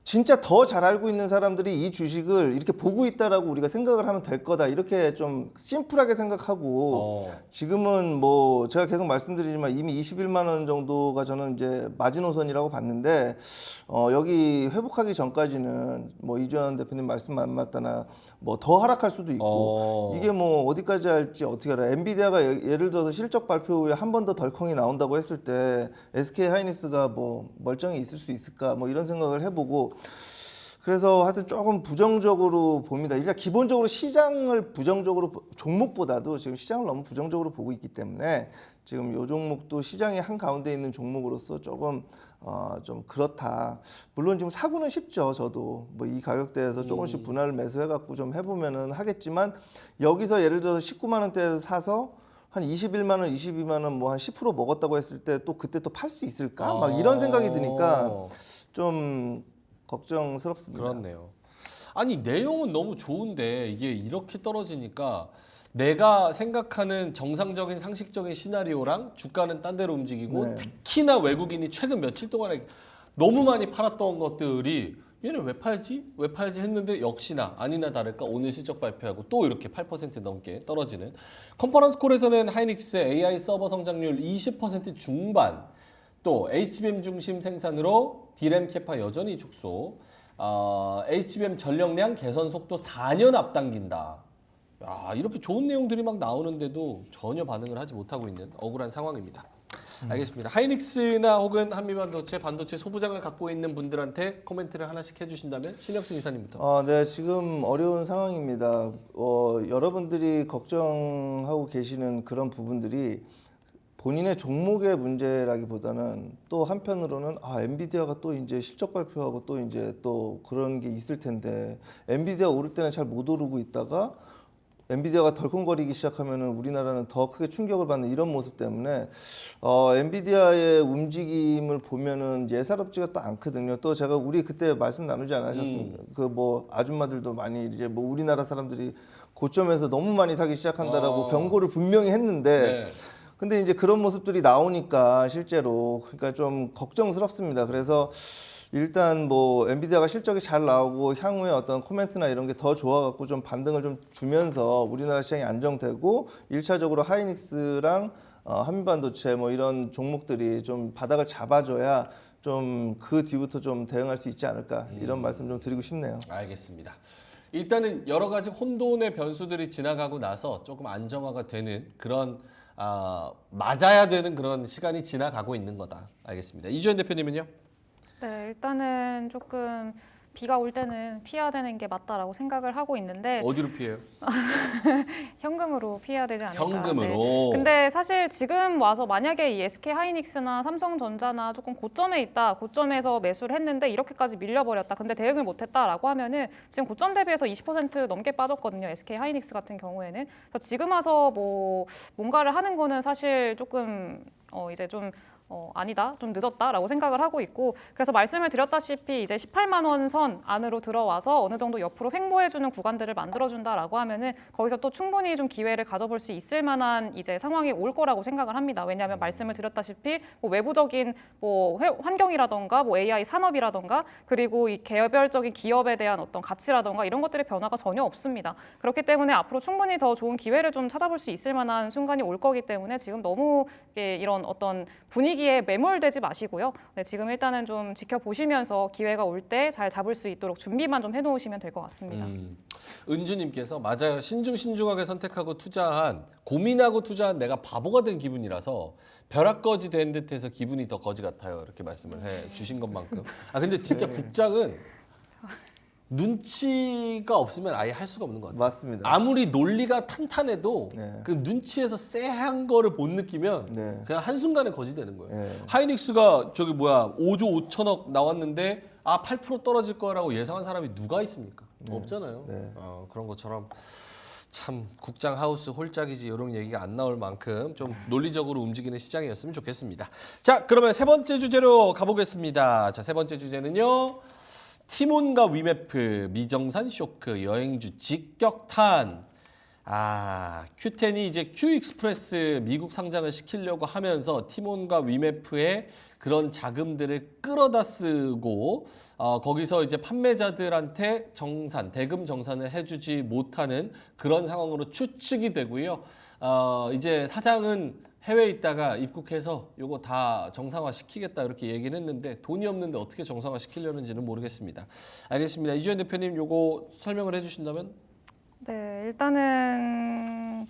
진짜 더 잘 알고 있는 사람들이 이 주식을 이렇게 보고 있다라고 우리가 생각을 하면 될 거다. 이렇게 좀 심플하게 생각하고 지금은 뭐 제가 계속 말씀드리지만 이미 21만 원 정도가 저는 이제 마지노선이라고 봤는데 여기 회복하기 전까지는 뭐 이주환 대표님 말씀 안 맞다나 뭐 더 하락할 수도 있고 이게 뭐 어디까지 할지 어떻게 알아요. 엔비디아가 예를 들어서 실적 발표 후에 한 번 더 덜컹이 나온다고 했을 때 SK 하이닉스가 뭐 멀쩡히 있을 수 있을까 뭐 이런 생각을 해보고 그래서 하여튼 조금 부정적으로 봅니다. 일단 기본적으로 시장을 부정적으로 종목보다도 지금 시장을 너무 부정적으로 보고 있기 때문에 지금 이 종목도 시장의 한 가운데 있는 종목으로서 조금 좀 그렇다. 물론 지금 사고는 쉽죠. 저도 뭐 이 가격대에서 조금씩 분할 매수해갖고 좀 해보면은 하겠지만 여기서 예를 들어서 19만 원대에서 사서 한 21만 원, 22만 원 뭐 한 10% 먹었다고 했을 때 또 그때 또 팔 수 있을까? 막 이런 생각이 드니까 좀 걱정스럽습니다. 그렇네요. 아니 내용은 너무 좋은데 이게 이렇게 떨어지니까 내가 생각하는 정상적인 상식적인 시나리오랑 주가는 딴 데로 움직이고 네. 특히나 외국인이 최근 며칠 동안에 너무 많이 팔았던 것들이 얘는 왜 팔지? 왜 팔지 했는데 역시나 아니나 다를까 오늘 실적 발표하고 또 이렇게 8% 넘게 떨어지는 컨퍼런스 콜에서는 하이닉스의 AI 서버 성장률 20% 중반 또 HBM 중심 생산으로 D램 캐파 여전히 축소 HBM 전력량 개선 속도 4년 앞당긴다. 야, 이렇게 좋은 내용들이 막 나오는데도 전혀 반응을 하지 못하고 있는 억울한 상황입니다. 알겠습니다. 하이닉스나 혹은 한미반도체, 반도체 소부장을 갖고 있는 분들한테 코멘트를 하나씩 해주신다면 신혁승 이사님부터. 네, 지금 어려운 상황입니다. 여러분들이 걱정하고 계시는 그런 부분들이 본인의 종목의 문제라기보다는 또 한편으로는 엔비디아가 또 이제 실적 발표하고 또 이제 또 그런 게 있을 텐데 엔비디아 오를 때는 잘 못 오르고 있다가 엔비디아가 덜컹거리기 시작하면은 우리나라는 더 크게 충격을 받는 이런 모습 때문에 엔비디아의 움직임을 보면은 예사롭지가 또 않거든요. 또 제가 우리 그때 말씀 나누지 않으셨습니까? 그 뭐 아줌마들도 많이 이제 뭐 우리나라 사람들이 고점에서 너무 많이 사기 시작한다라고 경고를 분명히 했는데. 네. 근데 이제 그런 모습들이 나오니까 실제로 그러니까 좀 걱정스럽습니다. 그래서 일단 뭐 엔비디아가 실적이 잘 나오고 향후에 어떤 코멘트나 이런 게 더 좋아갖고 좀 반등을 좀 주면서 우리나라 시장이 안정되고 1차적으로 하이닉스랑 한미반도체 뭐 이런 종목들이 좀 바닥을 잡아줘야 좀 그 뒤부터 좀 대응할 수 있지 않을까 이런 말씀 좀 드리고 싶네요. 알겠습니다. 일단은 여러 가지 혼돈의 변수들이 지나가고 나서 조금 안정화가 되는 그런 맞아야 되는 그런 시간이 지나가고 있는 거다. 알겠습니다. 이주연 대표님은요? 네, 일단은 조금 비가 올 때는 피해야 되는 게 맞다라고 생각을 하고 있는데 어디로 피해요? 현금으로 피해야 되지 않을까. 현금으로. 네. 근데 사실 지금 와서 만약에 이 SK 하이닉스나 삼성전자나 조금 고점에 있다, 고점에서 매수를 했는데 이렇게까지 밀려버렸다. 근데 대응을 못했다라고 하면은 지금 고점 대비해서 20% 넘게 빠졌거든요. SK 하이닉스 같은 경우에는. 그래서 지금 와서 뭐 뭔가를 하는 거는 사실 조금 이제 좀 아니다, 좀 늦었다라고 생각을 하고 있고 그래서 말씀을 드렸다시피 이제 18만 원 선 안으로 들어와서 어느 정도 옆으로 횡보해주는 구간들을 만들어준다라고 하면은 거기서 또 충분히 좀 기회를 가져볼 수 있을 만한 이제 상황이 올 거라고 생각을 합니다. 왜냐하면 말씀을 드렸다시피 뭐 외부적인 뭐 환경이라던가 뭐 AI 산업이라던가 그리고 이 개별적인 기업에 대한 어떤 가치라던가 이런 것들의 변화가 전혀 없습니다. 그렇기 때문에 앞으로 충분히 더 좋은 기회를 좀 찾아볼 수 있을 만한 순간이 올 거기 때문에 지금 너무 이런 어떤 분위기 분위기에 매몰되지 마시고요. 네, 지금 일단은 좀 지켜보시면서 기회가 올 때 잘 잡을 수 있도록 준비만 좀 해놓으시면 될 것 같습니다. 은주님께서 맞아요. 신중하게 선택하고 투자한 고민하고 투자한 내가 바보가 된 기분이라서 벼락거지 된 듯해서 기분이 더 거지 같아요. 이렇게 말씀을 해주신 것만큼. 아 근데 진짜 국장은 눈치가 없으면 아예 할 수가 없는 것 같아요. 맞습니다. 아무리 논리가 탄탄해도 네. 그 눈치에서 쎄한 거를 못 느끼면 네. 그냥 한순간에 거지 되는 거예요. 네. 하이닉스가 저기 뭐야 5조 5천억 나왔는데 8% 떨어질 거라고 예상한 사람이 누가 있습니까? 없잖아요. 네. 그런 것처럼 참 국장 하우스 홀짝이지 이런 얘기가 안 나올 만큼 좀 논리적으로 움직이는 시장이었으면 좋겠습니다. 자, 그러면 세 번째 주제로 가보겠습니다. 자, 세 번째 주제는요. 티몬과 위메프 미정산 쇼크 여행주 직격탄. Q10이 이제 Q익스프레스 미국 상장을 시키려고 하면서 티몬과 위메프의 그런 자금들을 끌어다 쓰고 거기서 이제 판매자들한테 대금 정산을 해주지 못하는 그런 상황으로 추측이 되고요. 이제 사장은 해외에 있다가 입국해서 요거 다 정상화 시키겠다 이렇게 얘기를 했는데 돈이 없는데 어떻게 정상화 시키려는지는 모르겠습니다. 알겠습니다. 이주연 대표님 요거 설명을 해주신다면? 네, 일단은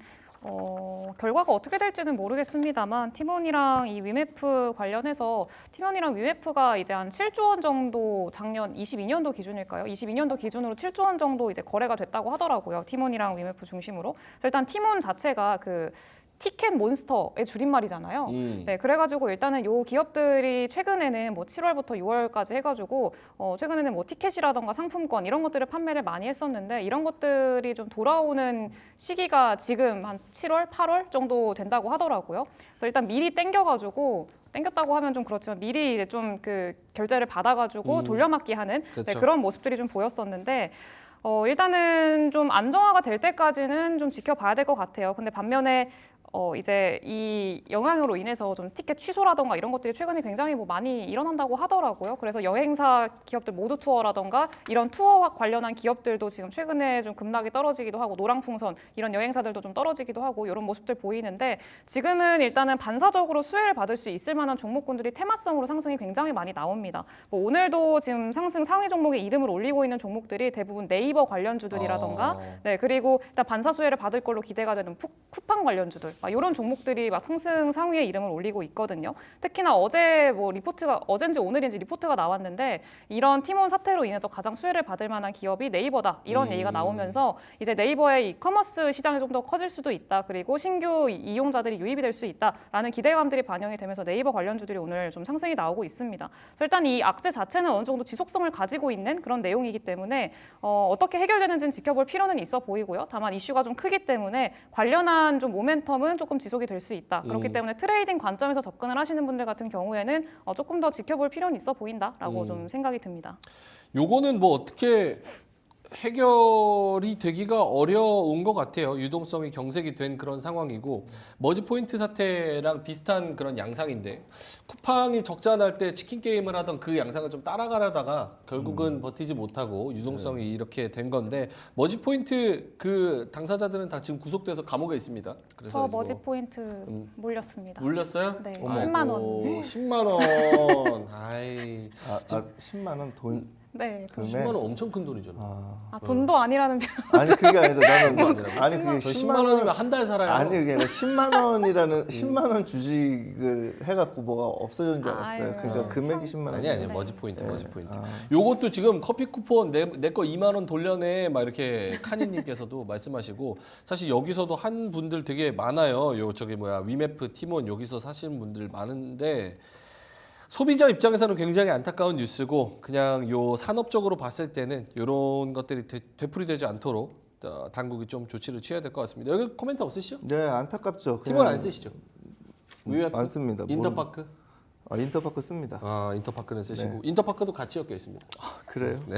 결과가 어떻게 될지는 모르겠습니다만 티몬이랑 이 위메프 관련해서 티몬이랑 위메프가 이제 한 7조 원 정도 작년 22년도 기준일까요? 22년도 기준으로 7조 원 정도 이제 거래가 됐다고 하더라고요. 티몬이랑 위메프 중심으로. 일단 티몬 자체가 그 티켓 몬스터의 줄임말이잖아요. 네, 그래가지고 일단은 요 기업들이 최근에는 뭐 7월부터 6월까지 해가지고 최근에는 뭐 티켓이라던가 상품권 이런 것들을 판매를 많이 했었는데 이런 것들이 좀 돌아오는 시기가 지금 한 7월, 8월 정도 된다고 하더라고요. 그래서 일단 미리 땡겨가지고 땡겼다고 하면 좀 그렇지만 미리 이제 좀 그 결제를 받아가지고 돌려막기 하는 그렇죠. 네, 그런 모습들이 좀 보였었는데. 일단은 좀 안정화가 될 때까지는 좀 지켜봐야 될 것 같아요. 근데 반면에 이제 이 영향으로 인해서 좀 티켓 취소라던가 이런 것들이 최근에 굉장히 뭐 많이 일어난다고 하더라고요. 그래서 여행사 기업들 모두 투어라던가 이런 투어와 관련한 기업들도 지금 최근에 좀 급락이 떨어지기도 하고 노랑풍선 이런 여행사들도 좀 떨어지기도 하고 이런 모습들 보이는데 지금은 일단은 반사적으로 수혜를 받을 수 있을 만한 종목군들이 테마성으로 상승이 굉장히 많이 나옵니다. 뭐 오늘도 지금 상승 상위 종목에 이름을 올리고 있는 종목들이 대부분 네이버 관련주들이라던가 네, 그리고 일단 반사 수혜를 받을 걸로 기대가 되는 쿠팡 관련주들 이런 종목들이 막 상승 상위에 이름을 올리고 있거든요. 특히나 어제 뭐 어젠지 오늘인지 리포트가 나왔는데 이런 티몬 사태로 인해서 가장 수혜를 받을 만한 기업이 네이버다 이런 얘기가 나오면서 이제 네이버의 이커머스 시장이 좀 더 커질 수도 있다. 그리고 신규 이용자들이 유입이 될 수 있다라는 기대감들이 반영이 되면서 네이버 관련주들이 오늘 좀 상승이 나오고 있습니다. 그래서 일단 이 악재 자체는 어느 정도 지속성을 가지고 있는 그런 내용이기 때문에 어떻게 해결되는지는 지켜볼 필요는 있어 보이고요. 다만 이슈가 좀 크기 때문에 관련한 좀 모멘텀은 조금 지속이 될 수 있다. 그렇기 때문에 트레이딩 관점에서 접근을 하시는 분들 같은 경우에는 조금 더 지켜볼 필요는 있어 보인다라고 좀 생각이 듭니다. 요거는 뭐 어떻게 해결이 되기가 어려운 것 같아요. 유동성이 경색이 된 그런 상황이고 머지포인트 사태랑 비슷한 그런 양상인데 쿠팡이 적자 날 때 치킨 게임을 하던 그 양상을 좀 따라가려다가 결국은 버티지 못하고 유동성이 이렇게 된 건데 머지포인트 그 당사자들은 다 지금 구속돼서 감옥에 있습니다. 그래서 저 머지포인트 물렸습니다. 물렸어요? 네, 어머. 10만 원. 10만 원. 아이. 10만 원 돈. 네. 10만 원 엄청 큰 돈이잖아. 돈도 아니라는 아니 그게 아니라 나는 아니 그게 10만 원이면 한 달 살아요. 아니 그게 아니라 10만 원이라는 10만 원 주식을 해갖고 뭐가 없어진 줄 알았어요. 아유. 그러니까 금액이 10만 원. 아니 머지 포인트. 요것도 지금 커피 쿠폰 내 거 2만 원 돌려내 막 이렇게 카니님께서도 말씀하시고 사실 여기서도 한 분들 되게 많아요. 요 저기 위메프 티몬 여기서 사시는 분들 많은데. 소비자 입장에서는 굉장히 안타까운 뉴스고 그냥 요 산업적으로 봤을 때는 이런 것들이 되풀이되지 않도록 당국이 좀 조치를 취해야 될 것 같습니다. 여기 코멘트 없으시죠? 네 안타깝죠. 티몬 안 쓰시죠? 안 씁니다. 인터파크? 인터파크 씁니다. 인터파크는 쓰시고 네. 인터파크도 같이 엮여 있습니다. 그래요? 네.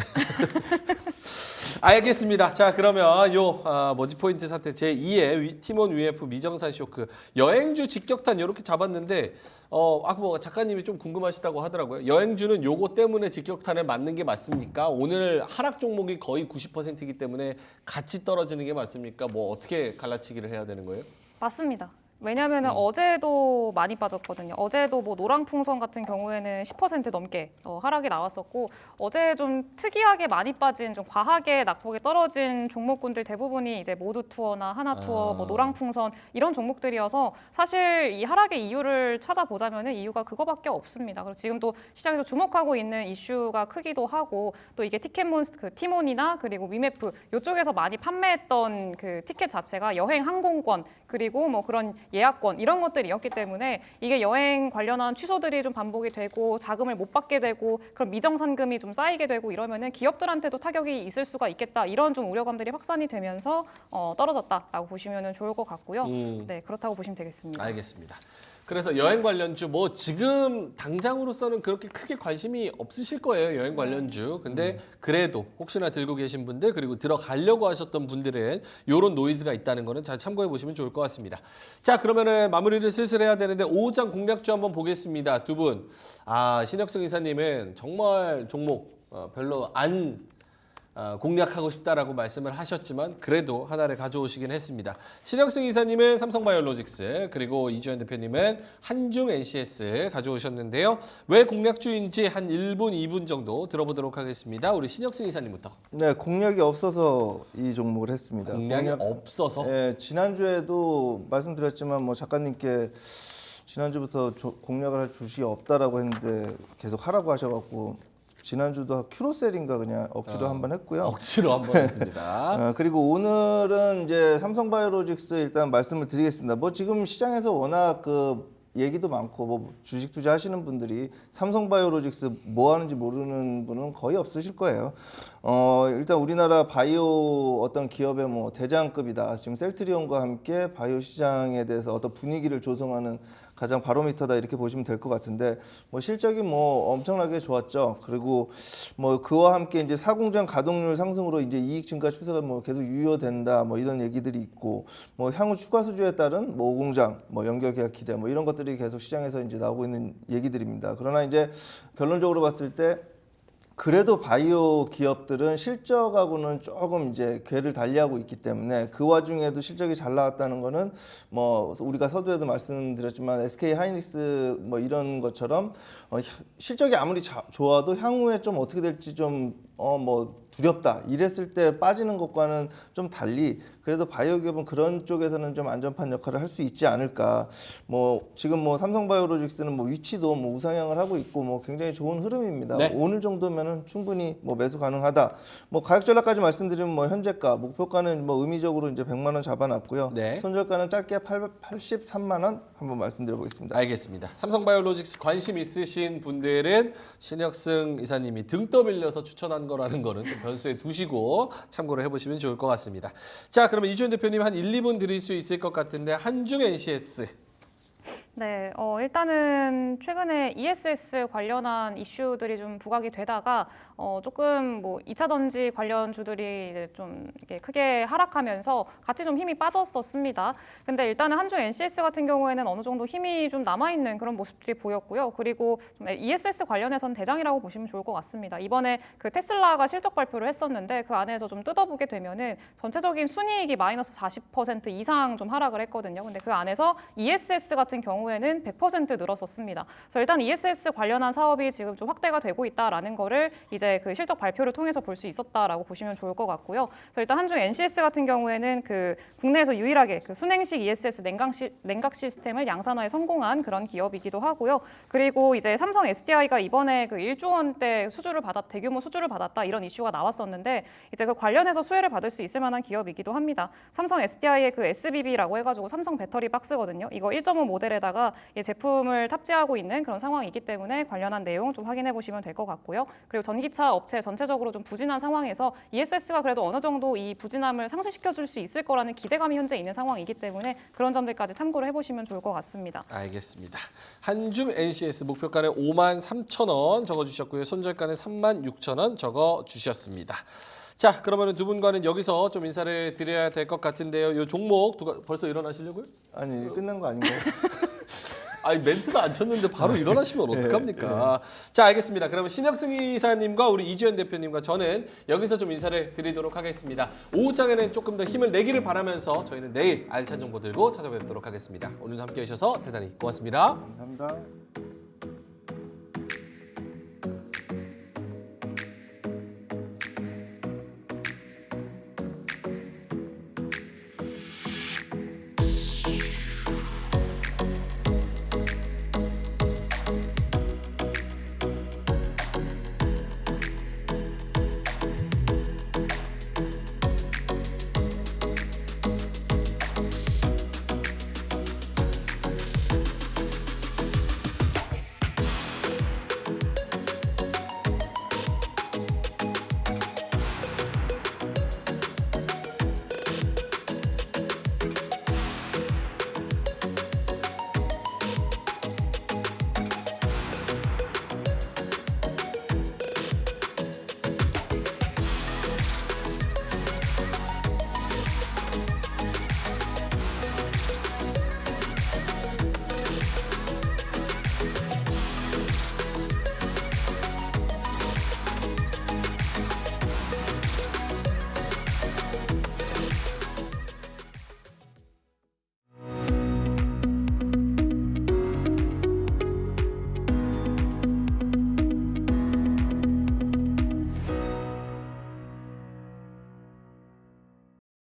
알겠습니다. 자 그러면 요 머지포인트 사태 제2의 티몬 위에프 미정산 쇼크 여행주 직격탄 이렇게 잡았는데 뭐 작가님이 좀 궁금하시다고 하더라고요. 여행주는 요거 때문에 직격탄을 맞는 게 맞습니까? 오늘 하락 종목이 거의 90%이기 때문에 같이 떨어지는 게 맞습니까? 뭐 어떻게 갈라치기를 해야 되는 거예요? 맞습니다. 왜냐하면 어제도 많이 빠졌거든요. 어제도 뭐 노랑풍선 같은 경우에는 10% 넘게 하락이 나왔었고 어제 좀 특이하게 많이 빠진 좀 과하게 낙폭이 떨어진 종목군들 대부분이 이제 모두투어나 하나투어, 뭐 노랑풍선 이런 종목들이어서 사실 이 하락의 이유를 찾아보자면은 이유가 그거밖에 없습니다. 그리고 지금 또 시장에서 주목하고 있는 이슈가 크기도 하고 또 이게 티켓몬스터, 그 티몬이나 그리고 위메프 이쪽에서 많이 판매했던 그 티켓 자체가 여행 항공권 그리고 뭐 그런 예약권 이런 것들이었기 때문에 이게 여행 관련한 취소들이 좀 반복이 되고 자금을 못 받게 되고 그런 미정산금이 좀 쌓이게 되고 이러면은 기업들한테도 타격이 있을 수가 있겠다 이런 좀 우려감들이 확산이 되면서 떨어졌다라고 보시면 좋을 것 같고요. 네, 그렇다고 보시면 되겠습니다. 알겠습니다. 그래서 여행 관련주 뭐 지금 당장으로서는 그렇게 크게 관심이 없으실 거예요. 여행 관련주. 근데 그래도 혹시나 들고 계신 분들 그리고 들어가려고 하셨던 분들은 이런 노이즈가 있다는 거는 잘 참고해 보시면 좋을 것 같습니다. 자, 그러면은 마무리를 슬슬 해야 되는데 5장 공략주 한번 보겠습니다. 두 분. 신혁승 이사님은 정말 종목 별로 안 공략하고 싶다라고 말씀을 하셨지만 그래도 하나를 가져오시긴 했습니다. 신혁승 이사님은 삼성바이오로직스 그리고 이주연 대표님은 한중 NCS 가져오셨는데요. 왜 공략주인지 한 1분, 2분 정도 들어보도록 하겠습니다. 우리 신혁승 이사님부터. 네, 공략이 없어서 이 종목을 했습니다. 공략이 없어서? 네, 지난주에도 말씀드렸지만 뭐 작가님께 지난주부터 공략을 할 주식이 없다라고 했는데 계속 하라고 하셔갖고 지난주도 큐로셀인가 그냥 억지로 한번 했고요. 억지로 한번 했습니다. 그리고 오늘은 이제 삼성바이오로직스 일단 말씀을 드리겠습니다. 뭐 지금 시장에서 워낙 그 얘기도 많고 뭐 주식 투자하시는 분들이 삼성바이오로직스 뭐 하는지 모르는 분은 거의 없으실 거예요. 일단 우리나라 바이오 어떤 기업의 뭐 대장급이다. 지금 셀트리온과 함께 바이오 시장에 대해서 어떤 분위기를 조성하는 가장 바로미터다 이렇게 보시면 될 것 같은데 뭐 실적이 뭐 엄청나게 좋았죠. 그리고 뭐 그와 함께 이제 사공장 가동률 상승으로 이제 이익 증가 추세가 뭐 계속 유효된다 뭐 이런 얘기들이 있고 뭐 향후 추가 수주에 따른 뭐 오공장 뭐 연결 계약 기대 뭐 이런 것들이 계속 시장에서 이제 나오고 있는 얘기들입니다. 그러나 이제 결론적으로 봤을 때 그래도 바이오 기업들은 실적하고는 조금 이제 궤를 달리하고 있기 때문에 그 와중에도 실적이 잘 나왔다는 거는 뭐 우리가 서두에도 말씀드렸지만 SK 하이닉스 뭐 이런 것처럼 실적이 아무리 좋아도 향후에 좀 어떻게 될지 좀 뭐 두렵다 이랬을 때 빠지는 것과는 좀 달리 그래도 바이오 기업은 그런 쪽에서는 좀 안전판 역할을 할 수 있지 않을까. 뭐 지금 뭐 삼성바이오로직스는 뭐 위치도 뭐 우상향을 하고 있고 뭐 굉장히 좋은 흐름입니다. 네. 오늘 정도면은 충분히 뭐 매수 가능하다. 뭐 가격 전략까지 말씀드리면 뭐 현재가 목표가는 뭐 의미적으로 이제 100만 원 잡아놨고요. 네. 손절가는 짧게 83만 원 한번 말씀드려보겠습니다. 알겠습니다. 삼성바이오로직스 관심 있으신 분들은 신혁승 이사님이 등 떠밀려서 추천한 거라는 거는 좀 변수에 두시고 참고를 해보시면 좋을 것 같습니다. 자, 그러면 이주연 대표님 한 1, 2분 드릴 수 있을 것 같은데 한중 NCS. 네, 일단은 최근에 ESS 관련한 이슈들이 좀 부각이 되다가 조금 뭐 2차 전지 관련주들이 이제 좀 이렇게 크게 하락하면서 같이 좀 힘이 빠졌었습니다. 근데 일단은 한중 NCS 같은 경우에는 어느 정도 힘이 좀 남아있는 그런 모습들이 보였고요. 그리고 좀 ESS 관련해서는 대장이라고 보시면 좋을 것 같습니다. 이번에 그 테슬라가 실적 발표를 했었는데 그 안에서 좀 뜯어보게 되면은 전체적인 순이익이 마이너스 40% 이상 좀 하락을 했거든요. 근데 그 안에서 ESS 같은 경우에는 100% 늘었었습니다. 그래서 일단 ESS 관련한 사업이 지금 좀 확대가 되고 있다라는 거를 이제 그 실적 발표를 통해서 볼 수 있었다라고 보시면 좋을 것 같고요. 그래서 일단 한중 NCS 같은 경우에는 그 국내에서 유일하게 그 순행식 ESS 냉각 시스템을 양산화에 성공한 그런 기업이기도 하고요. 그리고 이제 삼성 SDI가 이번에 그 1조 원대 대규모 수주를 받았다 이런 이슈가 나왔었는데 이제 그 관련해서 수혜를 받을 수 있을 만한 기업이기도 합니다. 삼성 SDI의 그 SBB라고 해가지고 삼성 배터리 박스거든요. 이거 1.5 모델에다가 이 제품을 탑재하고 있는 그런 상황이기 때문에 관련한 내용 좀 확인해 보시면 될 것 같고요. 그리고 전기차 업체 전체적으로 좀 부진한 상황에서 ESS가 그래도 어느 정도 이 부진함을 상쇄시켜 줄 수 있을 거라는 기대감이 현재 있는 상황이기 때문에 그런 점들까지 참고를 해보시면 좋을 것 같습니다. 알겠습니다. 한중 NCS 목표가는 53,000원 적어주셨고요. 손절가는 36,000원 적어주셨습니다. 자, 그러면 두 분과는 여기서 좀 인사를 드려야 될 것 같은데요. 이 종목 벌써 일어나시려고요? 아니 끝난 거 아닌가요? 아니 멘트도 안 쳤는데 바로 일어나시면 어떡합니까? 자, 알겠습니다. 그러면 신혁승 이사님과 우리 이주연 대표님과 저는 여기서 좀 인사를 드리도록 하겠습니다. 오후장에는 조금 더 힘을 내기를 바라면서 저희는 내일 알찬 정보 들고 찾아뵙도록 하겠습니다. 오늘도 함께해 주셔서 대단히 고맙습니다. 감사합니다.